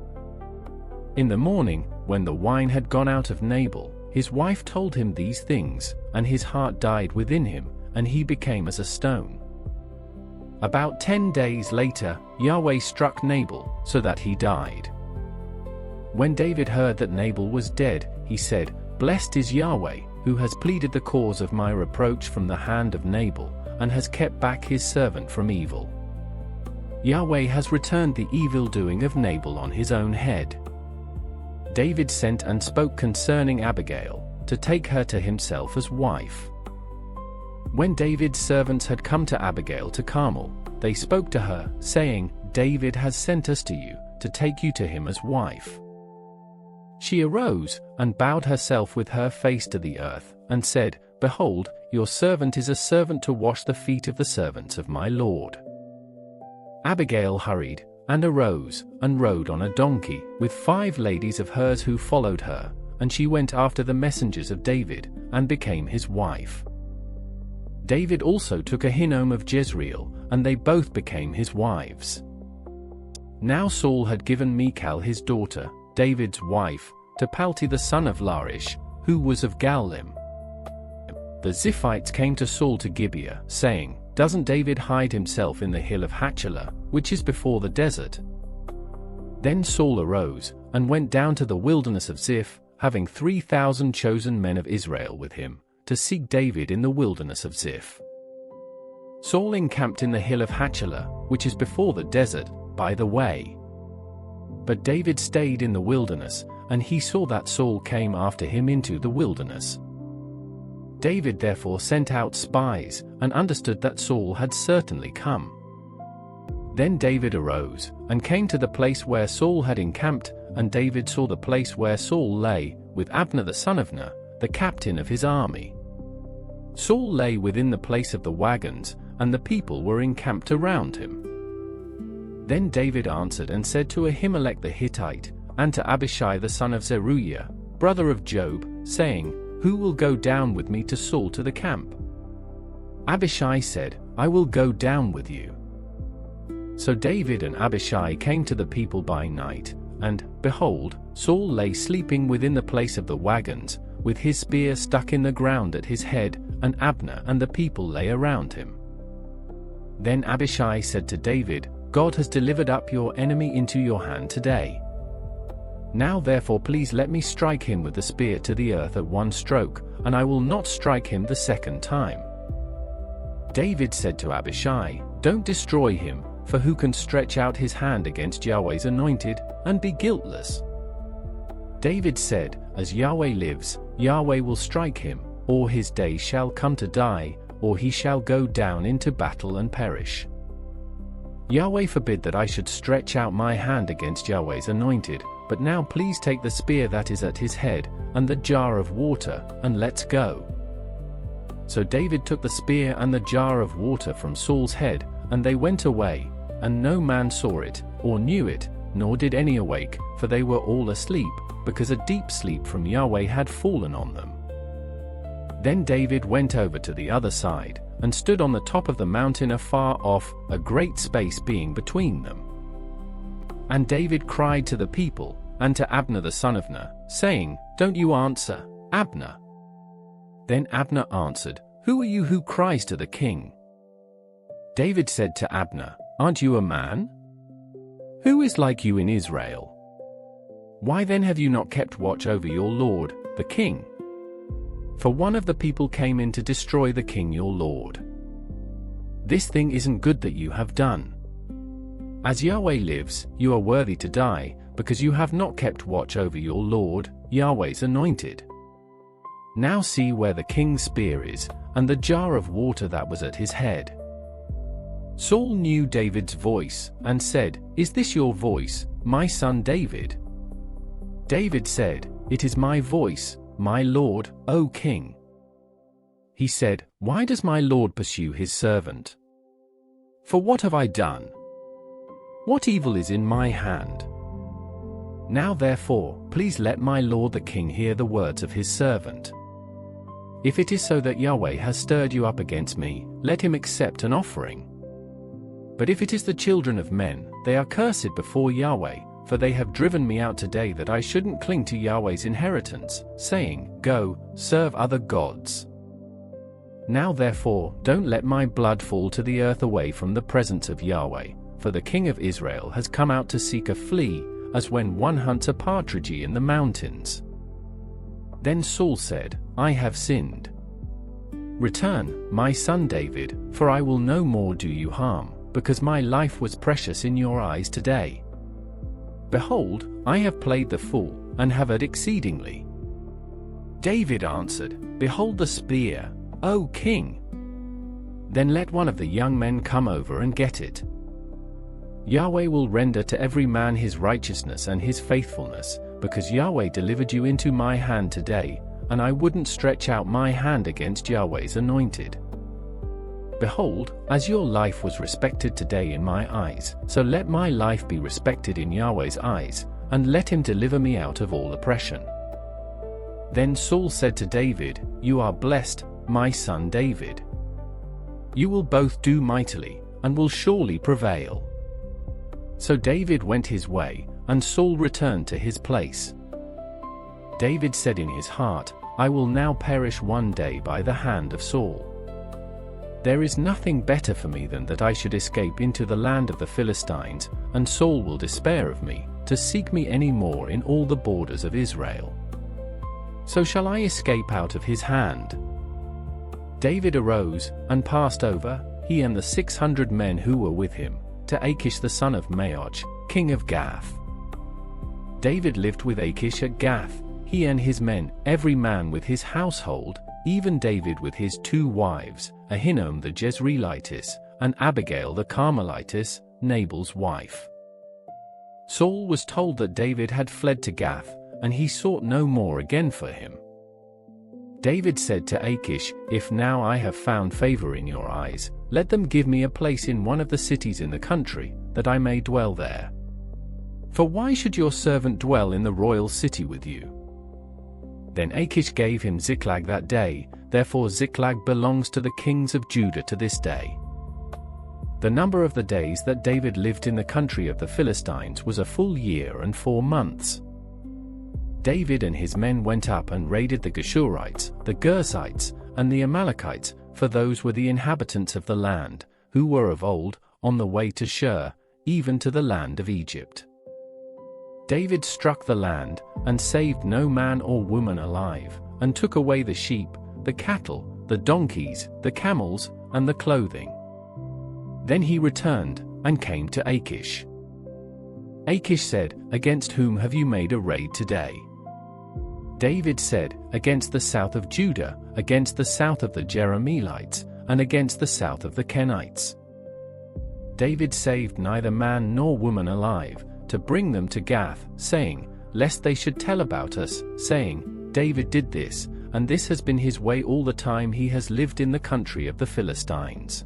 In the morning, when the wine had gone out of Nabal, his wife told him these things, and his heart died within him, and he became as a stone. About 10 days later, Yahweh struck Nabal, so that he died. When David heard that Nabal was dead, he said, "Blessed is Yahweh, who has pleaded the cause of my reproach from the hand of Nabal, and has kept back his servant from evil. Yahweh has returned the evil doing of Nabal on his own head." David sent and spoke concerning Abigail, to take her to himself as wife. When David's servants had come to Abigail to Carmel, they spoke to her, saying, "David has sent us to you, to take you to him as wife." She arose, and bowed herself with her face to the earth, and said, "Behold, your servant is a servant to wash the feet of the servants of my lord." Abigail hurried, and arose, and rode on a donkey, with 5 ladies of hers who followed her, and she went after the messengers of David, and became his wife. David also took Ahinoam of Jezreel, and they both became his wives. Now Saul had given Michal his daughter, David's wife, to Palti the son of Laish, who was of Gallim. The Ziphites came to Saul to Gibeah, saying, "Doesn't David hide himself in the hill of Hachilah, which is before the desert?" Then Saul arose, and went down to the wilderness of Ziph, having 3,000 chosen men of Israel with him, to seek David in the wilderness of Ziph. Saul encamped in the hill of Hachilah, which is before the desert, by the way. But David stayed in the wilderness, and he saw that Saul came after him into the wilderness. David therefore sent out spies, and understood that Saul had certainly come. Then David arose, and came to the place where Saul had encamped, and David saw the place where Saul lay, with Abner the son of Ner, the captain of his army. Saul lay within the place of the wagons, and the people were encamped around him. Then David answered and said to Ahimelech the Hittite, and to Abishai the son of Zeruiah, brother of Joab, saying, "Who will go down with me to Saul to the camp?" Abishai said, "I will go down with you." So David and Abishai came to the people by night, and, behold, Saul lay sleeping within the place of the wagons, with his spear stuck in the ground at his head, and Abner and the people lay around him. Then Abishai said to David, "God has delivered up your enemy into your hand today. Now therefore please let me strike him with the spear to the earth at one stroke, and I will not strike him the second time." David said to Abishai, "Don't destroy him, for who can stretch out his hand against Yahweh's anointed, and be guiltless?" David said, "As Yahweh lives, Yahweh will strike him, or his day shall come to die, or he shall go down into battle and perish. Yahweh forbid that I should stretch out my hand against Yahweh's anointed, but now please take the spear that is at his head, and the jar of water, and let's go." So David took the spear and the jar of water from Saul's head, and they went away, and no man saw it, or knew it, nor did any awake, for they were all asleep, because a deep sleep from Yahweh had fallen on them. Then David went over to the other side, and stood on the top of the mountain afar off, a great space being between them. And David cried to the people, and to Abner the son of Ner, saying, "Don't you answer, Abner?" Then Abner answered, "Who are you who cries to the king?" David said to Abner, "Aren't you a man? Who is like you in Israel? Why then have you not kept watch over your lord, the king? For one of the people came in to destroy the king your lord. This thing isn't good that you have done. As Yahweh lives, you are worthy to die, because you have not kept watch over your lord, Yahweh's anointed. Now see where the king's spear is, and the jar of water that was at his head." Saul knew David's voice, and said, "Is this your voice, my son David?" David said, "It is my voice, my lord, O king." He said, "Why does my lord pursue his servant? For what have I done? What evil is in my hand? Now therefore, please let my lord the king hear the words of his servant. If it is so that Yahweh has stirred you up against me, let him accept an offering. But if it is the children of men, they are cursed before Yahweh, for they have driven me out today that I shouldn't cling to Yahweh's inheritance, saying, 'Go, serve other gods.' Now therefore, don't let my blood fall to the earth away from the presence of Yahweh, for the king of Israel has come out to seek a flea, as when one hunts a partridge in the mountains." Then Saul said, "I have sinned. Return, my son David, for I will no more do you harm, because my life was precious in your eyes today. Behold, I have played the fool, and have erred exceedingly." David answered, "Behold the spear, O king. Then let one of the young men come over and get it. Yahweh will render to every man his righteousness and his faithfulness, because Yahweh delivered you into my hand today, and I wouldn't stretch out my hand against Yahweh's anointed. Behold, as your life was respected today in my eyes, so let my life be respected in Yahweh's eyes, and let him deliver me out of all oppression." Then Saul said to David, "You are blessed, my son David. You will both do mightily, and will surely prevail." So David went his way, and Saul returned to his place. David said in his heart, "I will now perish one day by the hand of Saul. There is nothing better for me than that I should escape into the land of the Philistines, and Saul will despair of me, to seek me any more in all the borders of Israel. So shall I escape out of his hand?" David arose, and passed over, he and the 600 men who were with him, to Achish the son of Maoch, king of Gath. David lived with Achish at Gath, he and his men, every man with his household, even David with his 2 wives, Ahinoam the Jezreelitess, and Abigail the Carmelitess, Nabal's wife. Saul was told that David had fled to Gath, and he sought no more again for him. David said to Achish, "If now I have found favor in your eyes, let them give me a place in one of the cities in the country, that I may dwell there. For why should your servant dwell in the royal city with you?" Then Achish gave him Ziklag that day, therefore Ziklag belongs to the kings of Judah to this day. The number of the days that David lived in the country of the Philistines was a full year and 4 months. David and his men went up and raided the Geshurites, the Gersites, and the Amalekites, for those were the inhabitants of the land, who were of old, on the way to Shur, even to the land of Egypt. David struck the land, and saved no man or woman alive, and took away the sheep, the cattle, the donkeys, the camels, and the clothing. Then he returned, and came to Achish. Achish said, "Against whom have you made a raid today?" David said, "Against the south of Judah, against the south of the Jerahmeelites, and against the south of the Kenites." David saved neither man nor woman alive, to bring them to Gath, saying, lest they should tell about us, saying, "David did this, and this has been his way all the time he has lived in the country of the Philistines."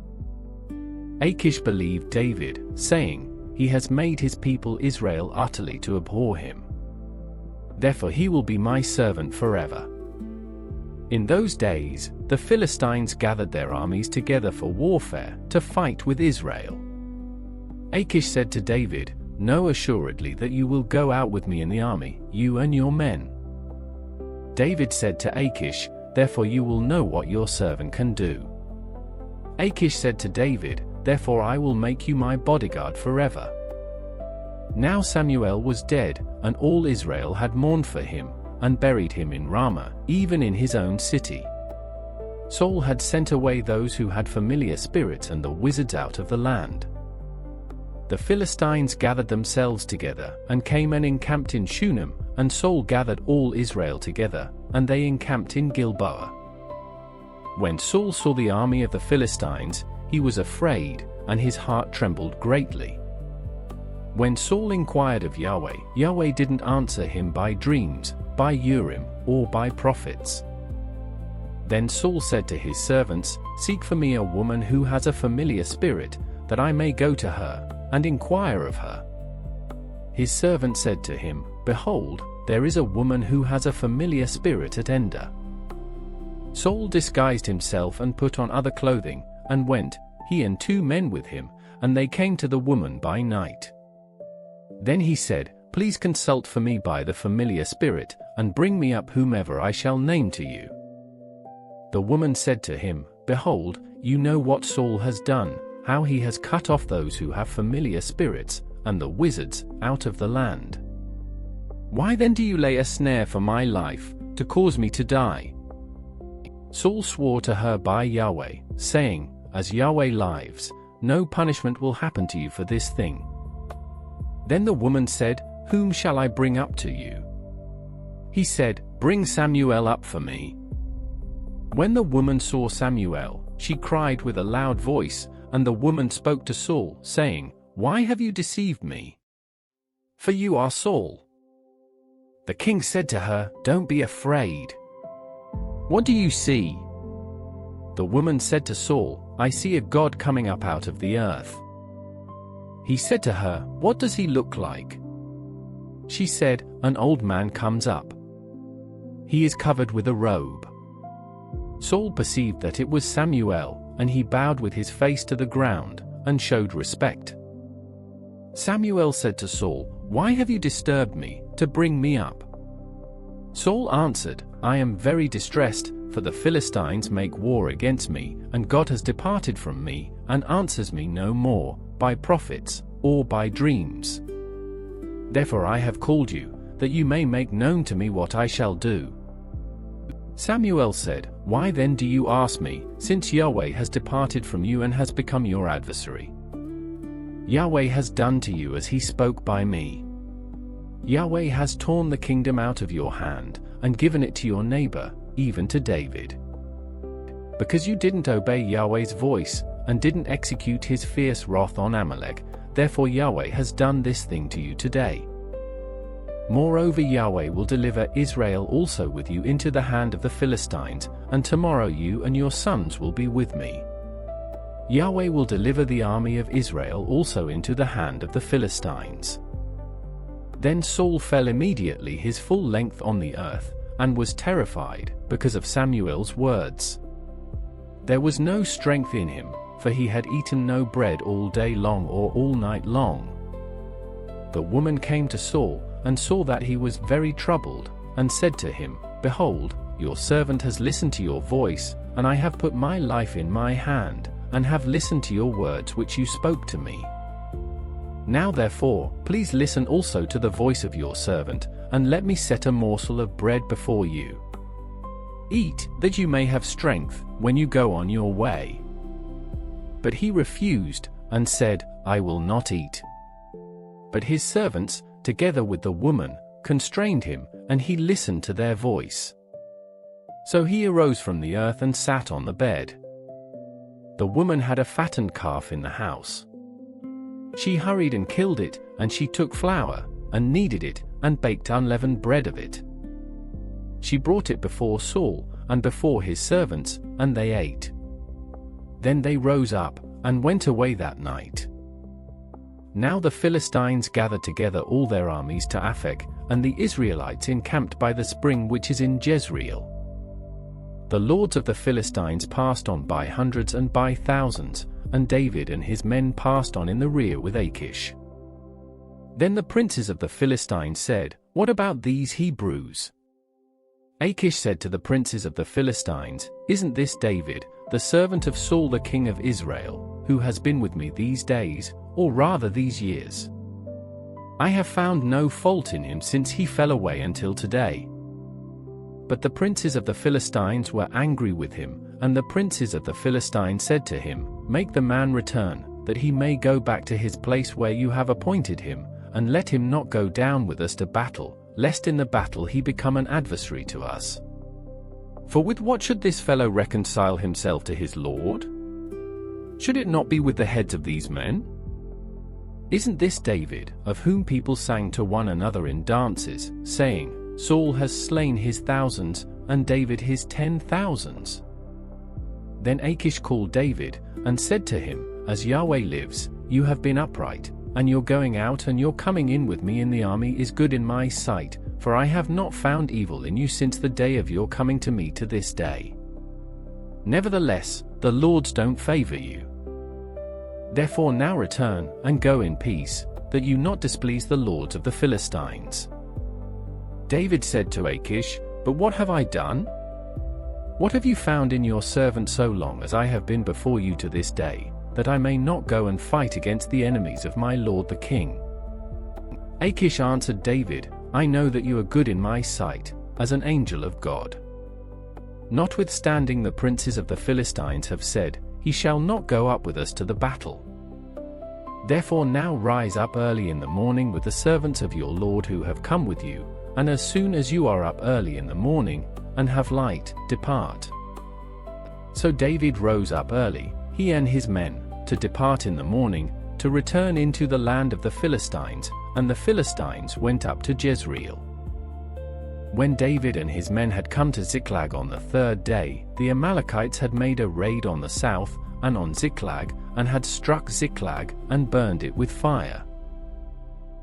Achish believed David, saying, "He has made his people Israel utterly to abhor him. Therefore he will be my servant forever." In those days, the Philistines gathered their armies together for warfare, to fight with Israel. Achish said to David, "Know assuredly that you will go out with me in the army, you and your men." David said to Achish, "Therefore you will know what your servant can do." Achish said to David, "Therefore I will make you my bodyguard forever." Now Samuel was dead, and all Israel had mourned for him, and buried him in Ramah, even in his own city. Saul had sent away those who had familiar spirits and the wizards out of the land. The Philistines gathered themselves together, and came and encamped in Shunem, and Saul gathered all Israel together, and they encamped in Gilboa. When Saul saw the army of the Philistines, he was afraid, and his heart trembled greatly. When Saul inquired of Yahweh, Yahweh didn't answer him by dreams, by Urim, or by prophets. Then Saul said to his servants, "Seek for me a woman who has a familiar spirit, that I may go to her, and inquire of her." His servant said to him, "Behold, there is a woman who has a familiar spirit at Ender." Saul disguised himself and put on other clothing, and went, he and 2 men with him, and they came to the woman by night. Then he said, "Please consult for me by the familiar spirit, and bring me up whomever I shall name to you." The woman said to him, "Behold, you know what Saul has done, how he has cut off those who have familiar spirits, and the wizards, out of the land. Why then do you lay a snare for my life, to cause me to die?" Saul swore to her by Yahweh, saying, "As Yahweh lives, no punishment will happen to you for this thing." Then the woman said, "Whom shall I bring up to you?" He said, "Bring Samuel up for me." When the woman saw Samuel, she cried with a loud voice, and the woman spoke to Saul, saying, "Why have you deceived me? For you are Saul." The king said to her, "Don't be afraid. What do you see?" The woman said to Saul, "I see a god coming up out of the earth." He said to her, "What does he look like?" She said, "An old man comes up. He is covered with a robe." Saul perceived that it was Samuel, and he bowed with his face to the ground, and showed respect. Samuel said to Saul, "Why have you disturbed me, to bring me up?" Saul answered, "I am very distressed, for the Philistines make war against me, and God has departed from me, and answers me no more, by prophets, or by dreams. Therefore I have called you, that you may make known to me what I shall do." Samuel said, "Why then do you ask me, since Yahweh has departed from you and has become your adversary? Yahweh has done to you as he spoke by me. Yahweh has torn the kingdom out of your hand, and given it to your neighbor, even to David. Because you didn't obey Yahweh's voice, and didn't execute his fierce wrath on Amalek, therefore Yahweh has done this thing to you today. Moreover, Yahweh will deliver Israel also with you into the hand of the Philistines, and tomorrow you and your sons will be with me. Yahweh will deliver the army of Israel also into the hand of the Philistines." Then Saul fell immediately his full length on the earth, and was terrified, because of Samuel's words. There was no strength in him, for he had eaten no bread all day long or all night long. The woman came to Saul, and saw that he was very troubled, and said to him, "Behold, your servant has listened to your voice, and I have put my life in my hand, and have listened to your words which you spoke to me. Now therefore, please listen also to the voice of your servant, and let me set a morsel of bread before you. Eat, that you may have strength, when you go on your way." But he refused, and said, "I will not eat." But his servants, together with the woman, constrained him, and he listened to their voice. So he arose from the earth and sat on the bed. The woman had a fattened calf in the house. She hurried and killed it, and she took flour, and kneaded it, and baked unleavened bread of it. She brought it before Saul, and before his servants, and they ate. Then they rose up, and went away that night. Now the Philistines gathered together all their armies to Aphek, and the Israelites encamped by the spring which is in Jezreel. The lords of the Philistines passed on by hundreds and by thousands, and David and his men passed on in the rear with Achish. Then the princes of the Philistines said, "What about these Hebrews?" Achish said to the princes of the Philistines, "Isn't this David, the servant of Saul the king of Israel, who has been with me these days, or rather these years? I have found no fault in him since he fell away until today. But the princes of the Philistines were angry with him, and the princes of the Philistines said to him, "Make the man return, that he may go back to his place where you have appointed him, and let him not go down with us to battle, lest in the battle he become an adversary to us. For with what should this fellow reconcile himself to his Lord? Should it not be with the heads of these men? Isn't this David, of whom people sang to one another in dances, saying, Saul has slain his thousands, and David his 10,000s? Then Achish called David, and said to him, As Yahweh lives, you have been upright, and your going out and your coming in with me in the army is good in my sight, for I have not found evil in you since the day of your coming to me to this day. Nevertheless, the Lords don't favor you. Therefore now return, and go in peace, that you not displease the lords of the Philistines. David said to Achish, But what have I done? What have you found in your servant so long as I have been before you to this day, that I may not go and fight against the enemies of my lord the king? Achish answered David, I know that you are good in my sight, as an angel of God. Notwithstanding the princes of the Philistines have said, He shall not go up with us to the battle. Therefore now rise up early in the morning with the servants of your lord who have come with you, and as soon as you are up early in the morning, and have light, depart. So David rose up early, he and his men, to depart in the morning, to return into the land of the Philistines, and the Philistines went up to Jezreel. When David and his men had come to Ziklag on the third day, the Amalekites had made a raid on the south, and on Ziklag, and had struck Ziklag, and burned it with fire,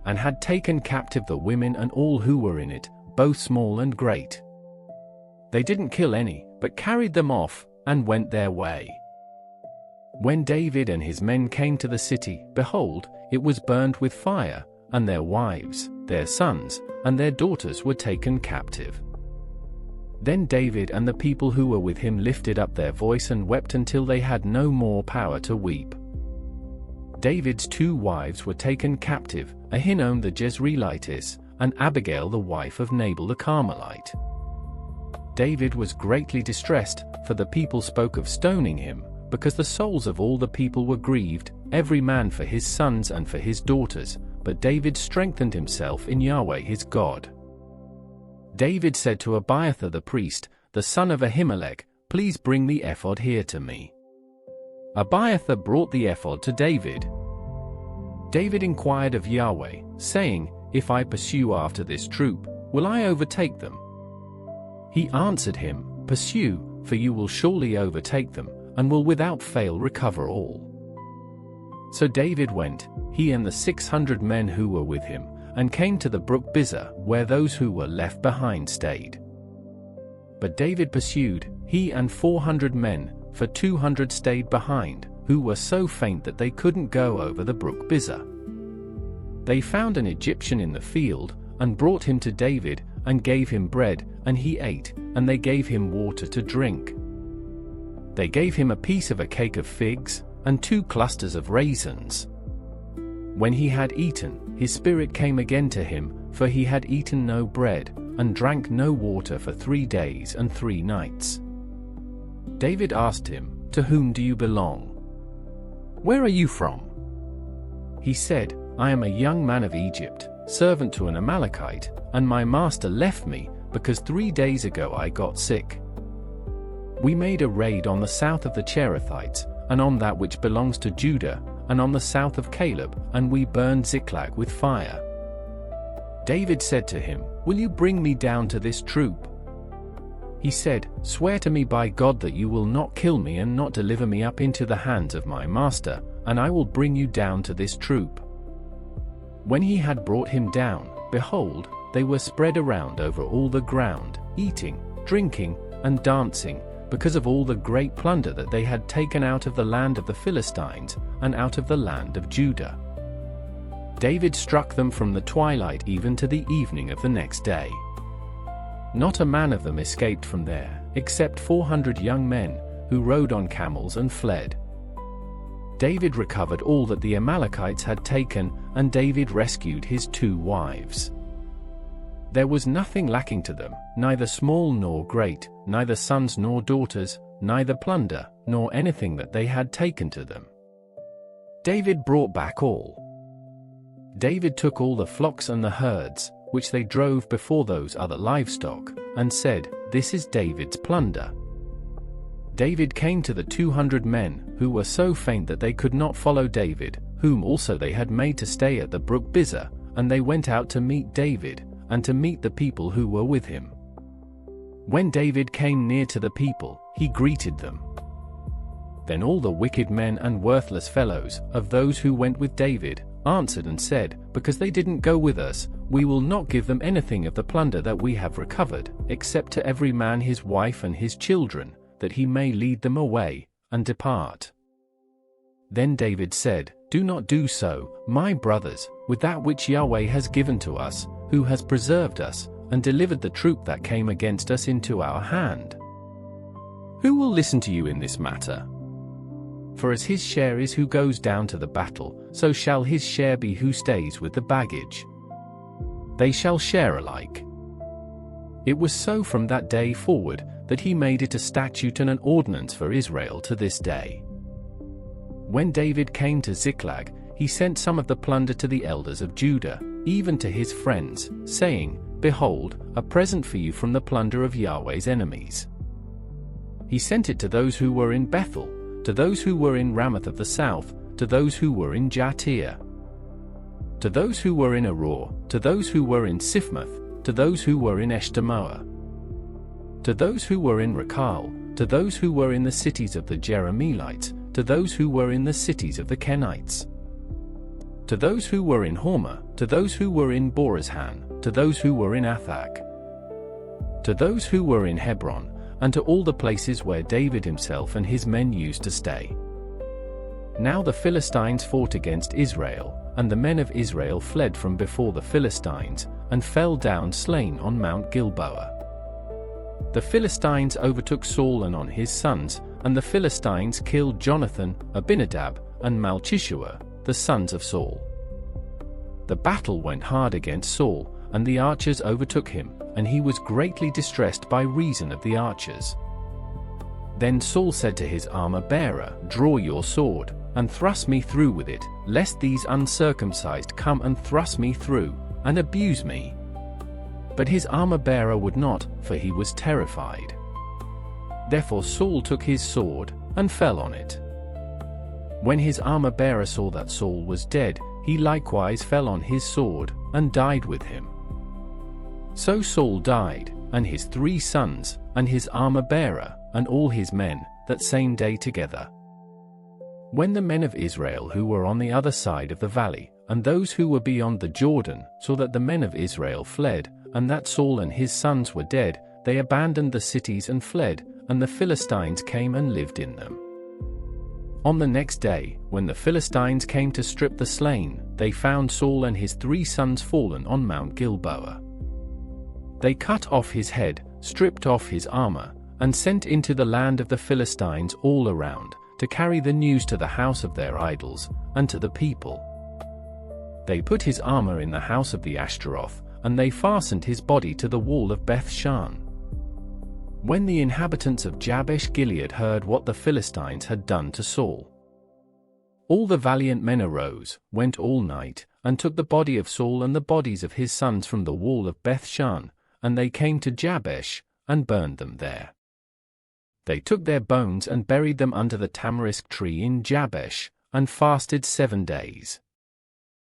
and had taken captive the women and all who were in it, both small and great. They didn't kill any, but carried them off, and went their way. When David and his men came to the city, behold, it was burned with fire, and their wives, their sons, and their daughters were taken captive. Then David and the people who were with him lifted up their voice and wept until they had no more power to weep. David's 2 wives were taken captive, Ahinoam the Jezreelitess, and Abigail the wife of Nabal the Carmelite. David was greatly distressed, for the people spoke of stoning him, because the souls of all the people were grieved, every man for his sons and for his daughters, but David strengthened himself in Yahweh his God. David said to Abiathar the priest, the son of Ahimelech, Please bring the ephod here to me. Abiathar brought the ephod to David. David inquired of Yahweh, saying, If I pursue after this troop, will I overtake them? He answered him, Pursue, for you will surely overtake them, and will without fail recover all. So David went, he and the 600 men who were with him, and came to the brook Bizah, where those who were left behind stayed. But David pursued, he and 400 men, for 200 stayed behind, who were so faint that they couldn't go over the brook Bizah. They found an Egyptian in the field, and brought him to David, and gave him bread, and he ate, and they gave him water to drink. They gave him a piece of a cake of figs, and 2 clusters of raisins. When he had eaten, his spirit came again to him, for he had eaten no bread, and drank no water for 3 days and 3 nights. David asked him, To whom do you belong? Where are you from? He said, I am a young man of Egypt, servant to an Amalekite, and my master left me, because 3 days ago I got sick. We made a raid on the south of the Cherethites, and on that which belongs to Judah, and on the south of Caleb, and we burned Ziklag with fire. David said to him, Will you bring me down to this troop? He said, Swear to me by God that you will not kill me and not deliver me up into the hands of my master, and I will bring you down to this troop. When he had brought him down, behold, they were spread around over all the ground, eating, drinking, and dancing, because of all the great plunder that they had taken out of the land of the Philistines, and out of the land of Judah. David struck them from the twilight even to the evening of the next day. Not a man of them escaped from there, except 400 young men, who rode on camels and fled. David recovered all that the Amalekites had taken, and David rescued his 2 wives. There was nothing lacking to them, neither small nor great, neither sons nor daughters, neither plunder, nor anything that they had taken to them. David brought back all. David took all the flocks and the herds, which they drove before those other livestock, and said, "This is David's plunder." David came to the 200 men, who were so faint that they could not follow David, whom also they had made to stay at the brook Bizar, and they went out to meet David, and to meet the people who were with him. When David came near to the people, he greeted them. Then all the wicked men and worthless fellows, of those who went with David, answered and said, "Because they didn't go with us, we will not give them anything of the plunder that we have recovered, except to every man his wife and his children, that he may lead them away, and depart." Then David said, "Do not do so, my brothers, with that which Yahweh has given to us, who has preserved us, and delivered the troop that came against us into our hand. Who will listen to you in this matter? For as his share is who goes down to the battle, so shall his share be who stays with the baggage. They shall share alike." It was so from that day forward, that he made it a statute and an ordinance for Israel to this day. When David came to Ziklag, he sent some of the plunder to the elders of Judah, even to his friends, saying, "Behold, a present for you from the plunder of Yahweh's enemies." He sent it to those who were in Bethel, to those who were in Ramoth of the south, to those who were in Jattir, to those who were in Aroer, to those who were in Siphmoth, to those who were in Eshtemoa, to those who were in Rakal, to those who were in the cities of the Jerahmeelites, to those who were in the cities of the Kenites, to those who were in Hormah, to those who were in Borazhan, to those who were in Athak, to those who were in Hebron, and to all the places where David himself and his men used to stay. Now the Philistines fought against Israel, and the men of Israel fled from before the Philistines, and fell down slain on Mount Gilboa. The Philistines overtook Saul and on his sons, and the Philistines killed Jonathan, Abinadab, and Malchishua, the sons of Saul. The battle went hard against Saul, and the archers overtook him, and he was greatly distressed by reason of the archers. Then Saul said to his armor-bearer, "Draw your sword, and thrust me through with it, lest these uncircumcised come and thrust me through, and abuse me." But his armor-bearer would not, for he was terrified. Therefore Saul took his sword, and fell on it. When his armor-bearer saw that Saul was dead, he likewise fell on his sword, and died with him. So Saul died, and his 3 sons, and his armor-bearer, and all his men, that same day together. When the men of Israel who were on the other side of the valley, and those who were beyond the Jordan, saw that the men of Israel fled, and that Saul and his sons were dead, they abandoned the cities and fled, and the Philistines came and lived in them. On the next day, when the Philistines came to strip the slain, they found Saul and his 3 sons fallen on Mount Gilboa. They cut off his head, stripped off his armor, and sent into the land of the Philistines all around, to carry the news to the house of their idols, and to the people. They put his armor in the house of the Ashtaroth, and they fastened his body to the wall of Beth-shan. When the inhabitants of Jabesh Gilead heard what the Philistines had done to Saul, all the valiant men arose, went all night, and took the body of Saul and the bodies of his sons from the wall of Beth-shan, and they came to Jabesh, and burned them there. They took their bones and buried them under the tamarisk tree in Jabesh, and fasted 7 days.